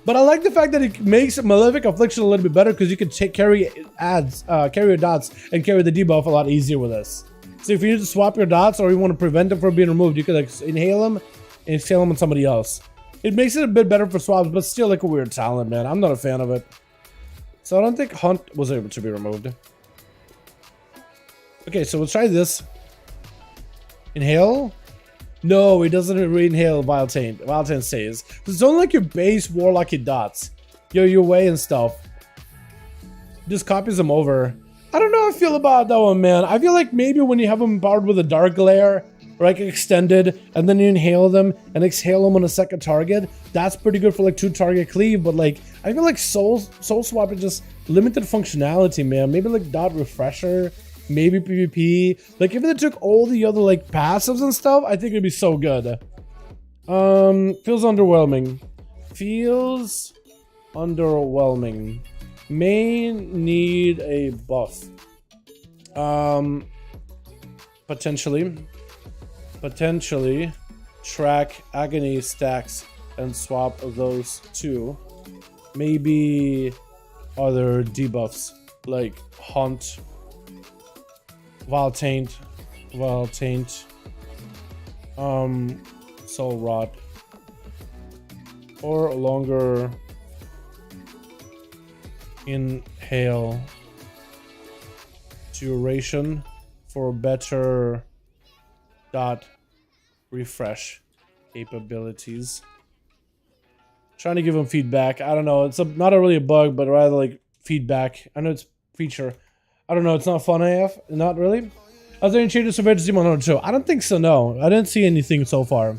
But I like the fact that it makes Malefic Affliction a little bit better, because you can carry your dots and carry the debuff a lot easier with this. So if you need to swap your dots or you want to prevent them from being removed, you can like inhale them and exhale them on somebody else. It makes it a bit better for swaps, but still like a weird talent, man. I'm not a fan of it. So I don't think Hunt was able to be removed. Okay, so we'll try this. Inhale? No, it doesn't re-inhale Vile Taint. Vile Taint stays. It's only like your base Warlocky dots. Your way and stuff. Just copies them over. I don't know how I feel about that one, man. I feel like maybe when you have them powered with a Dark Glare, or like extended, and then you inhale them and exhale them on a second target, that's pretty good for like 2-target cleave. But like, I feel like Soul Swap is just limited functionality, man. Maybe like dot refresher, maybe PvP. Like if they took all the other like passives and stuff, I think it'd be so good. Feels underwhelming. Feels underwhelming. May need a buff. Potentially track agony stacks and swap those two. Maybe other debuffs like Hunt, Vile Taint, Soul Rot, or longer inhale duration for better dot refresh capabilities. Trying to give them feedback. I don't know. It's not really a bug, but rather like feedback. I know it's feature. I don't know. It's not fun AF. Not really. Are there any changes to Surveillance Demon on 2? I don't think so. No, I didn't see anything so far.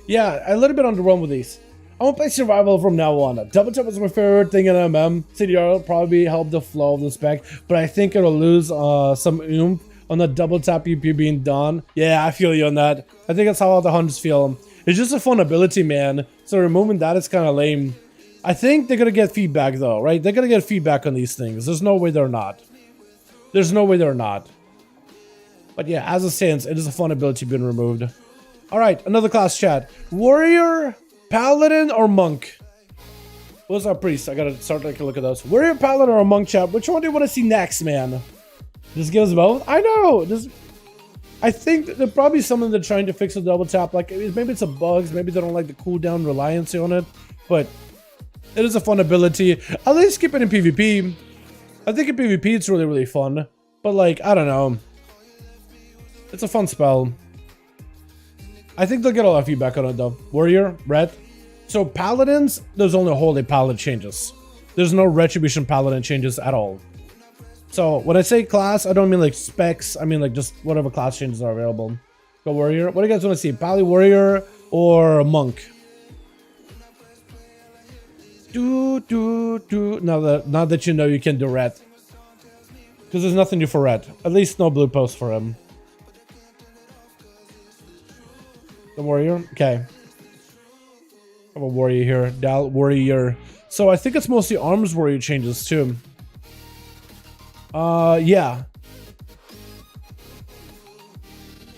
Yeah, a little bit underwhelmed with these. I'm gonna play Survival from now on. Double tap was my favorite thing in MM. CDR will probably help the flow of the spec, but I think it'll lose some oomph on the double tap EP being done. Yeah, I feel you on that. I think that's how all the hunters feel. It's just a fun ability, man. So removing that is kind of lame. I think they're gonna get feedback though, right? They're gonna get feedback on these things. There's no way they're not. There's no way they're not. But yeah, as it stands, it is a fun ability being removed. All right, another class chat. Warrior, Paladin, or Monk? What's our priest? I gotta start taking a look at those. Warrior, Paladin, or Monk chat? Which one do you want to see next, man? Just give us both? I know. I think there's probably something they're trying to fix with double tap. Like maybe it's a bugs, maybe they don't like the cooldown reliance on it, but it is a fun ability. At least keep it in PvP. I think in PvP it's really, really fun. But like, I don't know. It's a fun spell. I think they'll get a lot of feedback on it though. Warrior, red. So Paladins, there's only Holy Paladin changes. There's no Retribution Paladin changes at all. So when I say class, I don't mean like specs. I mean like just whatever class changes are available. Go Warrior. What do you guys want to see? Pally, Warrior, or Monk? Now that you know you can do red. Because there's nothing new for red. At least no blue post for him. The Warrior? Okay. I have a Warrior here. Warrior. So I think it's mostly arms Warrior changes too. Yeah.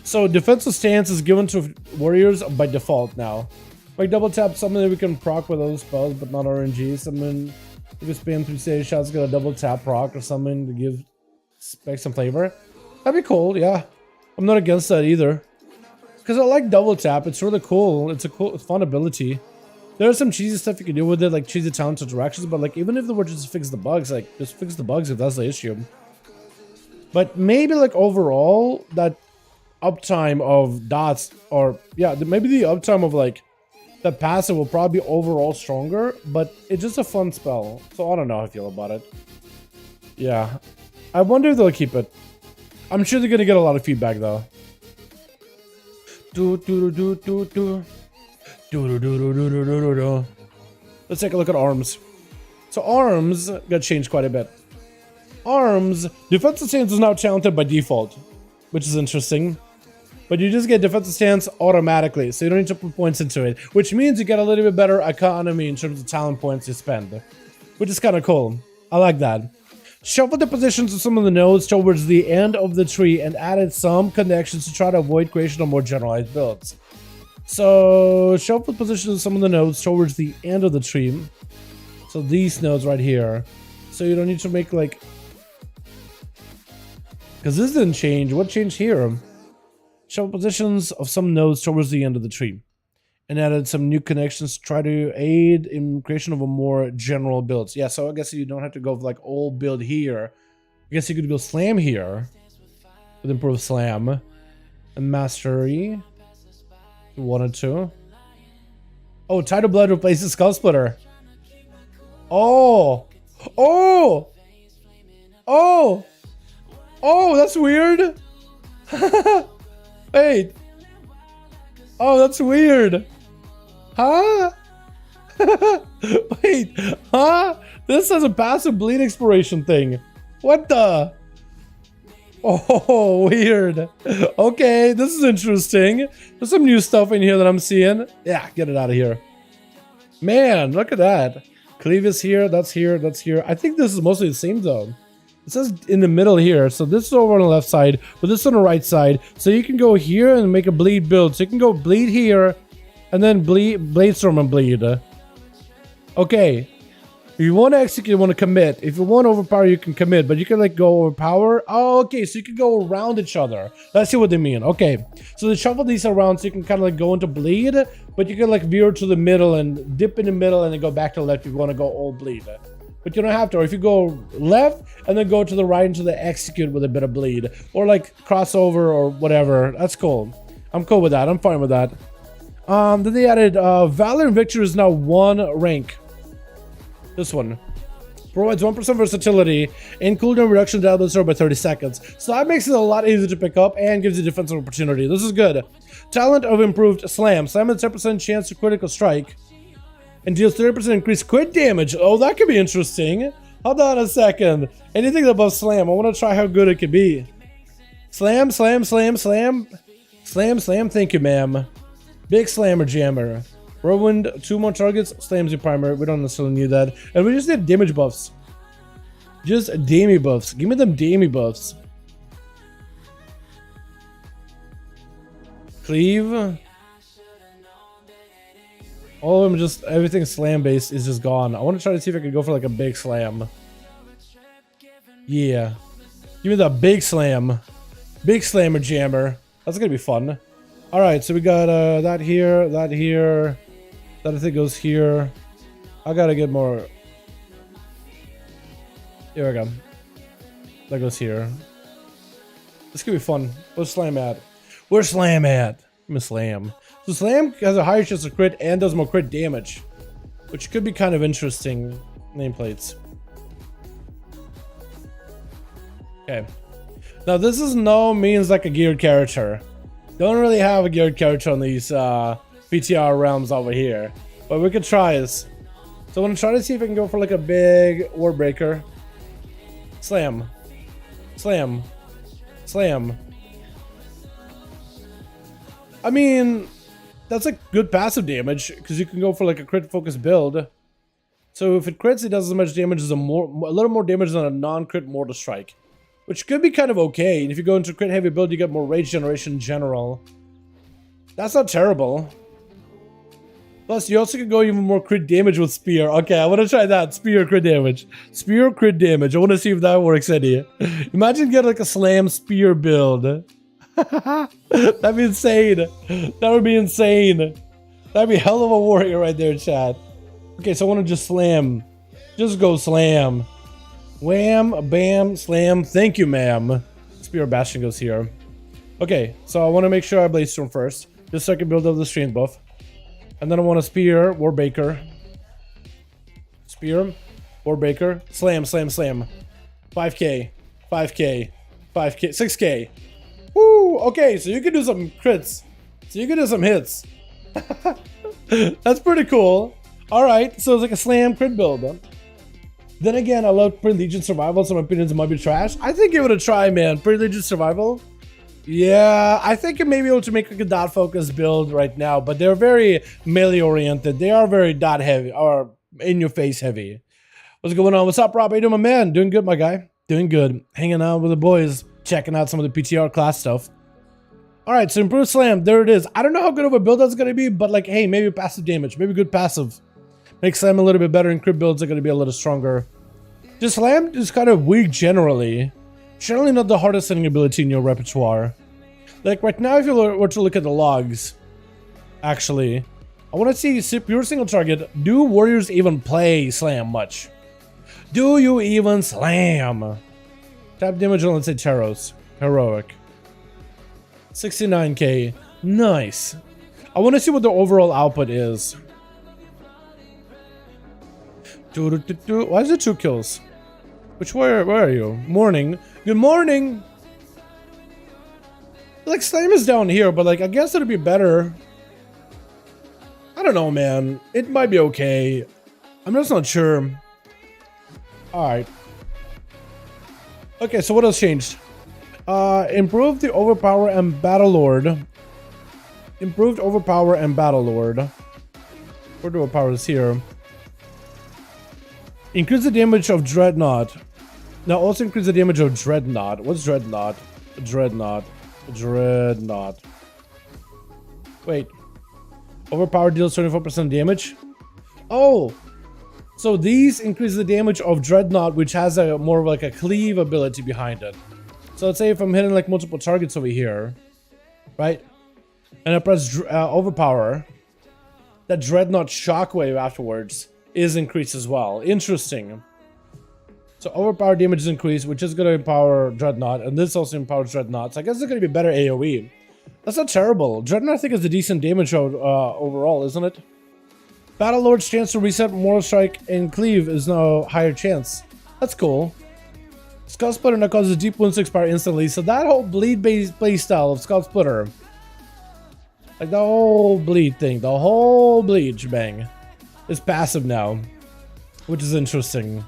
So defensive stance is given to warriors by default now. Like double tap something that we can proc with other spells, but not RNG. Something if you spam 3 stage shots, get a double tap proc or something to give specs some flavor. That'd be cool, yeah. I'm not against that either. Because I like double tap, it's really cool. It's a cool, fun ability. There's some cheesy stuff you can do with it, like cheesy talent interactions, but like even if they were just fix the bugs, like just fix the bugs if that's the issue. But maybe like overall, that uptime of dots, or yeah, maybe the uptime of like the passive will probably be overall stronger, but it's just a fun spell. So I don't know how I feel about it. Yeah. I wonder if they'll keep it. I'm sure they're gonna get a lot of feedback though. Let's take a look at arms. So arms got changed quite a bit. Arms, defensive stance is now talented by default, which is interesting. But you just get defensive stance automatically, so you don't need to put points into it, which means you get a little bit better economy in terms of talent points you spend, which is kind of cool. I like that. Shuffle the positions of some of the nodes towards the end of the tree and added some connections to try to avoid creation of more generalized builds. So shuffle positions of some of the nodes towards the end of the tree. So these nodes right here. So you don't need to make like... Because this didn't change. What changed here? Shuffle positions of some nodes towards the end of the tree. And added some new connections to try to aid in creation of a more general builds. Yeah, so I guess you don't have to go for like old build here. I guess you could go slam here. With improved slam. And mastery. If you wanted to. Oh, Tidal Blood replaces Skull Splitter. Oh! Oh! Oh! Oh, that's weird! Wait! Oh, that's weird! Huh? Wait, huh? This has a passive bleed exploration thing. What the? Oh, weird. Okay, this is interesting. There's some new stuff in here that I'm seeing. Yeah, get it out of here. Man, look at that. Cleave is here, that's here, that's here. I think this is mostly the same though. It says in the middle here, so this is over on the left side, but this is on the right side. So you can go here and make a bleed build. So you can go bleed here, and then blade storm and bleed. Okay. If you want to execute, you want to commit. If you want to overpower, you can commit, but you can like go overpower. Oh, okay, so you can go around each other. Let's see what they mean. Okay, so they shuffle these around so you can kind of like go into bleed, but you can like veer to the middle and dip in the middle and then go back to the left if you want to go all bleed. But you don't have to. Or if you go left and then go to the right into the execute with a bit of bleed, or like crossover or whatever, that's cool. I'm cool with that. I'm fine with that. Then they added Valor and Victory is now 1 rank. This one provides 1% versatility and cooldown reduction down the sword by 30 seconds. So that makes it a lot easier to pick up and gives you defensive opportunity. This is good. Talent of improved slam. Slam has 10% chance to critical strike and deals 30% increased crit damage. Oh, that could be interesting. Hold on a second. Anything above slam, I want to try how good it could be. Slam, slam, slam, slam. Slam, slam, thank you, ma'am. Big slammer jammer. Whirlwind, 2 more targets, slams your primary. We don't necessarily need that. And we just need damage buffs. Just damage buffs. Give me them damage buffs. Cleave. All of them just, everything slam based is just gone. I want to try to see if I can go for like a big slam. Yeah. Give me the big slam. Big slammer jammer. That's gonna be fun. Alright, so we got that here, that here. That I think goes here. I gotta get more. Here we go. That goes here. This could be fun. Where's Slam at? Where's Slam at? Give me Slam. So Slam has a higher chance of crit and does more crit damage, which could be kind of interesting nameplates. Okay. Now this is no means like a geared character. Don't really have a geared character on these PTR realms over here, but we could try this. So I'm gonna try to see if I can go for like a big ward breaker. Slam, slam, slam. I mean, that's like good passive damage because you can go for like a crit focus build. So if it crits, it does as much damage as a little more damage than a non-crit mortal strike, which could be kind of okay. And if you go into crit heavy build, you get more rage generation in general. That's not terrible. Plus, you also can go even more crit damage with spear. Okay, I want to try that. Spear crit damage. Spear crit damage. I want to see if that works any. Imagine getting like a slam spear build. That'd be insane. That would be insane. That'd be hell of a warrior right there, chat. Okay, so I want to just slam. Just go slam. Wham, bam, slam. Thank you, ma'am. Spear Bastion goes here. Okay, so I want to make sure I Blaze Storm first, just so I can build up the strength buff. And then I want to Spear, Warbreaker. Spear, Warbreaker. Slam, slam, slam. 5k, 5k, 5k, 6k. Woo! Okay, so you can do some crits. So you can do some hits. That's pretty cool. Alright, so it's like a slam crit build. Then again, I love Pretty Legion Survival, so my opinions might be trash. I think give it a try, man. Pretty Legion Survival. Yeah, I think it may be able to make like a dot focus build right now, but they're very melee oriented. They are very dot heavy or in your face heavy. What's going on? What's up, Rob? How you doing, my man? Doing good, my guy. Doing good. Hanging out with the boys, checking out some of the PTR class stuff. All right, so improved slam. There it is. I don't know how good of a build that's gonna be, but like, hey, maybe passive damage, maybe good passive. Make slam a little bit better, and crit builds are gonna be a little stronger. Just slam is kind of weak generally. Generally not the hardest hitting ability in your repertoire. Like right now, if you were to look at the logs, actually, I want to see pure single target. Do warriors even play slam much? Do you even slam? Tap damage on, let's say, Taros. Heroic. 69k. Nice. I want to see what the overall output is. Why is it 2 kills? Where are you? Morning. Good morning. Like slam is down here, but like I guess it'd be better. I don't know, man. It might be okay. I'm just not sure. Alright. Okay, so what else changed? Improved the overpower and battle lord. Improved overpower and battle lord. Where do overpower is here? Increase the damage of Dreadnought. Now also increase the damage of Dreadnought. What's Dreadnought? Dreadnought. Dreadnought. Wait. Overpower deals 24% damage? Oh! So these increase the damage of Dreadnought, which has a more of like a cleave ability behind it. So let's say if I'm hitting like multiple targets over here, right? And I press overpower, that Dreadnought shockwave afterwards is increased as well. Interesting. So overpower damage is increased, which is going to empower Dreadnought, and this also empowers Dreadnought. So I guess it's going to be better AoE. That's not terrible. Dreadnought I think is a decent damage overall, isn't it? Battle Lord's chance to reset Mortal Strike and Cleave is now higher chance. That's cool. Skull Splitter now causes deep wounds to expire instantly. So that whole bleed-based playstyle of Skull Splitter, like the whole bleed thing, the whole bleed shebang, is passive now, which is interesting.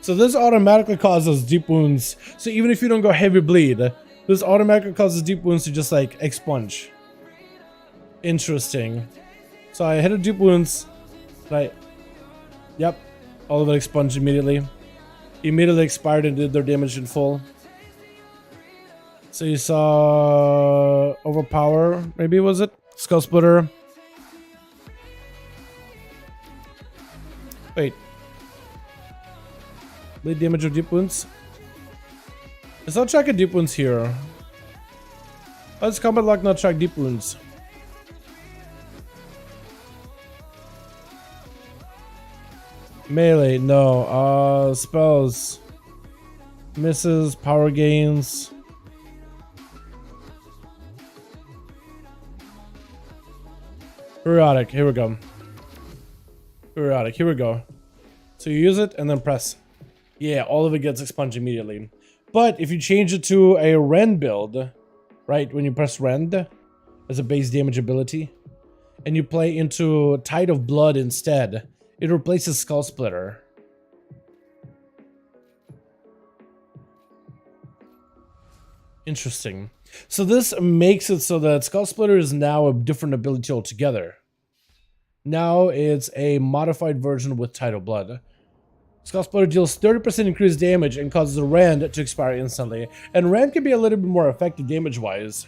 So this automatically causes deep wounds. So even if you don't go heavy bleed, this automatically causes deep wounds to just like expunge. Interesting. So I hit a deep wounds. Right. Yep. All of it expunged immediately. Immediately expired and did their damage in full. So you saw overpower, maybe was it? Skull splitter. Wait. Bleed damage or deep wounds? Let's not track a deep wounds here. Why does combat lock not track deep wounds? Melee, no. Spells. Misses, power gains. Periodic, here we go. Periodic, here we go. So you use it and then press. Yeah, all of it gets expunged immediately. But if you change it to a rend build, right, when you press rend as a base damage ability, and you play into Tide of Blood instead, it replaces Skull Splitter. Interesting. So this makes it so that Skull Splitter is now a different ability altogether. Now it's a modified version with Tide of Blood. Skull Splitter deals 30% increased damage and causes the Rend to expire instantly. And Rend can be a little bit more effective damage-wise.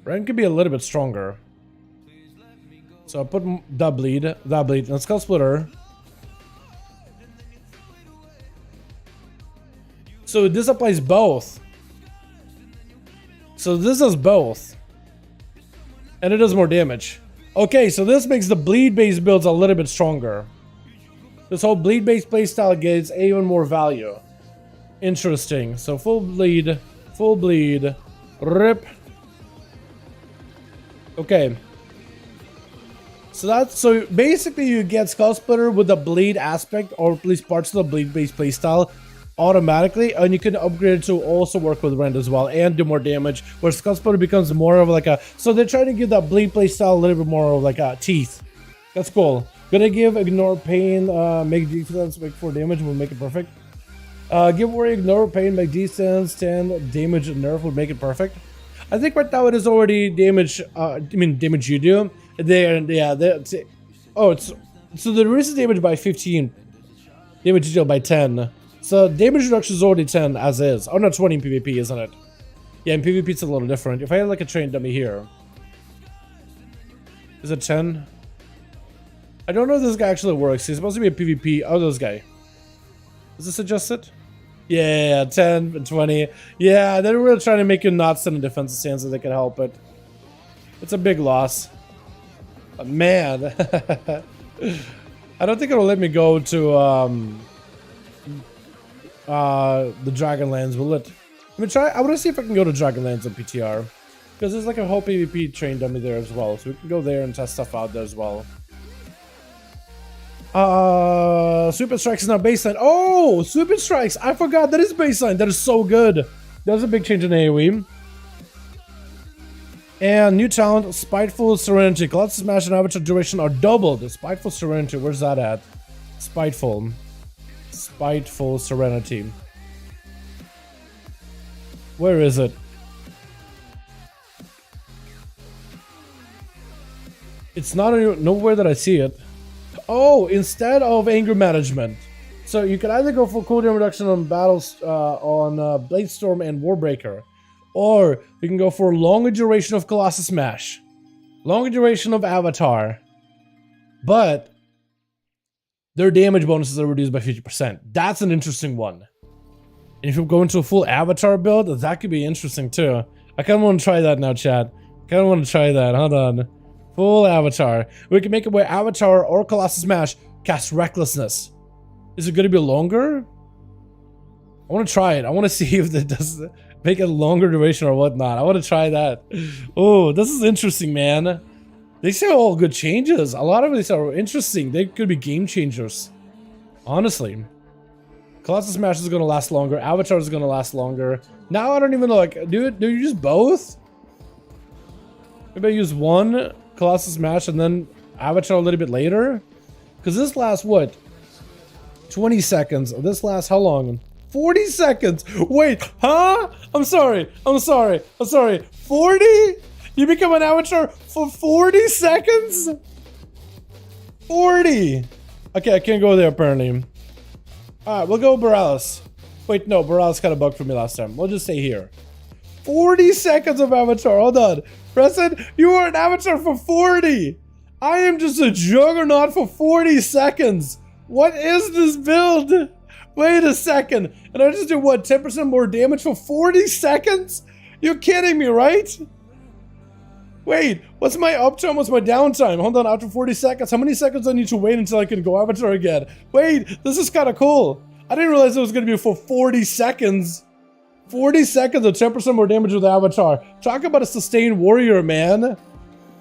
Rend can be a little bit stronger. So I put that bleed, and Skull Splitter. So this applies both. So this does both. And it does more damage. Okay, so this makes the bleed-based builds a little bit stronger. This whole bleed-based playstyle gets even more value. Interesting. So full bleed, rip. Okay. So basically you get Skull Splitter with the bleed aspect, or at least parts of the bleed-based playstyle automatically, and you can upgrade it to also work with Rend as well and do more damage, where Skull Splitter becomes more of like a... So they're trying to give that bleed playstyle a little bit more of like a teeth. That's cool. Gonna give Ignore Pain, make defense, make 4 damage, will make it perfect. Give Worry, Ignore Pain, make defense, 10 damage, nerf would make it perfect. I think right now it is already damage, damage you do. So the reduces damage by 15, damage you deal by 10. So damage reduction is already 10 as is. Oh no, 20 in PvP, isn't it? Yeah, in PvP it's a little different. If I had like a trained dummy here, is it 10? I don't know if this guy actually works. He's supposed to be a PvP. Oh, this guy. Does this adjust it? Yeah, 10 and 20. Yeah, they're really trying to make you not send a defensive stance so they can help it. It's a big loss. But man. I don't think it'll let me go to the Dragonlands, will it? Let me try. I want to see if I can go to Dragonlands on PTR. Because there's like a whole PvP train dummy there as well. So we can go there and test stuff out there as well. Super Strikes is now baseline. Oh, Super Strikes! I forgot that is baseline. That is so good. That's a big change in AoE. And new talent, Spiteful Serenity. Colossus Smash and Avatar duration are doubled. Spiteful Serenity, where's that at? Spiteful Serenity. Where is it? It's not nowhere that I see it. Oh, instead of anger management. So you can either go for cooldown reduction on battles on Bladestorm and Warbreaker, or you can go for longer duration of Colossus Smash, longer duration of Avatar, but their damage bonuses are reduced by 50%. That's an interesting one. And if you go into a full Avatar build, that could be interesting too. I kind of want to try that now, chat. I kind of want to try that. Hold on. Full Avatar. We can make it where Avatar or Colossus Smash cast Recklessness. Is it going to be longer? I want to try it. I want to see if it does make it longer duration or whatnot. I want to try that. Oh, this is interesting, man. They say all good changes. A lot of these are interesting. They could be game changers. Honestly. Colossus Smash is going to last longer. Avatar is going to last longer. Now I don't even know, like, do you use both? Maybe I use one Colossus Smash and then Avatar a little bit later? Because this lasts, what? 20 seconds. This lasts how long? 40 seconds. Wait, huh? I'm sorry. 40? You become an avatar for 40 seconds? 40. Okay, I can't go there apparently. Alright, we'll go Borealis. Wait, no, Borealis kind of bugged for me last time. We'll just stay here. 40 seconds of avatar. Hold on. Preston, you are an avatar for 40. I am just a juggernaut for 40 seconds. What is this build? Wait a second. And I just do what? 10% more damage for 40 seconds? You're kidding me, right? Wait, what's my uptime? What's my downtime? Hold on, after 40 seconds. How many seconds do I need to wait until I can go avatar again? Wait, this is kind of cool. I didn't realize it was going to be for 40 seconds. 40 seconds of 10% more damage with avatar. Talk about a sustained warrior, man.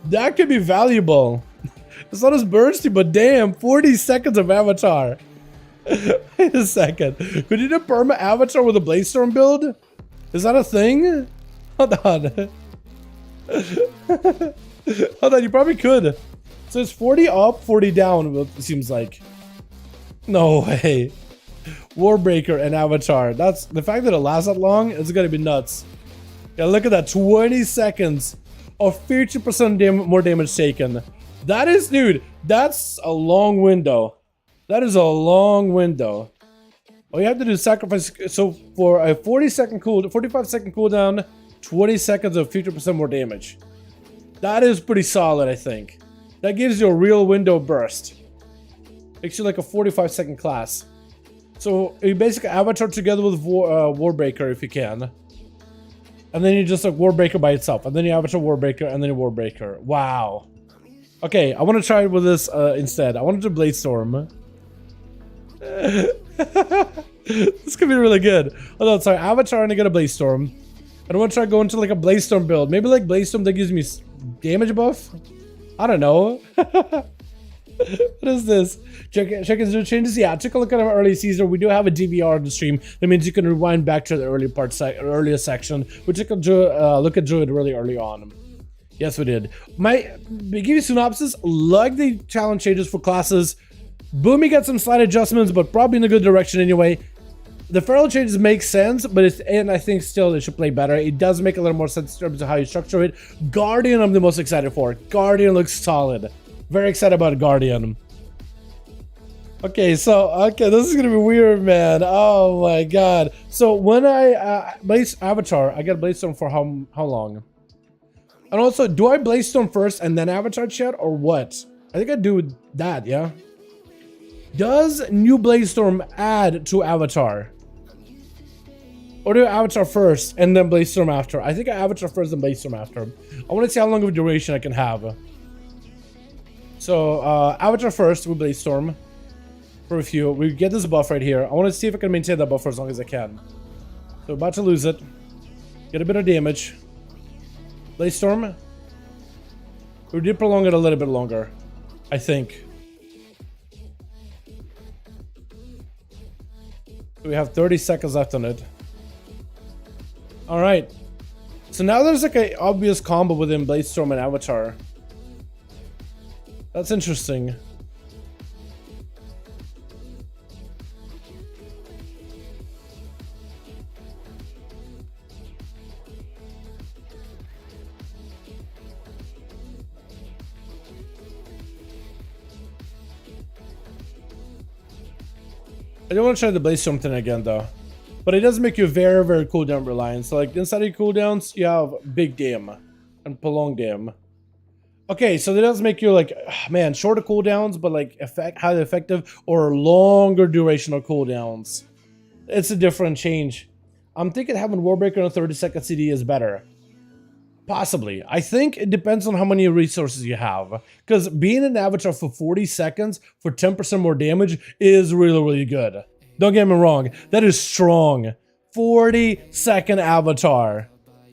That could be valuable. It's not as bursty, but damn, 40 seconds of avatar. Wait a second. Could you do perma avatar with a Bladestorm build? Is that a thing? Hold on. Hold on, you probably could. So it's 40 up, 40 down, it seems like. No way. Warbreaker and avatar. That's the fact that it lasts that long, it's gonna be nuts. Yeah, look at that. 20 seconds of 50% more damage taken. That is, dude, that's a long window. That is a long window. All you have to do is sacrifice. So for a 45 second cooldown, 20 seconds of 50% more damage. That is pretty solid, I think. That gives you a real window burst. Makes you like a 45-second class. So you basically avatar together with Warbreaker if you can. And then you just like Warbreaker by itself. And then you avatar Warbreaker and then you Warbreaker. Wow. Okay, I want to try it with this instead. I want to do Bladestorm. This could be really good. Oh no, sorry, avatar and I get a Bladestorm. I don't want to try going to like a Bladestorm build. Maybe like Bladestorm that gives me damage buff? I don't know. What is this? Check the changes. Yeah, take a look at our early season. We do have a DVR on the stream. That means you can rewind back to the earlier section. We took a look at Druid really early on. Yes, we did. Give you synopsis. Like the challenge changes for classes. Boomy got some slight adjustments, but probably in a good direction anyway. The feral changes make sense, but and I think still it should play better. It does make a little more sense in terms of how you structure it. Guardian, I'm the most excited for. Guardian looks solid. Very excited about Guardian. Okay, so this is gonna be weird, man. Oh my god. So when I blaze avatar, I get Bladestorm for how long? And also, do I Bladestorm first and then avatar chat or what? I think I do that, yeah. Does new Bladestorm add to avatar? Or do I avatar first and then Bladestorm after? I think I avatar first and Bladestorm after. I want to see how long of a duration I can have. So avatar first with Bladestorm for a few. We get this buff right here. I want to see if I can maintain that buff for as long as I can. So about to lose it. Get a bit of damage. Bladestorm. We did prolong it a little bit longer, I think. We have 30 seconds left on it. All right. So now there's like an obvious combo within Bladestorm and Avatar. That's interesting. I don't want to try the Bladestorm thing again though. But it does make you very, very cooldown reliant. So like inside of your cooldowns, you have big dam and prolonged dam. Okay, so that does make you like, man, shorter cooldowns, but like highly effective or longer durational cooldowns. It's a different change. I'm thinking having Warbreaker on a 30-second CD is better. Possibly. I think it depends on how many resources you have. Because being an avatar for 40 seconds for 10% more damage is really, really good. Don't get me wrong. That is strong. 40-second avatar.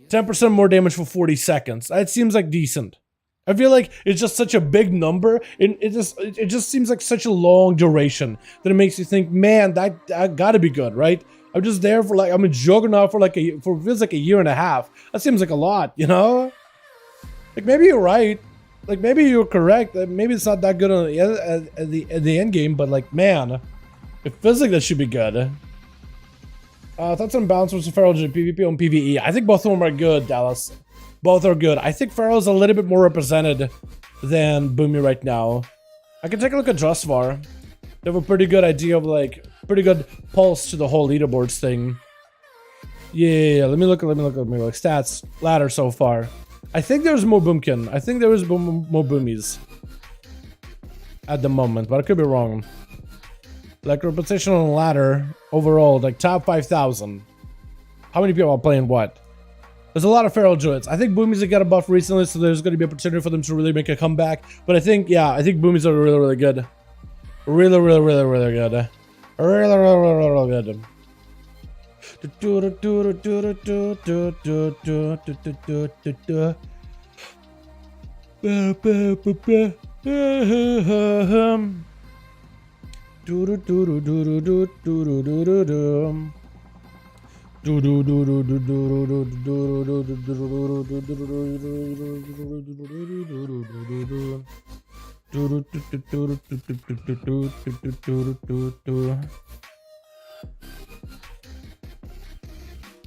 10% more damage for 40 seconds. That seems like decent. I feel like it's just such a big number. It just seems like such a long duration that it makes you think, man, that gotta be good, right? I'm just there for like, I'm a juggernaut for feels like a year and a half. That seems like a lot, you know? Like maybe you're right. Like maybe you're correct. Maybe it's not that good on the end game, but like, man, It feels like that should be good. Thoughts on balance versus Feral PvP on PvE. I think both of them are good, Dallas. Both are good. I think Feral's a little bit more represented than Boomy right now. I can take a look at Drustvar. They have a pretty good idea of like, pretty good pulse to the whole leaderboards thing. Yeah, let me look. Stats, ladder so far. I think there's more Boomkin. I think there is more Boomies at the moment, but I could be wrong. Like representation on the ladder overall, like top 5,000. How many people are playing what? There's a lot of Feral Druids. I think Boomies have got a buff recently, so there's going to be an opportunity for them to really make a comeback. But I think, yeah, I think Boomies are really good. Really good. Really good.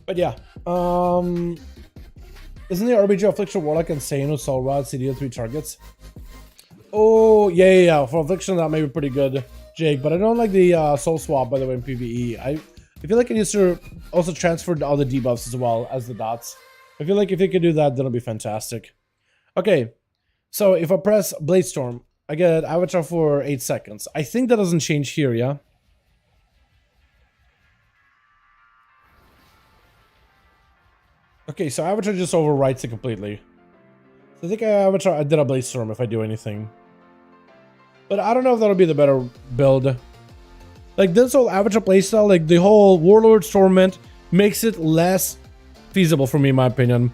But yeah, isn't the RBG Affliction Warlock insane with Soul Rod, CDO 3 targets? Oh, yeah. For Affliction, that may be pretty good, Jake. But I don't like the Soul Swap, by the way, in PvE. I feel like it needs to also transfer all the debuffs as well as the dots. I feel like if it could do that, then it'll be fantastic. Okay, so if I press Blade Storm, I get Avatar for 8 seconds. I think that doesn't change here, yeah? Okay, so Avatar just overwrites it completely. So I think I did a Blade Storm if I do anything. But I don't know if that'll be the better build. Like this whole Avatar playstyle, like the whole Warlord's Torment makes it less feasible for me in my opinion.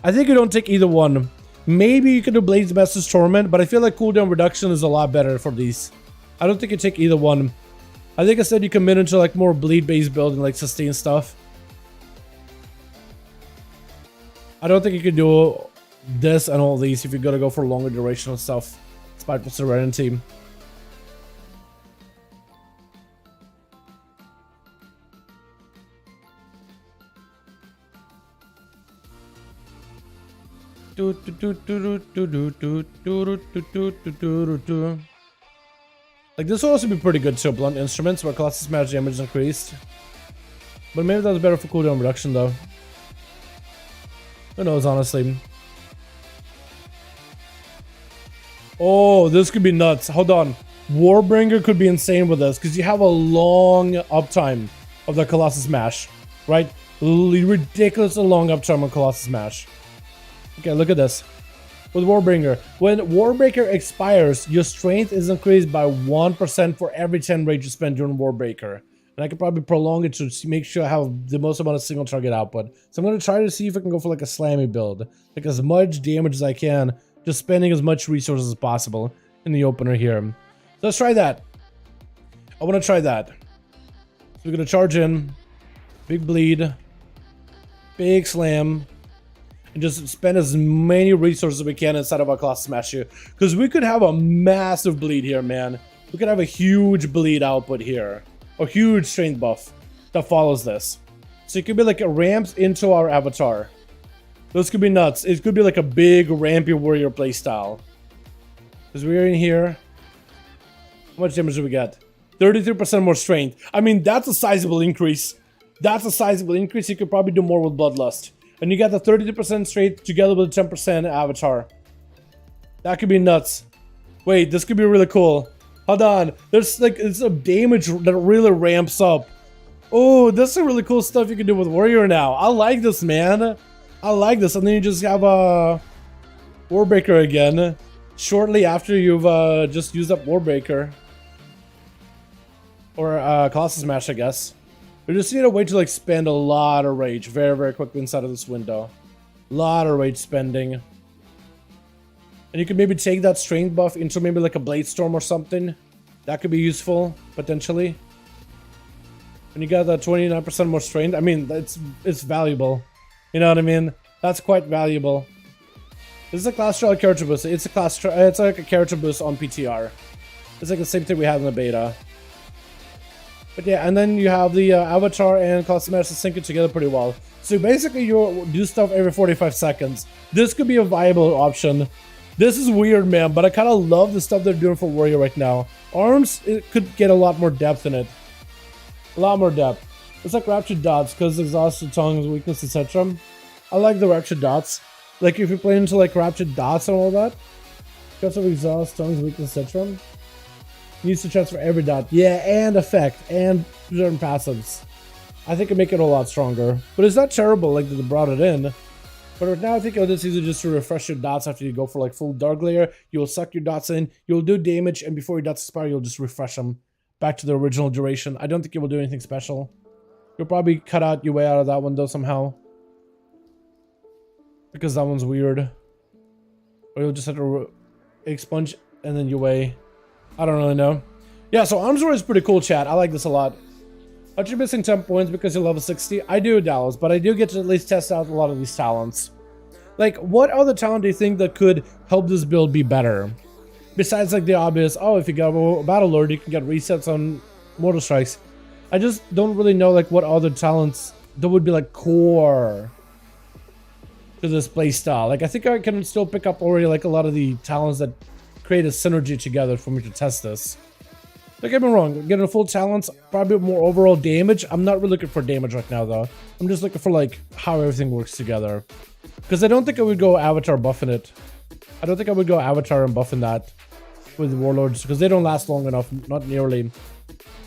I think you don't take either one. Maybe you could do Blade's Master's Torment, but I feel like cooldown reduction is a lot better for these. I don't think you take either one. I think instead you commit into like more bleed based build and like sustain stuff. I don't think you could do this and all these if you're gonna go for longer durational stuff. Spiteful Serenity. Like this will also be pretty good too. Blunt Instruments where Colossus Smash damage is increased. But maybe that's better for cooldown reduction though. Who knows, honestly. Oh, this could be nuts. Hold on. Warbringer could be insane with this because you have a long uptime of the Colossus Smash, right? Ridiculously long uptime on Colossus Smash. Okay, look at this. With Warbringer, when Warbreaker expires, your strength is increased by 1% for every 10 rage you spend during Warbreaker. And I could probably prolong it to make sure I have the most amount of single target output. So I'm going to try to see if I can go for like a slammy build. Like as much damage as I can, just spending as much resources as possible in the opener here. So let's try that. I want to try that. So we're going to charge in. Big bleed. Big slam. And just spend as many resources as we can inside of our Colossus Smash here. Because we could have a massive bleed here, man. We could have a huge bleed output here. A huge strength buff that follows this. So it could be like a ramps into our avatar. Those could be nuts. It could be like a big rampy warrior playstyle. Because we're in here. How much damage do we get? 33% more strength. I mean, that's a sizable increase. That's a sizable increase. You could probably do more with Bloodlust. And you got the 32% strength together with the 10% avatar. That could be nuts. Wait, this could be really cool. Hold on. There's like, it's a damage that really ramps up. Oh, this is really cool stuff you can do with Warrior now. I like this, man. I like this. And then you just have a Warbreaker again. Shortly after you've just used up Warbreaker. Or Colossus Smash, I guess. We just need a way to like spend a lot of rage very, very quickly inside of this window. A lot of rage spending. And you could maybe take that strength buff into maybe like a Blade Storm or something. That could be useful, potentially. When you got that 29% more strength, I mean, it's valuable. You know what I mean? That's quite valuable. This is a class trial character boost. It's like a character boost on PTR. It's like the same thing we had in the beta. But yeah, and then you have the avatar and customers to sync it together pretty well. So basically you do stuff every 45 seconds. This could be a viable option. This is weird, man, but I kind of love the stuff they're doing for Warrior right now. Arms, it could get a lot more depth in it. A lot more depth. It's like Raptured Dots, because exhausted tongues, weakness, etc. I like the Raptured Dots. Like if you play into like Raptured Dots and all that. Because of exhaust, tongues, weakness, etc. Needs to transfer every dot. Yeah, and effect, and certain passives. I think it'd make it a lot stronger. But it's not terrible like they brought it in. But right now I think it's easy just to refresh your dots after you go for like full dark layer. You'll suck your dots in, you'll do damage, and before your dots expire, you'll just refresh them back to the original duration. I don't think it will do anything special. You'll probably cut out your way out of that one though somehow. Because that one's weird. Or you'll just have to expunge and then your way. I don't really know. Yeah, so Arms War is pretty cool, chat. I like this a lot. But you're missing 10 points because you're level 60. I do, Dallas, but I do get to at least test out a lot of these talents. Like, what other talent do you think that could help this build be better? Besides, like, the obvious, oh, if you got a Battle Lord, you can get resets on Mortal Strikes. I just don't really know, like, what other talents that would be, like, core to this playstyle. Like, I think I can still pick up already, like, a lot of the talents that create a synergy together for me to test this. Don't get me wrong, getting a full talents, probably more overall damage. I'm not really looking for damage right now, though. I'm just looking for, like, how everything works together. Because I don't think I would go Avatar buffing it. I don't think I would go Avatar and buffing that with Warlords, because they don't last long enough, not nearly.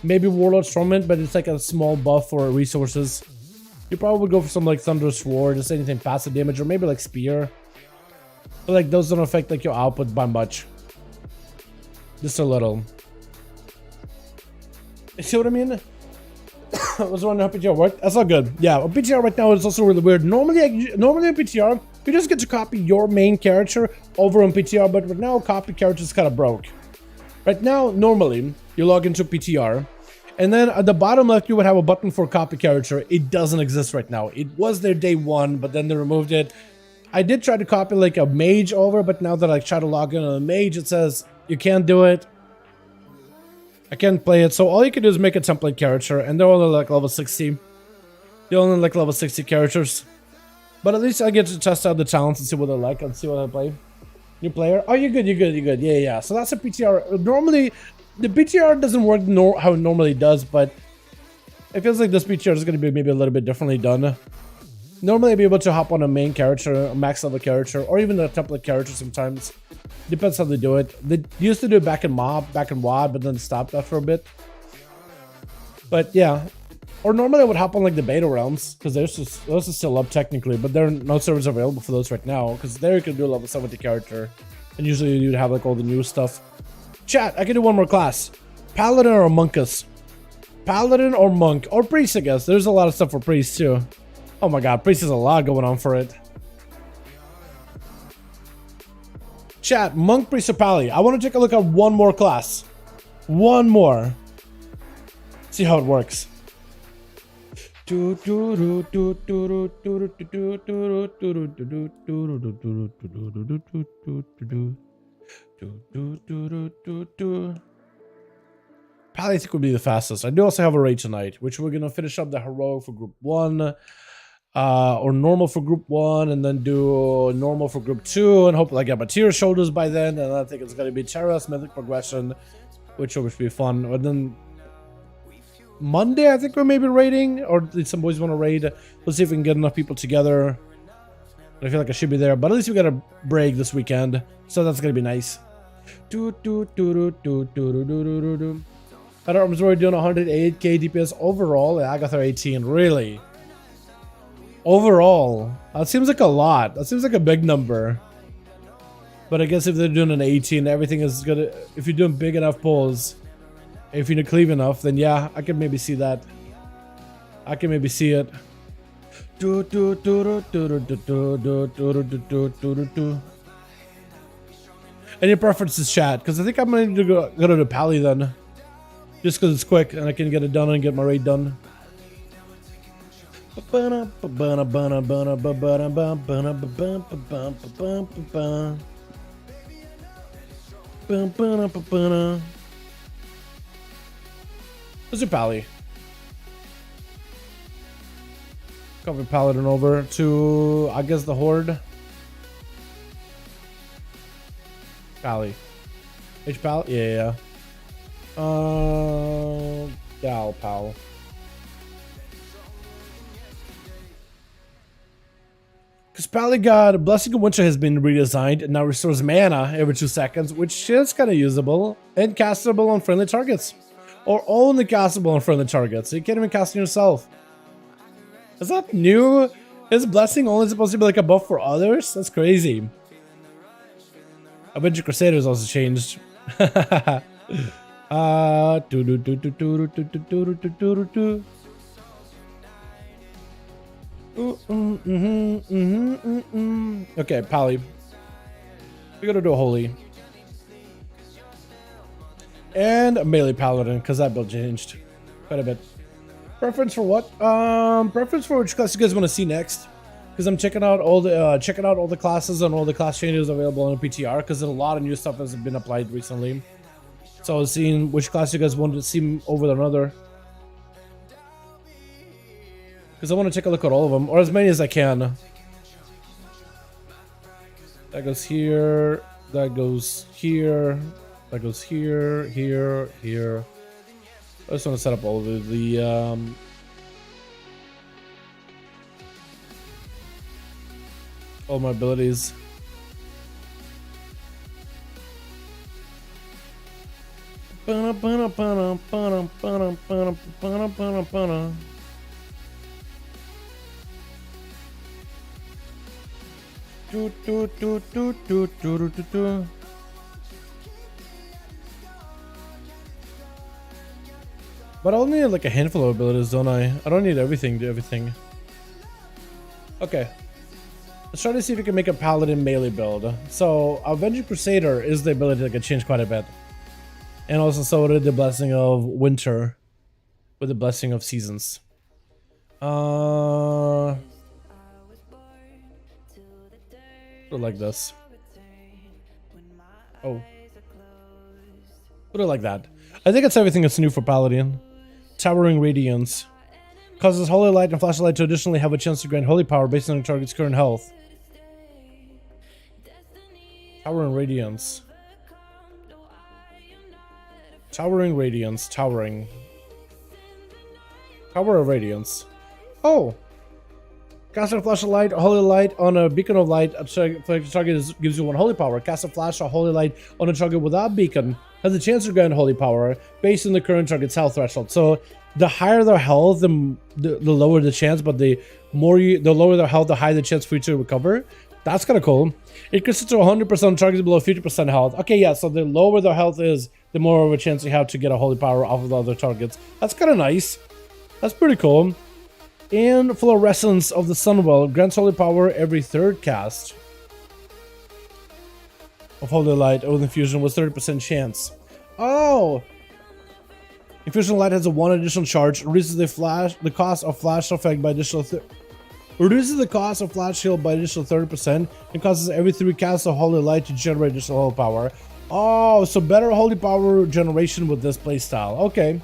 Maybe Warlords Torment, but it's like a small buff for resources. You probably would go for some, like, Thunder Sword, just anything passive damage, or maybe, like, Spear. But, like, those don't affect, like, your output by much. Just a little. You see what I mean? I was wondering how PTR worked. That's not good. Yeah, PTR right now is also really weird. Normally on PTR, you just get to copy your main character over on PTR, but right now, copy character is kind of broke. Right now, normally, you log into PTR, and then at the bottom left, you would have a button for copy character. It doesn't exist right now. It was there day one, but then they removed it. I did try to copy like a mage over, but now that I try to log in on a mage, it says you can't do it. I can't play it, so all you can do is make a template character, and they're only like level 60. They're only like level 60 characters. But at least I get to test out the talents and see what they're like and see what I play. New player? Oh, you're good, you're good, you're good. Yeah, yeah. So that's a PTR. Normally, the PTR doesn't work how it normally does, but it feels like this PTR is going to be maybe a little bit differently done. Normally, I'd be able to hop on a main character, a max level character, or even a template character sometimes. Depends how they do it. They used to do it back in WoW, but then stopped that for a bit. But yeah. Or normally I would hop on like the beta realms, because those are still up technically, but there are no servers available for those right now, because there you can do a level 70 character. And usually you'd have like all the new stuff. Chat, I can do one more class. Paladin or Monkus? Paladin or Monk? Or Priest, I guess. There's a lot of stuff for Priest too. Oh my god, Priest has a lot going on for it. Chat, Monk, Priest, or Pally? I want to take a look at one more class. One more. See how it works. Pally I think would be the fastest. I do also have a raid tonight, which we're gonna finish up the heroic for group 1. Or normal for group 1, and then do normal for group 2, and hopefully I get my tier shoulders by then, and I think it's going to be Terra's Mythic Progression, which will be fun. And then Monday, I think we're maybe raiding, or at least some boys want to raid. Let's see if we can get enough people together. I feel like I should be there, but at least we got a break this weekend, so that's going to be nice. Other arms were doing 108k DPS overall, and Agatha 18, really? Overall, that seems like a lot. That seems like a big number. But I guess if they're doing an 18, everything is gonna. If you're doing big enough pulls, if you're cleave enough, then yeah, I can maybe see that. I can maybe see it. Any preferences, chat? Because I think I'm going to go to the Pally then. Just because it's quick and I can get it done and get my raid done. Pally Copy Paladin over to, I guess, the Horde. Pally. H-Pal? Yeah. Dal Pal. Because Pally God, Blessing of Winter has been redesigned and now restores mana every 2 seconds, which is kind of usable and castable on friendly targets. Or only castable on friendly targets, so you can't even cast it yourself. Is that new? Is Blessing only supposed to be like a buff for others? That's crazy. Avenger Crusaders also changed. Okay, Pally. We gotta do a holy. And a melee paladin, because that build changed quite a bit. Preference for what? Preference for which class you guys want to see next? Because I'm checking out all the classes and all the class changes available on PTR, because a lot of new stuff has been applied recently. So I was seeing which class you guys wanted to see over another. Because I want to take a look at all of them, or as many as I can. That goes here, that goes here, that goes here, here, here. I just want to set up all of the all my abilities. But I only need like a handful of abilities, don't I? I don't need everything to everything. Okay. Let's try to see if we can make a Paladin melee build. So, Avenging Crusader is the ability that can change quite a bit. And also so did the Blessing of Winter with the Blessing of Seasons. Put it like this. Oh. Put it like that. I think it's everything that's new for Paladin. Towering Radiance. Causes Holy Light and Flashlight to additionally have a chance to grant Holy Power based on the target's current health. Towering Radiance. Towering Radiance. Towering. Tower of Radiance. Oh! Cast a flash of light, a holy light on a beacon of light. A target gives you 1 holy power. Cast a flash or holy light on a target without beacon has a chance to grant holy power based on the current target's health threshold. So the higher their health, the lower the chance, but the lower their health, the higher the chance for you to recover. That's kind of cool. It consists of 100% targets below 50% health. Okay, yeah, so the lower their health is, the more of a chance you have to get a holy power off of the other targets. That's kind of nice. That's pretty cool. And Fluorescence of the Sunwell grants holy power every 3rd cast of holy light with infusion with 30% chance. Oh! Infusion light has a 1 additional charge, reduces the cost of flash effect by additional reduces the cost of flash shield by additional 30%, and causes every 3 casts of holy light to generate additional holy power. Oh, so better holy power generation with this playstyle. Okay.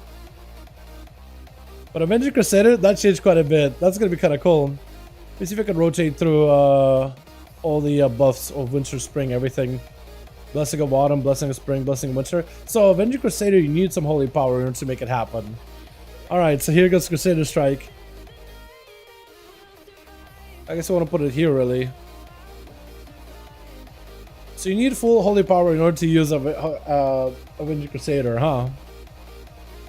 But Avenger Crusader, that changed quite a bit. That's going to be kind of cool. Let me see if I can rotate through all the buffs of Winter, Spring, everything. Blessing of Autumn, Blessing of Spring, Blessing of Winter. So Avenger Crusader, you need some holy power in order to make it happen. Alright, so here goes Crusader Strike. I guess I want to put it here, really. So you need full holy power in order to use Avenger Crusader, huh?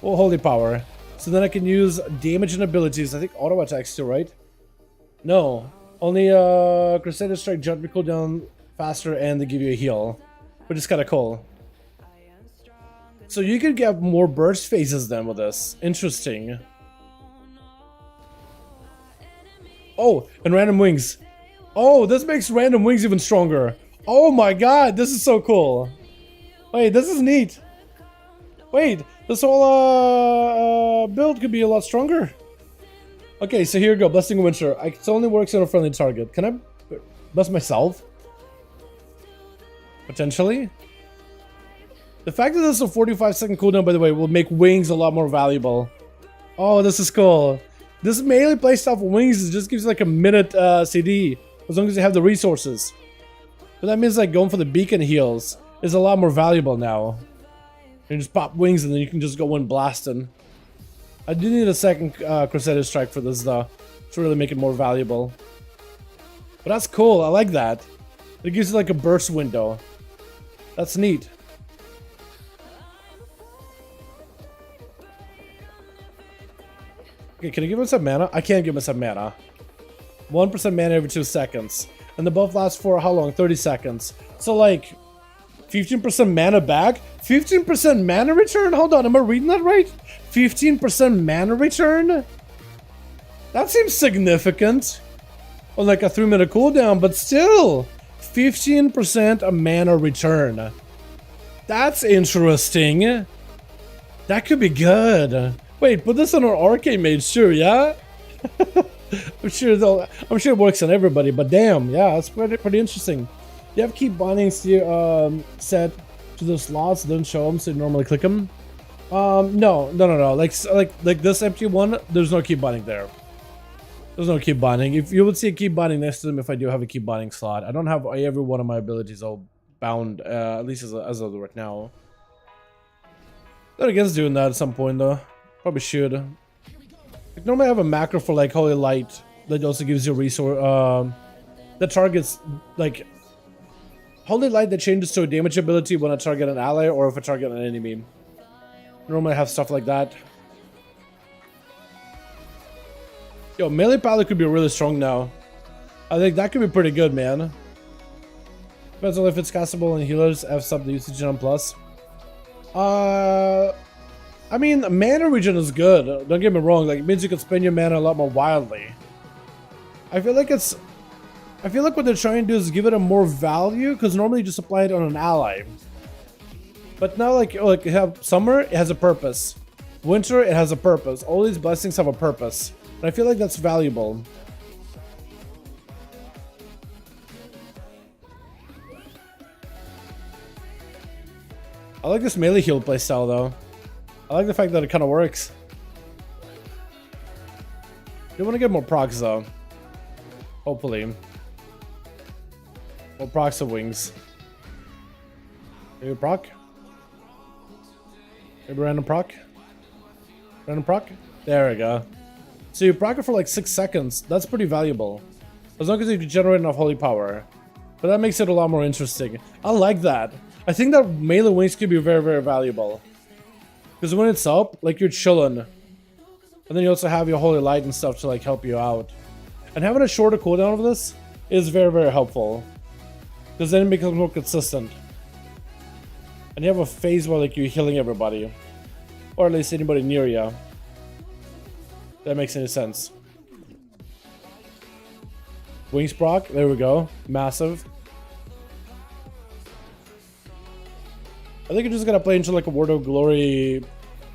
Full holy power. So then I can use damage and abilities. I think auto attacks too, right? No. Only Crusader Strike jump cooldown faster and they give you a heal. Which is kind of cool. So you could get more burst phases then with this. Interesting. Oh, and random wings. Oh, this makes random wings even stronger. Oh my god, this is so cool. Wait, this is neat. Wait, this whole build could be a lot stronger. Okay, so here we go. Blessing of Winter. It only works on a friendly target. Can I bless myself? Potentially. The fact that this is a 45-second cooldown, by the way, will make wings a lot more valuable. Oh, this is cool. This melee playstyle for wings just gives like a minute CD as long as you have the resources. But that means like going for the beacon heals is a lot more valuable now. You just pop wings and then you can just go in blasting. I do need a second Crusader Strike for this though, to really make it more valuable. But that's cool, I like that. It gives you like a burst window. That's neat. Okay, can I give him some mana? I can't give him some mana. 1% mana every 2 seconds. And the buff lasts for how long? 30 seconds. So like 15% mana back? 15% mana return? Hold on, am I reading that right? 15% mana return? That seems significant. On like a 3-minute cooldown, but still 15% mana return. That's interesting. That could be good. Wait, put this on our arcade mage, sure, yeah? I'm sure it works on everybody, but damn, yeah, that's pretty interesting. You have key bindings set to the slots, don't show them, so you normally click them. No. Like this empty one, there's no key binding there. There's no key binding. If you would see a key binding next to them, if I do have a key binding slot, I don't have every one of my abilities all bound, at least as of right now. Not against doing that at some point though. Probably should. Like, normally I have a macro for like Holy Light that also gives you a resource. That targets like Holy Light that changes to a damage ability when I target an ally or if I target an enemy. Normally I have stuff like that. Yo, melee Paladin could be really strong now. I think that could be pretty good, man. Depends on if it's castable and healers have sub the usage on plus. I mean, mana regen is good. Don't get me wrong. Like, it means you can spend your mana a lot more wildly. I feel like what they're trying to do is give it a more value, because normally you just apply it on an ally. But now, like you have summer, it has a purpose. Winter, it has a purpose. All these blessings have a purpose. And I feel like that's valuable. I like this melee heal playstyle though. I like the fact that it kind of works. You want to get more procs though. Hopefully. More procs of wings. Maybe proc? Maybe random proc? Random proc? There we go. So you proc it for like 6 seconds. That's pretty valuable. As long as you generate enough holy power. But that makes it a lot more interesting. I like that. I think that melee wings could be very, very valuable. Because when it's up, like you're chilling. And then you also have your holy light and stuff to like help you out. And having a shorter cooldown of this is very, very helpful. Because then it becomes more consistent. And you have a phase where like you're healing everybody. Or at least anybody near you. That makes any sense. Wings proc, there we go. Massive. I think you're just gonna play into like a Word of Glory,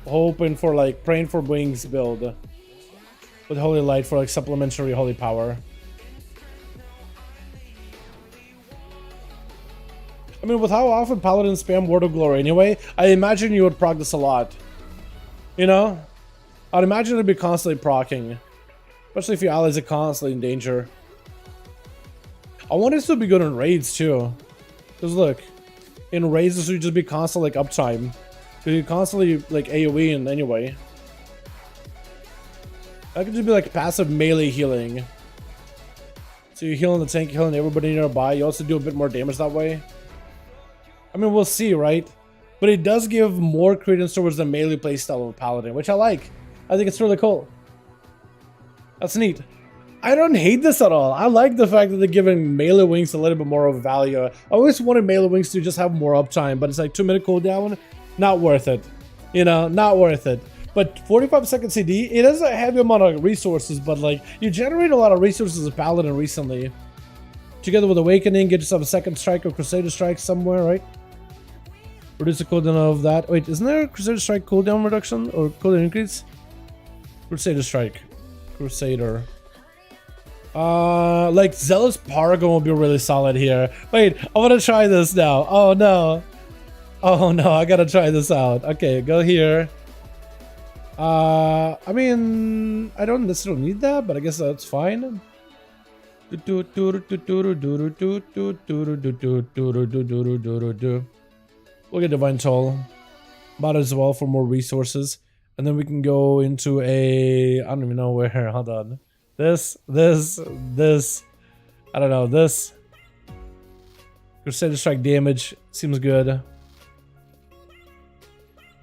hoping for like praying for wings build with Holy Light for like supplementary holy power. I mean, with how often Paladins spam Word of Glory anyway, I imagine you would proc this a lot. You know? I'd imagine it'd be constantly procking. Especially if your allies are constantly in danger. I want it to be good in raids too. Because look, in raids this would just be constant like uptime. Because you constantly like AoE in anyway. That could just be like passive melee healing. So you're healing the tank, healing everybody nearby. You also do a bit more damage that way. I mean, we'll see, right? But it does give more credence towards the melee playstyle of Paladin, which I like. I think it's really cool. That's neat. I don't hate this at all. I like the fact that they're giving melee wings a little bit more of value. I always wanted melee wings to just have more uptime, but it's like 2-minute cooldown. Not worth it. You know, not worth it. But 45-second CD, it has a heavy amount of resources, but like, you generate a lot of resources as Paladin recently. Together with Awakening, get yourself a second strike or Crusader Strike somewhere, right? Reduce the cooldown of that. Wait, isn't there a Crusader Strike cooldown reduction or cooldown increase? Crusader Strike. Crusader. Like Zealous Paragon will be really solid here. Wait, I want to try this now. Oh no. Oh no, I gotta try this out. Okay, go here. I mean, I don't necessarily need that, but I guess that's fine. We'll get Divine Toll. Might as well for more resources. And then we can go into a... I don't even know where. Hold on. This. I don't know. This. Crusader Strike damage. Seems good.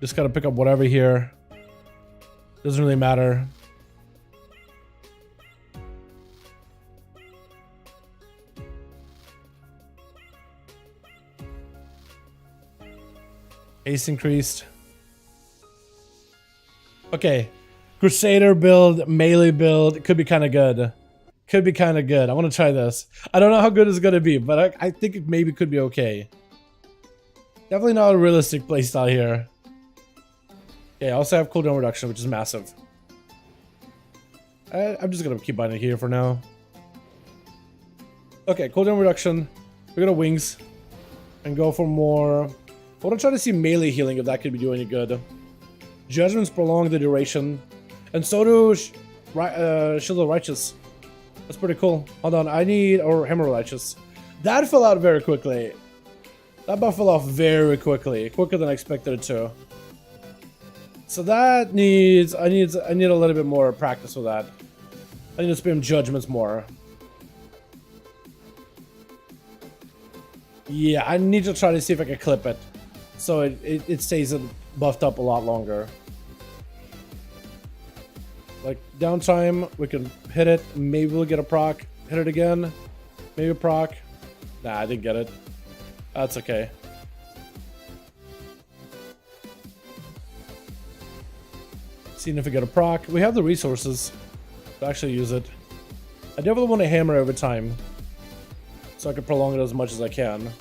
Just gotta pick up whatever here. Doesn't really matter. Haste increased. Okay. Crusader build, melee build. Could be kind of good. Could be kind of good. I want to try this. I don't know how good it's going to be, but I think it maybe could be okay. Definitely not a realistic playstyle here. Okay, I also have cooldown reduction, which is massive. I'm just going to keep buying it here for now. Okay, cooldown reduction. We're going to wings. And go for more... I want to try to see melee healing if that could be doing any good. Judgments prolong the duration. And so do Shield of Righteous. That's pretty cool. Hold on, I need... Or Hammer Righteous. That fell out very quickly. That buff fell off very quickly. Quicker than I expected it to. So that needs... I need a little bit more practice with that. I need to spam Judgments more. Yeah, I need to try to see if I can clip it. So it stays buffed up a lot longer. Like, downtime, we can hit it. Maybe we'll get a proc. Hit it again. Maybe a proc. Nah, I didn't get it. That's okay. Seeing if we get a proc. We have the resources to actually use it. I definitely want to hammer every time, so I can prolong it as much as I can.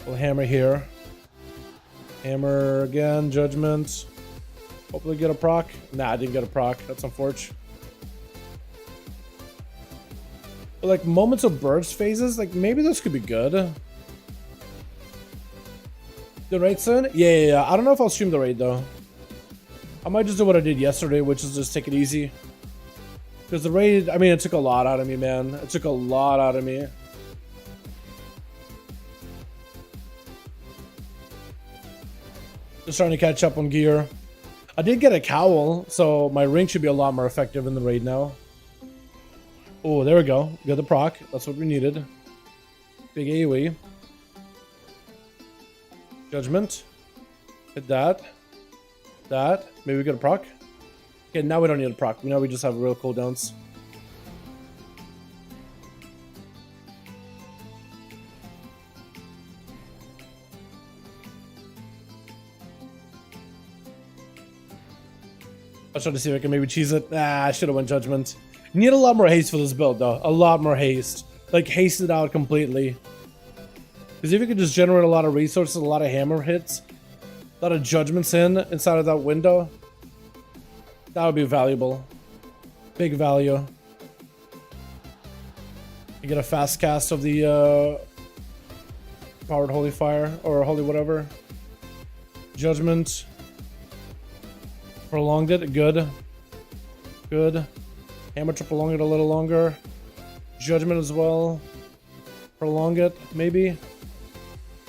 We'll hammer here. Hammer again, Judgment. Hopefully get a proc. Nah, I didn't get a proc. That's unfortunate. But like moments of burst phases, like maybe this could be good. The raid soon? Yeah. I don't know if I'll stream the raid though. I might just do what I did yesterday, which is just take it easy. Because the raid, I mean, it took a lot out of me, man. It took a lot out of me. Just trying to catch up on gear. I did get a cowl, so my ring should be a lot more effective in the raid now. Oh, there we go. Got the proc. That's what we needed. Big AoE. Judgment. Hit that. That. Maybe we get a proc. Okay, now we don't need a proc. Now we just have real cooldowns. I'll try to see if I can maybe cheese it. Ah, I should have went Judgment. Need a lot more haste for this build, though. A lot more haste. Like, haste it out completely. Because if you could just generate a lot of resources, a lot of hammer hits, a lot of Judgments inside of that window, that would be valuable. Big value. You get a fast cast of the Powered Holy Fire, or Holy whatever. Judgment. Prolonged it. Good. Good. Hammer to prolong it a little longer. Judgment as well. Prolong it, maybe.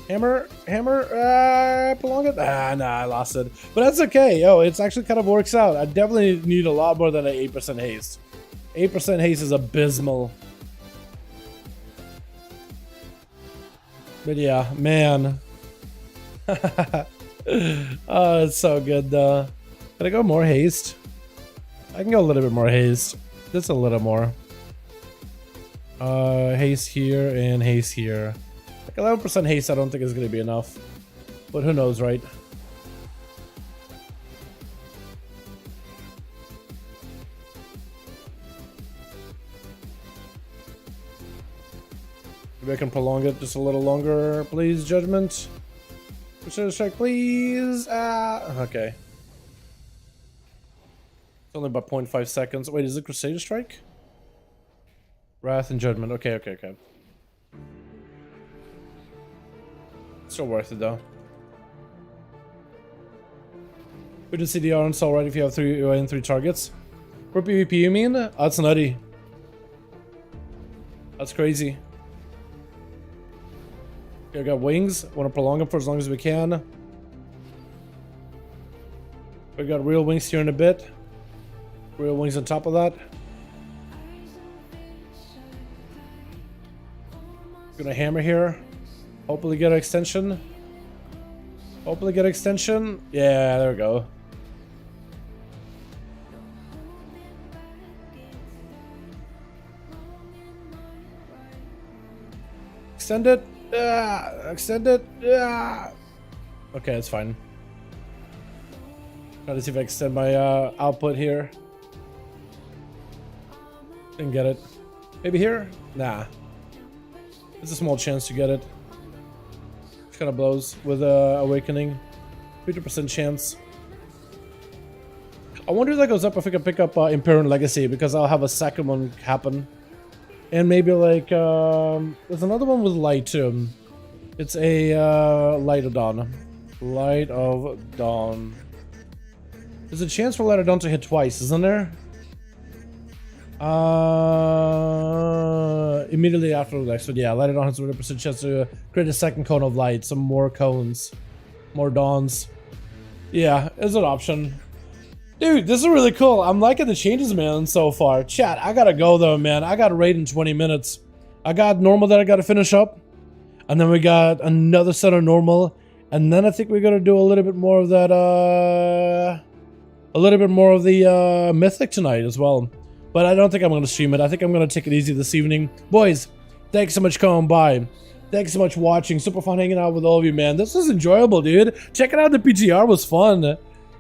Hammer. Prolong it. Nah, I lost it. But that's okay. Yo, it's actually kind of works out. I definitely need a lot more than an 8% haste. 8% haste is abysmal. But yeah, man. Oh, it's so good though. Can I go more haste? I can go a little bit more haste. Just a little more. Haste here and haste here. Like 11% haste I don't think is going to be enough. But who knows, right? Maybe I can prolong it just a little longer, please, Judgment. Crusader Strike, please. Okay. It's only about 0.5 seconds. Wait, is it Crusader Strike? Wrath and Judgment. Okay. Still worth it though. We do CDR install right if you have 3 UI and 3 targets. For PvP, you mean? That's nutty. That's crazy. Okay, we got wings. Want to prolong them for as long as we can. We got real wings here in a bit. Real wings on top of that. Gonna hammer here. Hopefully get an extension. Hopefully get extension. Yeah, there we go. Extend it. Extend it. Okay, that's fine. Try to see if I extend my output here. Didn't get it. Maybe here? Nah. There's a small chance to get it. It kind of blows with Awakening. 50% chance. I wonder if that goes up if we can pick up Imperial Legacy, because I'll have a second one happen. And maybe like, there's another one with Light too. It's a Light of Dawn. Light of Dawn. There's a chance for Light of Dawn to hit twice, isn't there? Immediately after the next one, yeah, Light of Dawn has a 100% chance to create a second cone of light, some more cones, more dawns. Yeah, it's an option. Dude, this is really cool. I'm liking the changes, man, so far. Chat, I gotta go though, man. I got a raid in 20 minutes. I got normal that I gotta finish up. And then we got another set of normal. And then I think we're gonna do a little bit more of that, a little bit more of the mythic tonight as well. But I don't think I'm gonna stream it. I think I'm gonna take it easy this evening. Boys, thanks so much for coming by. Thanks so much for watching. Super fun hanging out with all of you, man. This was enjoyable, dude. Checking out the PTR was fun.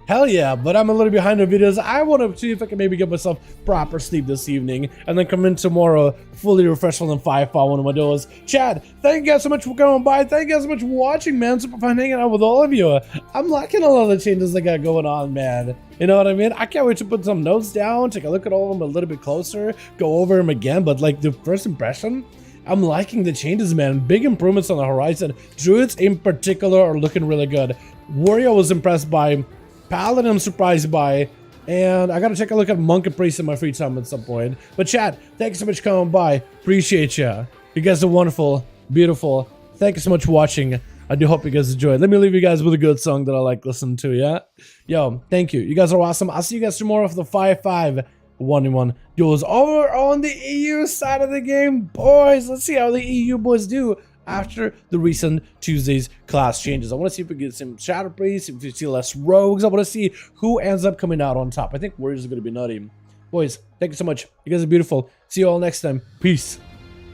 Hell yeah, but I'm a little behind the videos. I want to see if I can maybe get myself proper sleep this evening and then come in tomorrow fully refreshed on 5 one of my duels. Chad, thank you guys so much for coming by. Thank you guys so much for watching, man. Super fun hanging out with all of you. I'm liking a lot of the changes I got going on, man. You know what I mean? I can't wait to put some notes down, take a look at all of them a little bit closer, go over them again, but like the first impression, I'm liking the changes, man. Big improvements on the horizon. Druids in particular are looking really good. Warrior was impressed by. Paladin I'm surprised by, and I gotta take a look at Monk and Priest in my free time at some point. But chat, thank you so much for coming by. Appreciate ya. You guys are wonderful, beautiful. Thank you so much for watching. I do hope you guys enjoyed. Let me leave you guys with a good song that I like listening to, yeah? Yo, thank you. You guys are awesome. I'll see you guys tomorrow for the 1v1 duels over on the EU side of the game. Boys, let's see how the EU boys do after the recent Tuesday's class changes. I want to see if we get some Shadow Priests, if we see less rogues. I want to see who ends up coming out on top. I think Warriors are going to be nutty. Boys, thank you so much. You guys are beautiful. See you all next time. Peace.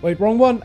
Wait, wrong one.